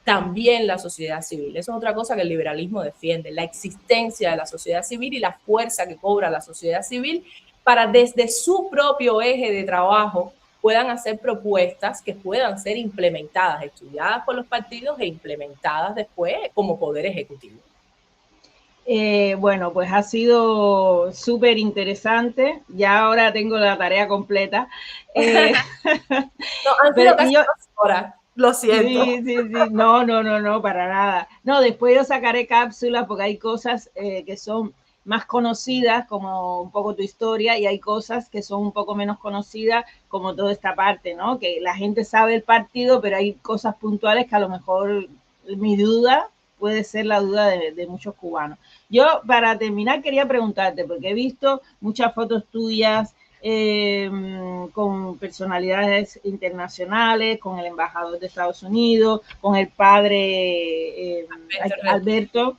también la sociedad civil. Eso es otra cosa que el liberalismo defiende, la existencia de la sociedad civil y la fuerza que cobra la sociedad civil para desde su propio eje de trabajo puedan hacer propuestas que puedan ser implementadas, estudiadas por los partidos e implementadas después como poder ejecutivo. Bueno, pues ha sido súper interesante. Ya ahora tengo la tarea completa. No, han sido casi 2 horas. Lo siento. Sí, sí, sí. No, para nada. No, después yo sacaré cápsulas porque hay cosas que son más conocidas, como un poco tu historia, y hay cosas que son un poco menos conocidas, como toda esta parte, ¿no? Que la gente sabe el partido, pero hay cosas puntuales que a lo mejor mi duda puede ser la duda de muchos cubanos. Yo, para terminar, quería preguntarte, porque he visto muchas fotos tuyas con personalidades internacionales, con el embajador de Estados Unidos, con el padre Alberto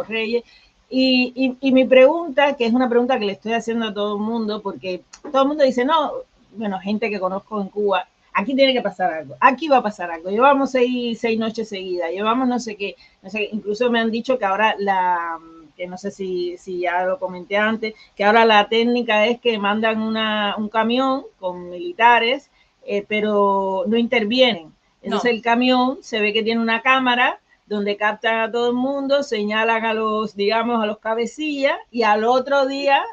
Reyes. Y mi pregunta, que es una pregunta que le estoy haciendo a todo el mundo, porque todo el mundo dice, no, bueno, gente que conozco en Cuba, aquí tiene que pasar algo, aquí va a pasar algo, llevamos 6 noches seguidas, llevamos no sé qué, incluso me han dicho que ahora que no sé si ya lo comenté antes, que ahora la técnica es que mandan un camión con militares, pero no intervienen. Entonces el camión se ve que tiene una cámara donde captan a todo el mundo, señalan a los, digamos, a los cabecillas, y al otro día,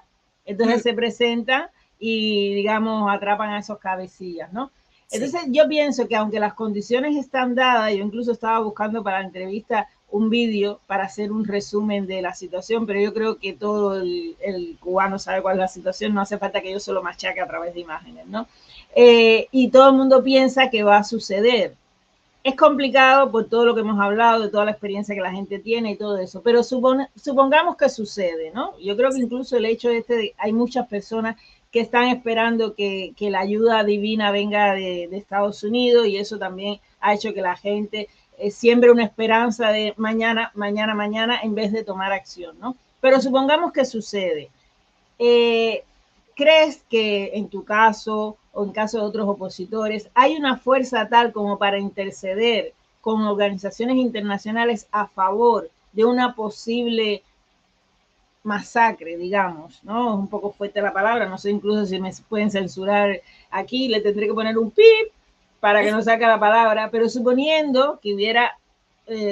entonces se presentan y, digamos, atrapan a esos cabecillas, ¿no? Entonces yo pienso que aunque las condiciones están dadas, yo incluso estaba buscando para la entrevista un vídeo para hacer un resumen de la situación, pero yo creo que todo el cubano sabe cuál es la situación, no hace falta que yo se lo machaque a través de imágenes, ¿no? Y todo el mundo piensa que va a suceder. Es complicado por todo lo que hemos hablado, de toda la experiencia que la gente tiene y todo eso, pero supongamos que sucede, ¿no? Yo creo que incluso el hecho hay muchas personas que están esperando que la ayuda divina venga de Estados Unidos, y eso también ha hecho que la gente siembre una esperanza de mañana, en vez de tomar acción, ¿no? Pero supongamos que sucede. ¿Crees que en tu caso o en caso de otros opositores hay una fuerza tal como para interceder con organizaciones internacionales a favor de una posible masacre, digamos, ¿no? Es un poco fuerte la palabra, no sé incluso si me pueden censurar aquí, le tendré que poner un pip para que no saque la palabra, pero suponiendo que hubiera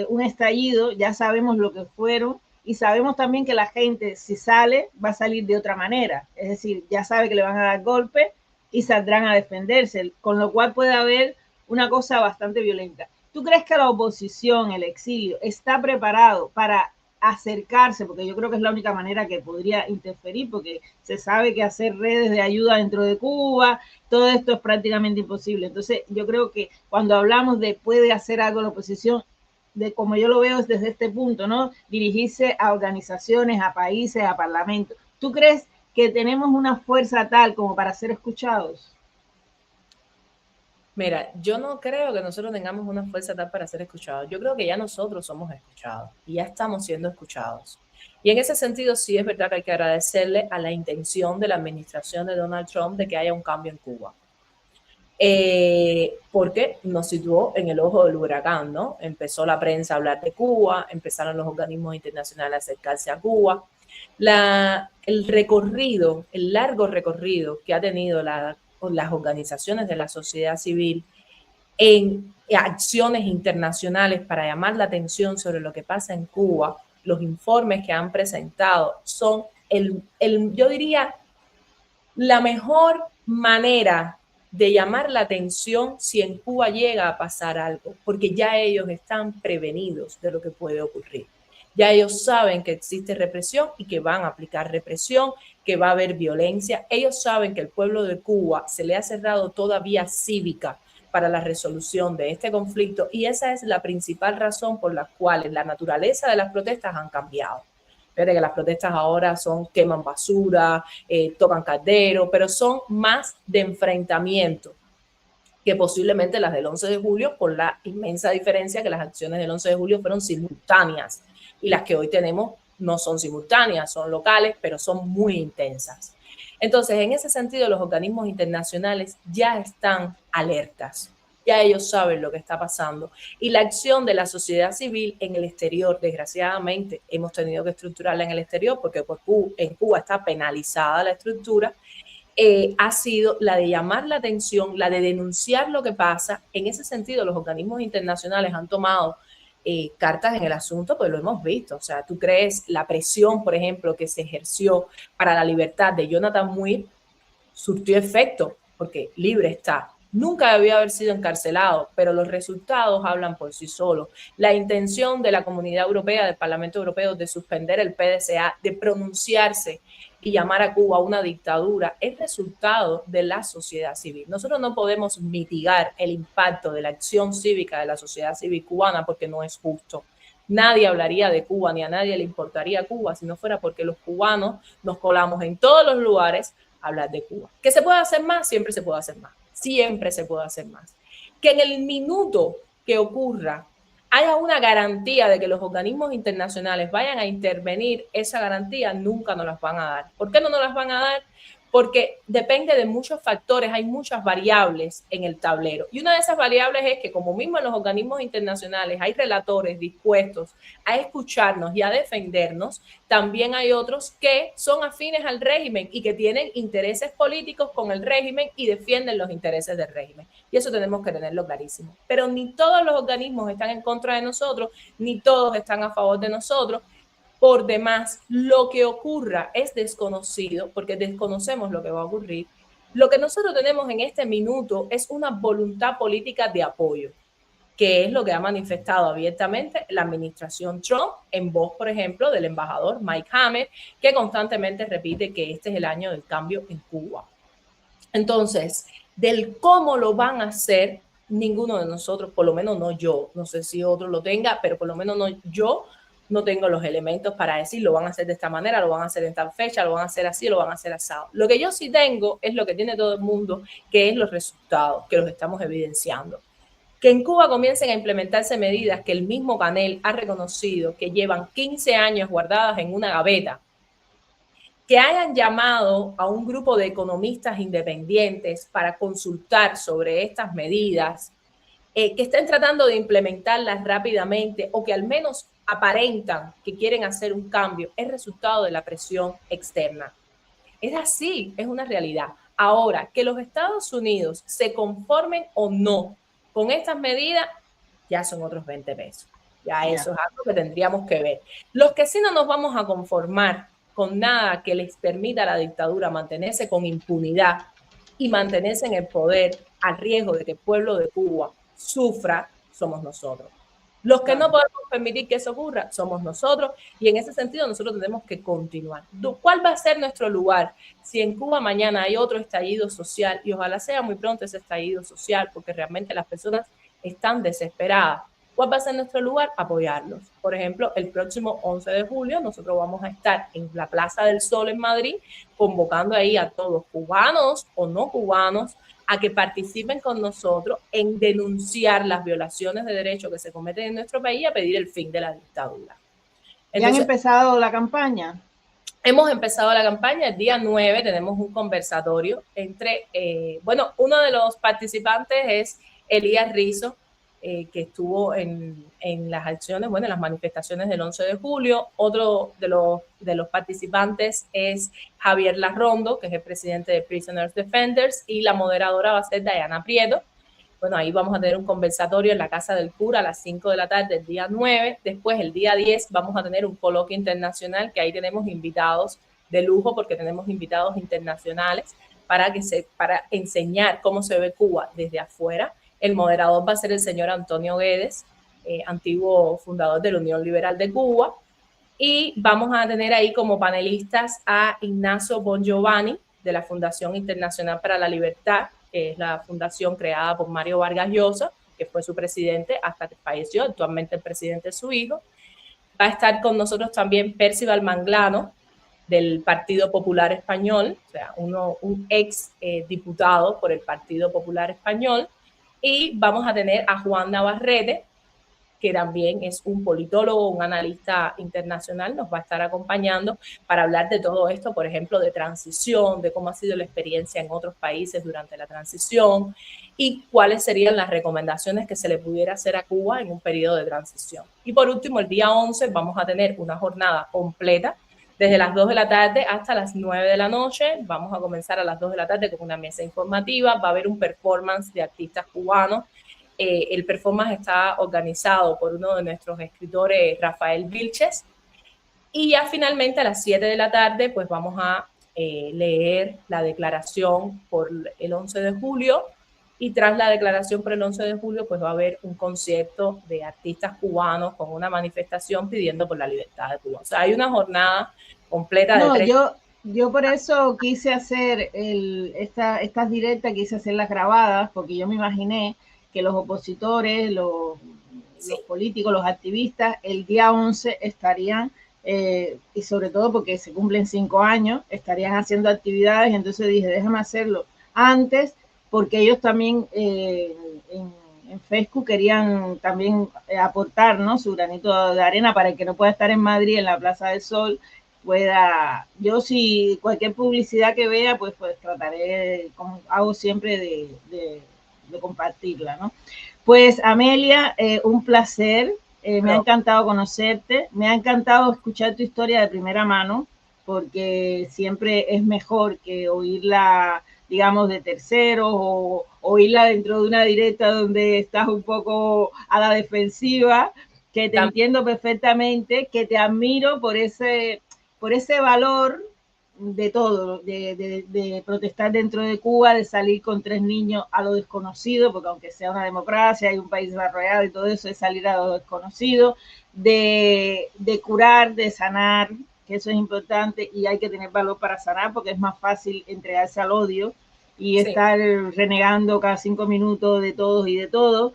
un estallido, ya sabemos lo que fueron, y sabemos también que la gente, si sale, va a salir de otra manera, es decir, ya sabe que le van a dar golpe y saldrán a defenderse, con lo cual puede haber una cosa bastante violenta. ¿Tú crees que la oposición, el exilio, está preparado para acercarse, porque yo creo que es la única manera que podría interferir, porque se sabe que hacer redes de ayuda dentro de Cuba, todo esto es prácticamente imposible? Entonces yo creo que cuando hablamos de puede hacer algo la oposición, de como yo lo veo es desde este punto, ¿no? Dirigirse a organizaciones, a países, a parlamentos. ¿Tú crees que tenemos una fuerza tal como para ser escuchados? Mira, yo no creo que nosotros tengamos una fuerza tal para ser escuchados. Yo creo que ya nosotros somos escuchados y ya estamos siendo escuchados. Y en ese sentido sí es verdad que hay que agradecerle a la intención de la administración de Donald Trump de que haya un cambio en Cuba. Porque nos situó en el ojo del huracán, ¿no? Empezó la prensa a hablar de Cuba, empezaron los organismos internacionales a acercarse a Cuba. El recorrido, el largo recorrido que ha tenido las organizaciones de la sociedad civil en acciones internacionales para llamar la atención sobre lo que pasa en Cuba, los informes que han presentado son yo diría, la mejor manera de llamar la atención si en Cuba llega a pasar algo, porque ya ellos están prevenidos de lo que puede ocurrir. Ya ellos saben que existe represión y que van a aplicar represión, que va a haber violencia. Ellos saben que el pueblo de Cuba se le ha cerrado toda vía cívica para la resolución de este conflicto y esa es la principal razón por la cual la naturaleza de las protestas han cambiado. Fíjate que las protestas ahora queman basura, tocan caldero, pero son más de enfrentamiento que posiblemente las del 11 de julio, con la inmensa diferencia que las acciones del 11 de julio fueron simultáneas y las que hoy tenemos no son simultáneas, son locales, pero son muy intensas. Entonces, en ese sentido, los organismos internacionales ya están alertas. Ya ellos saben lo que está pasando. Y la acción de la sociedad civil en el exterior, desgraciadamente, hemos tenido que estructurarla en el exterior porque en Cuba está penalizada la estructura, ha sido la de llamar la atención, la de denunciar lo que pasa. En ese sentido, los organismos internacionales han tomado cartas en el asunto, pues lo hemos visto. O sea, tú crees la presión, por ejemplo, que se ejerció para la libertad de Jonathan Muir surtió efecto porque libre está. Nunca debió haber sido encarcelado, pero los resultados hablan por sí solos. La intención de la Comunidad Europea, del Parlamento Europeo, de suspender el PDCA, de pronunciarse y llamar a Cuba una dictadura, es resultado de la sociedad civil. Nosotros no podemos mitigar el impacto de la acción cívica de la sociedad civil cubana porque no es justo. Nadie hablaría de Cuba ni a nadie le importaría Cuba si no fuera porque los cubanos nos colamos en todos los lugares a hablar de Cuba. ¿Que se puede hacer más? Siempre se puede hacer más. Siempre se puede hacer más. Que en el minuto que ocurra haya una garantía de que los organismos internacionales vayan a intervenir, esa garantía nunca nos las van a dar. ¿Por qué no nos las van a dar? Porque depende de muchos factores, hay muchas variables en el tablero. Y una de esas variables es que como mismo en los organismos internacionales hay relatores dispuestos a escucharnos y a defendernos, también hay otros que son afines al régimen y que tienen intereses políticos con el régimen y defienden los intereses del régimen. Y eso tenemos que tenerlo clarísimo. Pero ni todos los organismos están en contra de nosotros, ni todos están a favor de nosotros. Por demás, lo que ocurra es desconocido, porque desconocemos lo que va a ocurrir. Lo que nosotros tenemos en este minuto es una voluntad política de apoyo, que es lo que ha manifestado abiertamente la administración Trump, en voz, por ejemplo, del embajador Mike Hammer, que constantemente repite que este es el año del cambio en Cuba. Entonces, del cómo lo van a hacer, ninguno de nosotros, por lo menos no yo, no sé si otro lo tenga, pero por lo menos no yo, no tengo los elementos para decir lo van a hacer de esta manera, lo van a hacer en tal fecha, lo van a hacer así, lo van a hacer asado. Lo que yo sí tengo es lo que tiene todo el mundo, que es los resultados, que los estamos evidenciando. Que en Cuba comiencen a implementarse medidas que el mismo Canel ha reconocido que llevan 15 años guardadas en una gaveta, que hayan llamado a un grupo de economistas independientes para consultar sobre estas medidas, que estén tratando de implementarlas rápidamente o que al menos aparentan que quieren hacer un cambio, es resultado de la presión externa. Es así, es una realidad. Ahora, que los Estados Unidos se conformen o no con estas medidas, ya son otros 20 pesos. Ya eso es algo que tendríamos que ver. Los que sí no nos vamos a conformar con nada que les permita a la dictadura mantenerse con impunidad y mantenerse en el poder al riesgo de que el pueblo de Cuba sufra, somos nosotros. Los que no podemos permitir que eso ocurra somos nosotros y en ese sentido nosotros tenemos que continuar. ¿Cuál va a ser nuestro lugar si en Cuba mañana hay otro estallido social? Y ojalá sea muy pronto ese estallido social porque realmente las personas están desesperadas. ¿Cuál va a ser nuestro lugar? Apoyarlos. Por ejemplo, el próximo 11 de julio nosotros vamos a estar en la Plaza del Sol en Madrid convocando ahí a todos, cubanos o no cubanos, a que participen con nosotros en denunciar las violaciones de derechos que se cometen en nuestro país y a pedir el fin de la dictadura. Entonces, ¿ya han empezado la campaña? Hemos empezado la campaña, el día 9 tenemos un conversatorio entre, uno de los participantes es Elías Rizzo, que estuvo en las acciones, bueno, en las manifestaciones del 11 de julio. Otro de los participantes es Javier Larrondo, que es el presidente de Prisoners Defenders, y la moderadora va a ser Diana Prieto. Bueno, ahí vamos a tener un conversatorio en la Casa del Cura a las 5 de la tarde, el día 9. Después, el día 10, vamos a tener un coloquio internacional, que ahí tenemos invitados de lujo, porque tenemos invitados internacionales para enseñar cómo se ve Cuba desde afuera. El moderador va a ser el señor Antonio Guedes, antiguo fundador de la Unión Liberal de Cuba. Y vamos a tener ahí como panelistas a Ignacio Bongiovanni, de la Fundación Internacional para la Libertad, que es la fundación creada por Mario Vargas Llosa, que fue su presidente hasta que falleció. Actualmente el presidente es su hijo. Va a estar con nosotros también Percival Manglano, del Partido Popular Español, o sea, un ex diputado por el Partido Popular Español. Y vamos a tener a Juan Navarrete, que también es un politólogo, un analista internacional, nos va a estar acompañando para hablar de todo esto, por ejemplo, de transición, de cómo ha sido la experiencia en otros países durante la transición y cuáles serían las recomendaciones que se le pudiera hacer a Cuba en un periodo de transición. Y por último, el día 11 vamos a tener una jornada completa desde las 2 de la tarde hasta las 9 de la noche. Vamos a comenzar a las 2 de la tarde con una mesa informativa, va a haber un performance de artistas cubanos. El performance está organizado por uno de nuestros escritores, Rafael Vilches, y ya finalmente a las 7 de la tarde pues vamos a leer la declaración por el 11 de julio, y tras la declaración por el 11 de julio pues va a haber un concierto de artistas cubanos con una manifestación pidiendo por la libertad de Cuba. O sea, hay una jornada completa de 3. Yo por eso quise hacer estas directas, quise hacerlas grabadas, porque yo me imaginé que los opositores, los políticos, los activistas, el día 11 estarían, y sobre todo porque se cumplen 5 años, estarían haciendo actividades. Entonces dije, déjame hacerlo antes, porque ellos también en Facebook querían también aportar, ¿no?, su granito de arena para el que no pueda estar en Madrid, en la Plaza del Sol, pueda. Yo, si cualquier publicidad que vea, pues trataré, como hago siempre, de compartirla, ¿no? Pues Amelia, un placer, me ha encantado conocerte, me ha encantado escuchar tu historia de primera mano, porque siempre es mejor que oírla, digamos, de terceros, o oírla dentro de una directa donde estás un poco a la defensiva, que te entiendo perfectamente, que te admiro por ese valor de todo, de protestar dentro de Cuba, de salir con 3 niños a lo desconocido, porque aunque sea una democracia y un país desarrollado y todo eso, es salir a lo desconocido, de curar, de sanar, que eso es importante, y hay que tener valor para sanar, porque es más fácil entregarse al odio y estar renegando cada 5 minutos de todos y de todo.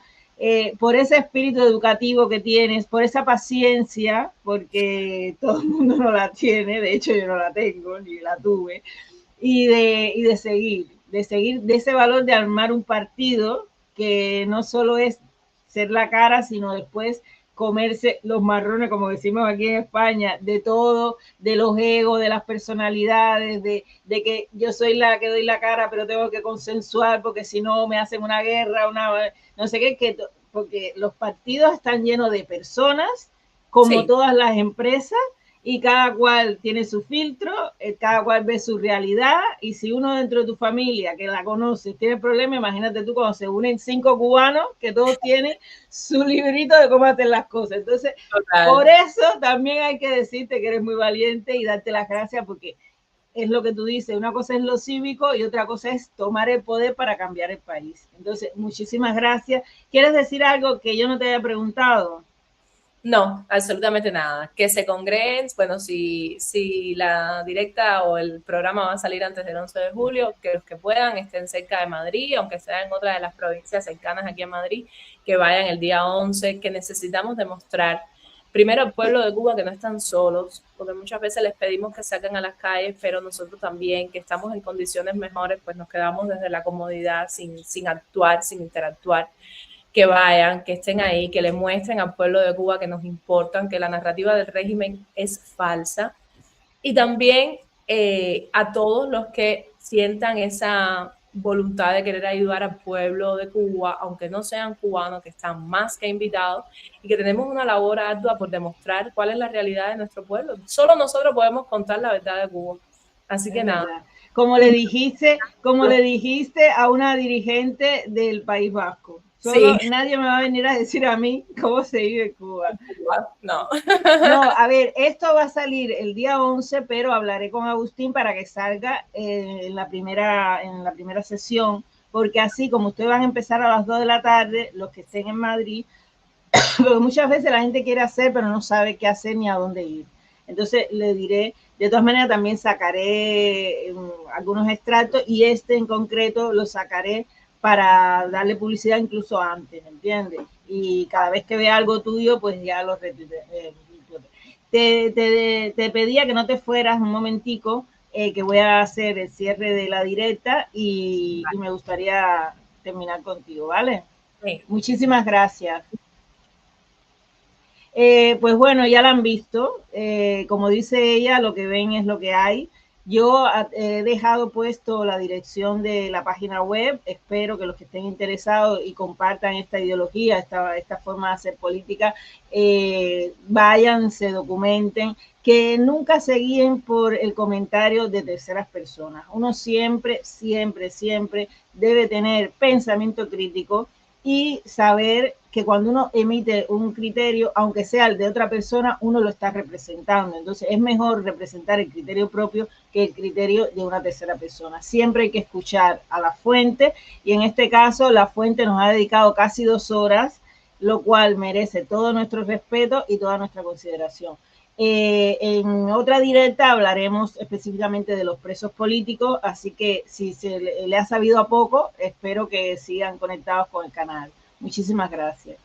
Por ese espíritu educativo que tienes, por esa paciencia, porque todo el mundo no la tiene, de hecho yo no la tengo, ni la tuve, y de seguir, de ese valor de armar un partido que no solo es ser la cara, sino después comerse los marrones, como decimos aquí en España, de todo, de los egos, de las personalidades, de que yo soy la que doy la cara, pero tengo que consensuar, porque si no me hacen una guerra, no sé qué, porque los partidos están llenos de personas, como todas las empresas, y cada cual tiene su filtro, cada cual ve su realidad, y si uno dentro de tu familia que la conoce tiene problemas, imagínate tú cuando se unen 5 cubanos que todos tienen su librito de cómo hacer las cosas. Entonces, por eso también hay que decirte que eres muy valiente y darte las gracias, porque es lo que tú dices, una cosa es lo cívico y otra cosa es tomar el poder para cambiar el país. Entonces, muchísimas gracias. ¿Quieres decir algo que yo no te haya preguntado? No, absolutamente nada. Que se congreguen, bueno, si la directa o el programa va a salir antes del 11 de julio, que los que puedan estén cerca de Madrid, aunque sea en otra de las provincias cercanas aquí a Madrid, que vayan el día 11, que necesitamos demostrar primero al pueblo de Cuba que no están solos, porque muchas veces les pedimos que salgan a las calles, pero nosotros también, que estamos en condiciones mejores, pues nos quedamos desde la comodidad sin actuar, sin interactuar. Que vayan, que estén ahí, que le muestren al pueblo de Cuba que nos importan, que la narrativa del régimen es falsa. Y también a todos los que sientan esa voluntad de querer ayudar al pueblo de Cuba, aunque no sean cubanos, que están más que invitados y que tenemos una labor ardua por demostrar cuál es la realidad de nuestro pueblo. Solo nosotros podemos contar la verdad de Cuba. Así que Es nada. verdad. Como le dijiste a una dirigente del País Vasco. Solo Sí. nadie me va a venir a decir a mí cómo se vive Cuba. No. No, a ver, esto va a salir el día 11, pero hablaré con Agustín para que salga en la primera sesión, porque así como ustedes van a empezar a las 2 de la tarde, los que estén en Madrid, porque muchas veces la gente quiere hacer, pero no sabe qué hacer ni a dónde ir. Entonces le diré, de todas maneras también sacaré algunos extractos y este en concreto lo sacaré para darle publicidad incluso antes, ¿entiendes? Y cada vez que vea algo tuyo, pues ya lo te pedía que no te fueras un momentico, que voy a hacer el cierre de la directa y me gustaría terminar contigo, ¿vale? Sí. Muchísimas gracias. Pues bueno, ya la han visto. Como dice ella, lo que ven es lo que hay. Yo he dejado puesto la dirección de la página web. Espero que los que estén interesados y compartan esta ideología, esta forma de hacer política, vayan, se documenten, que nunca se guíen por el comentario de terceras personas. Uno siempre, siempre, siempre debe tener pensamiento crítico y saber que cuando uno emite un criterio, aunque sea el de otra persona, uno lo está representando. Entonces es mejor representar el criterio propio que el criterio de una tercera persona. Siempre hay que escuchar a la fuente y en este caso la fuente nos ha dedicado casi 2 horas, lo cual merece todo nuestro respeto y toda nuestra consideración. En otra directa hablaremos específicamente de los presos políticos, así que si se le ha sabido a poco, espero que sigan conectados con el canal. Muchísimas gracias.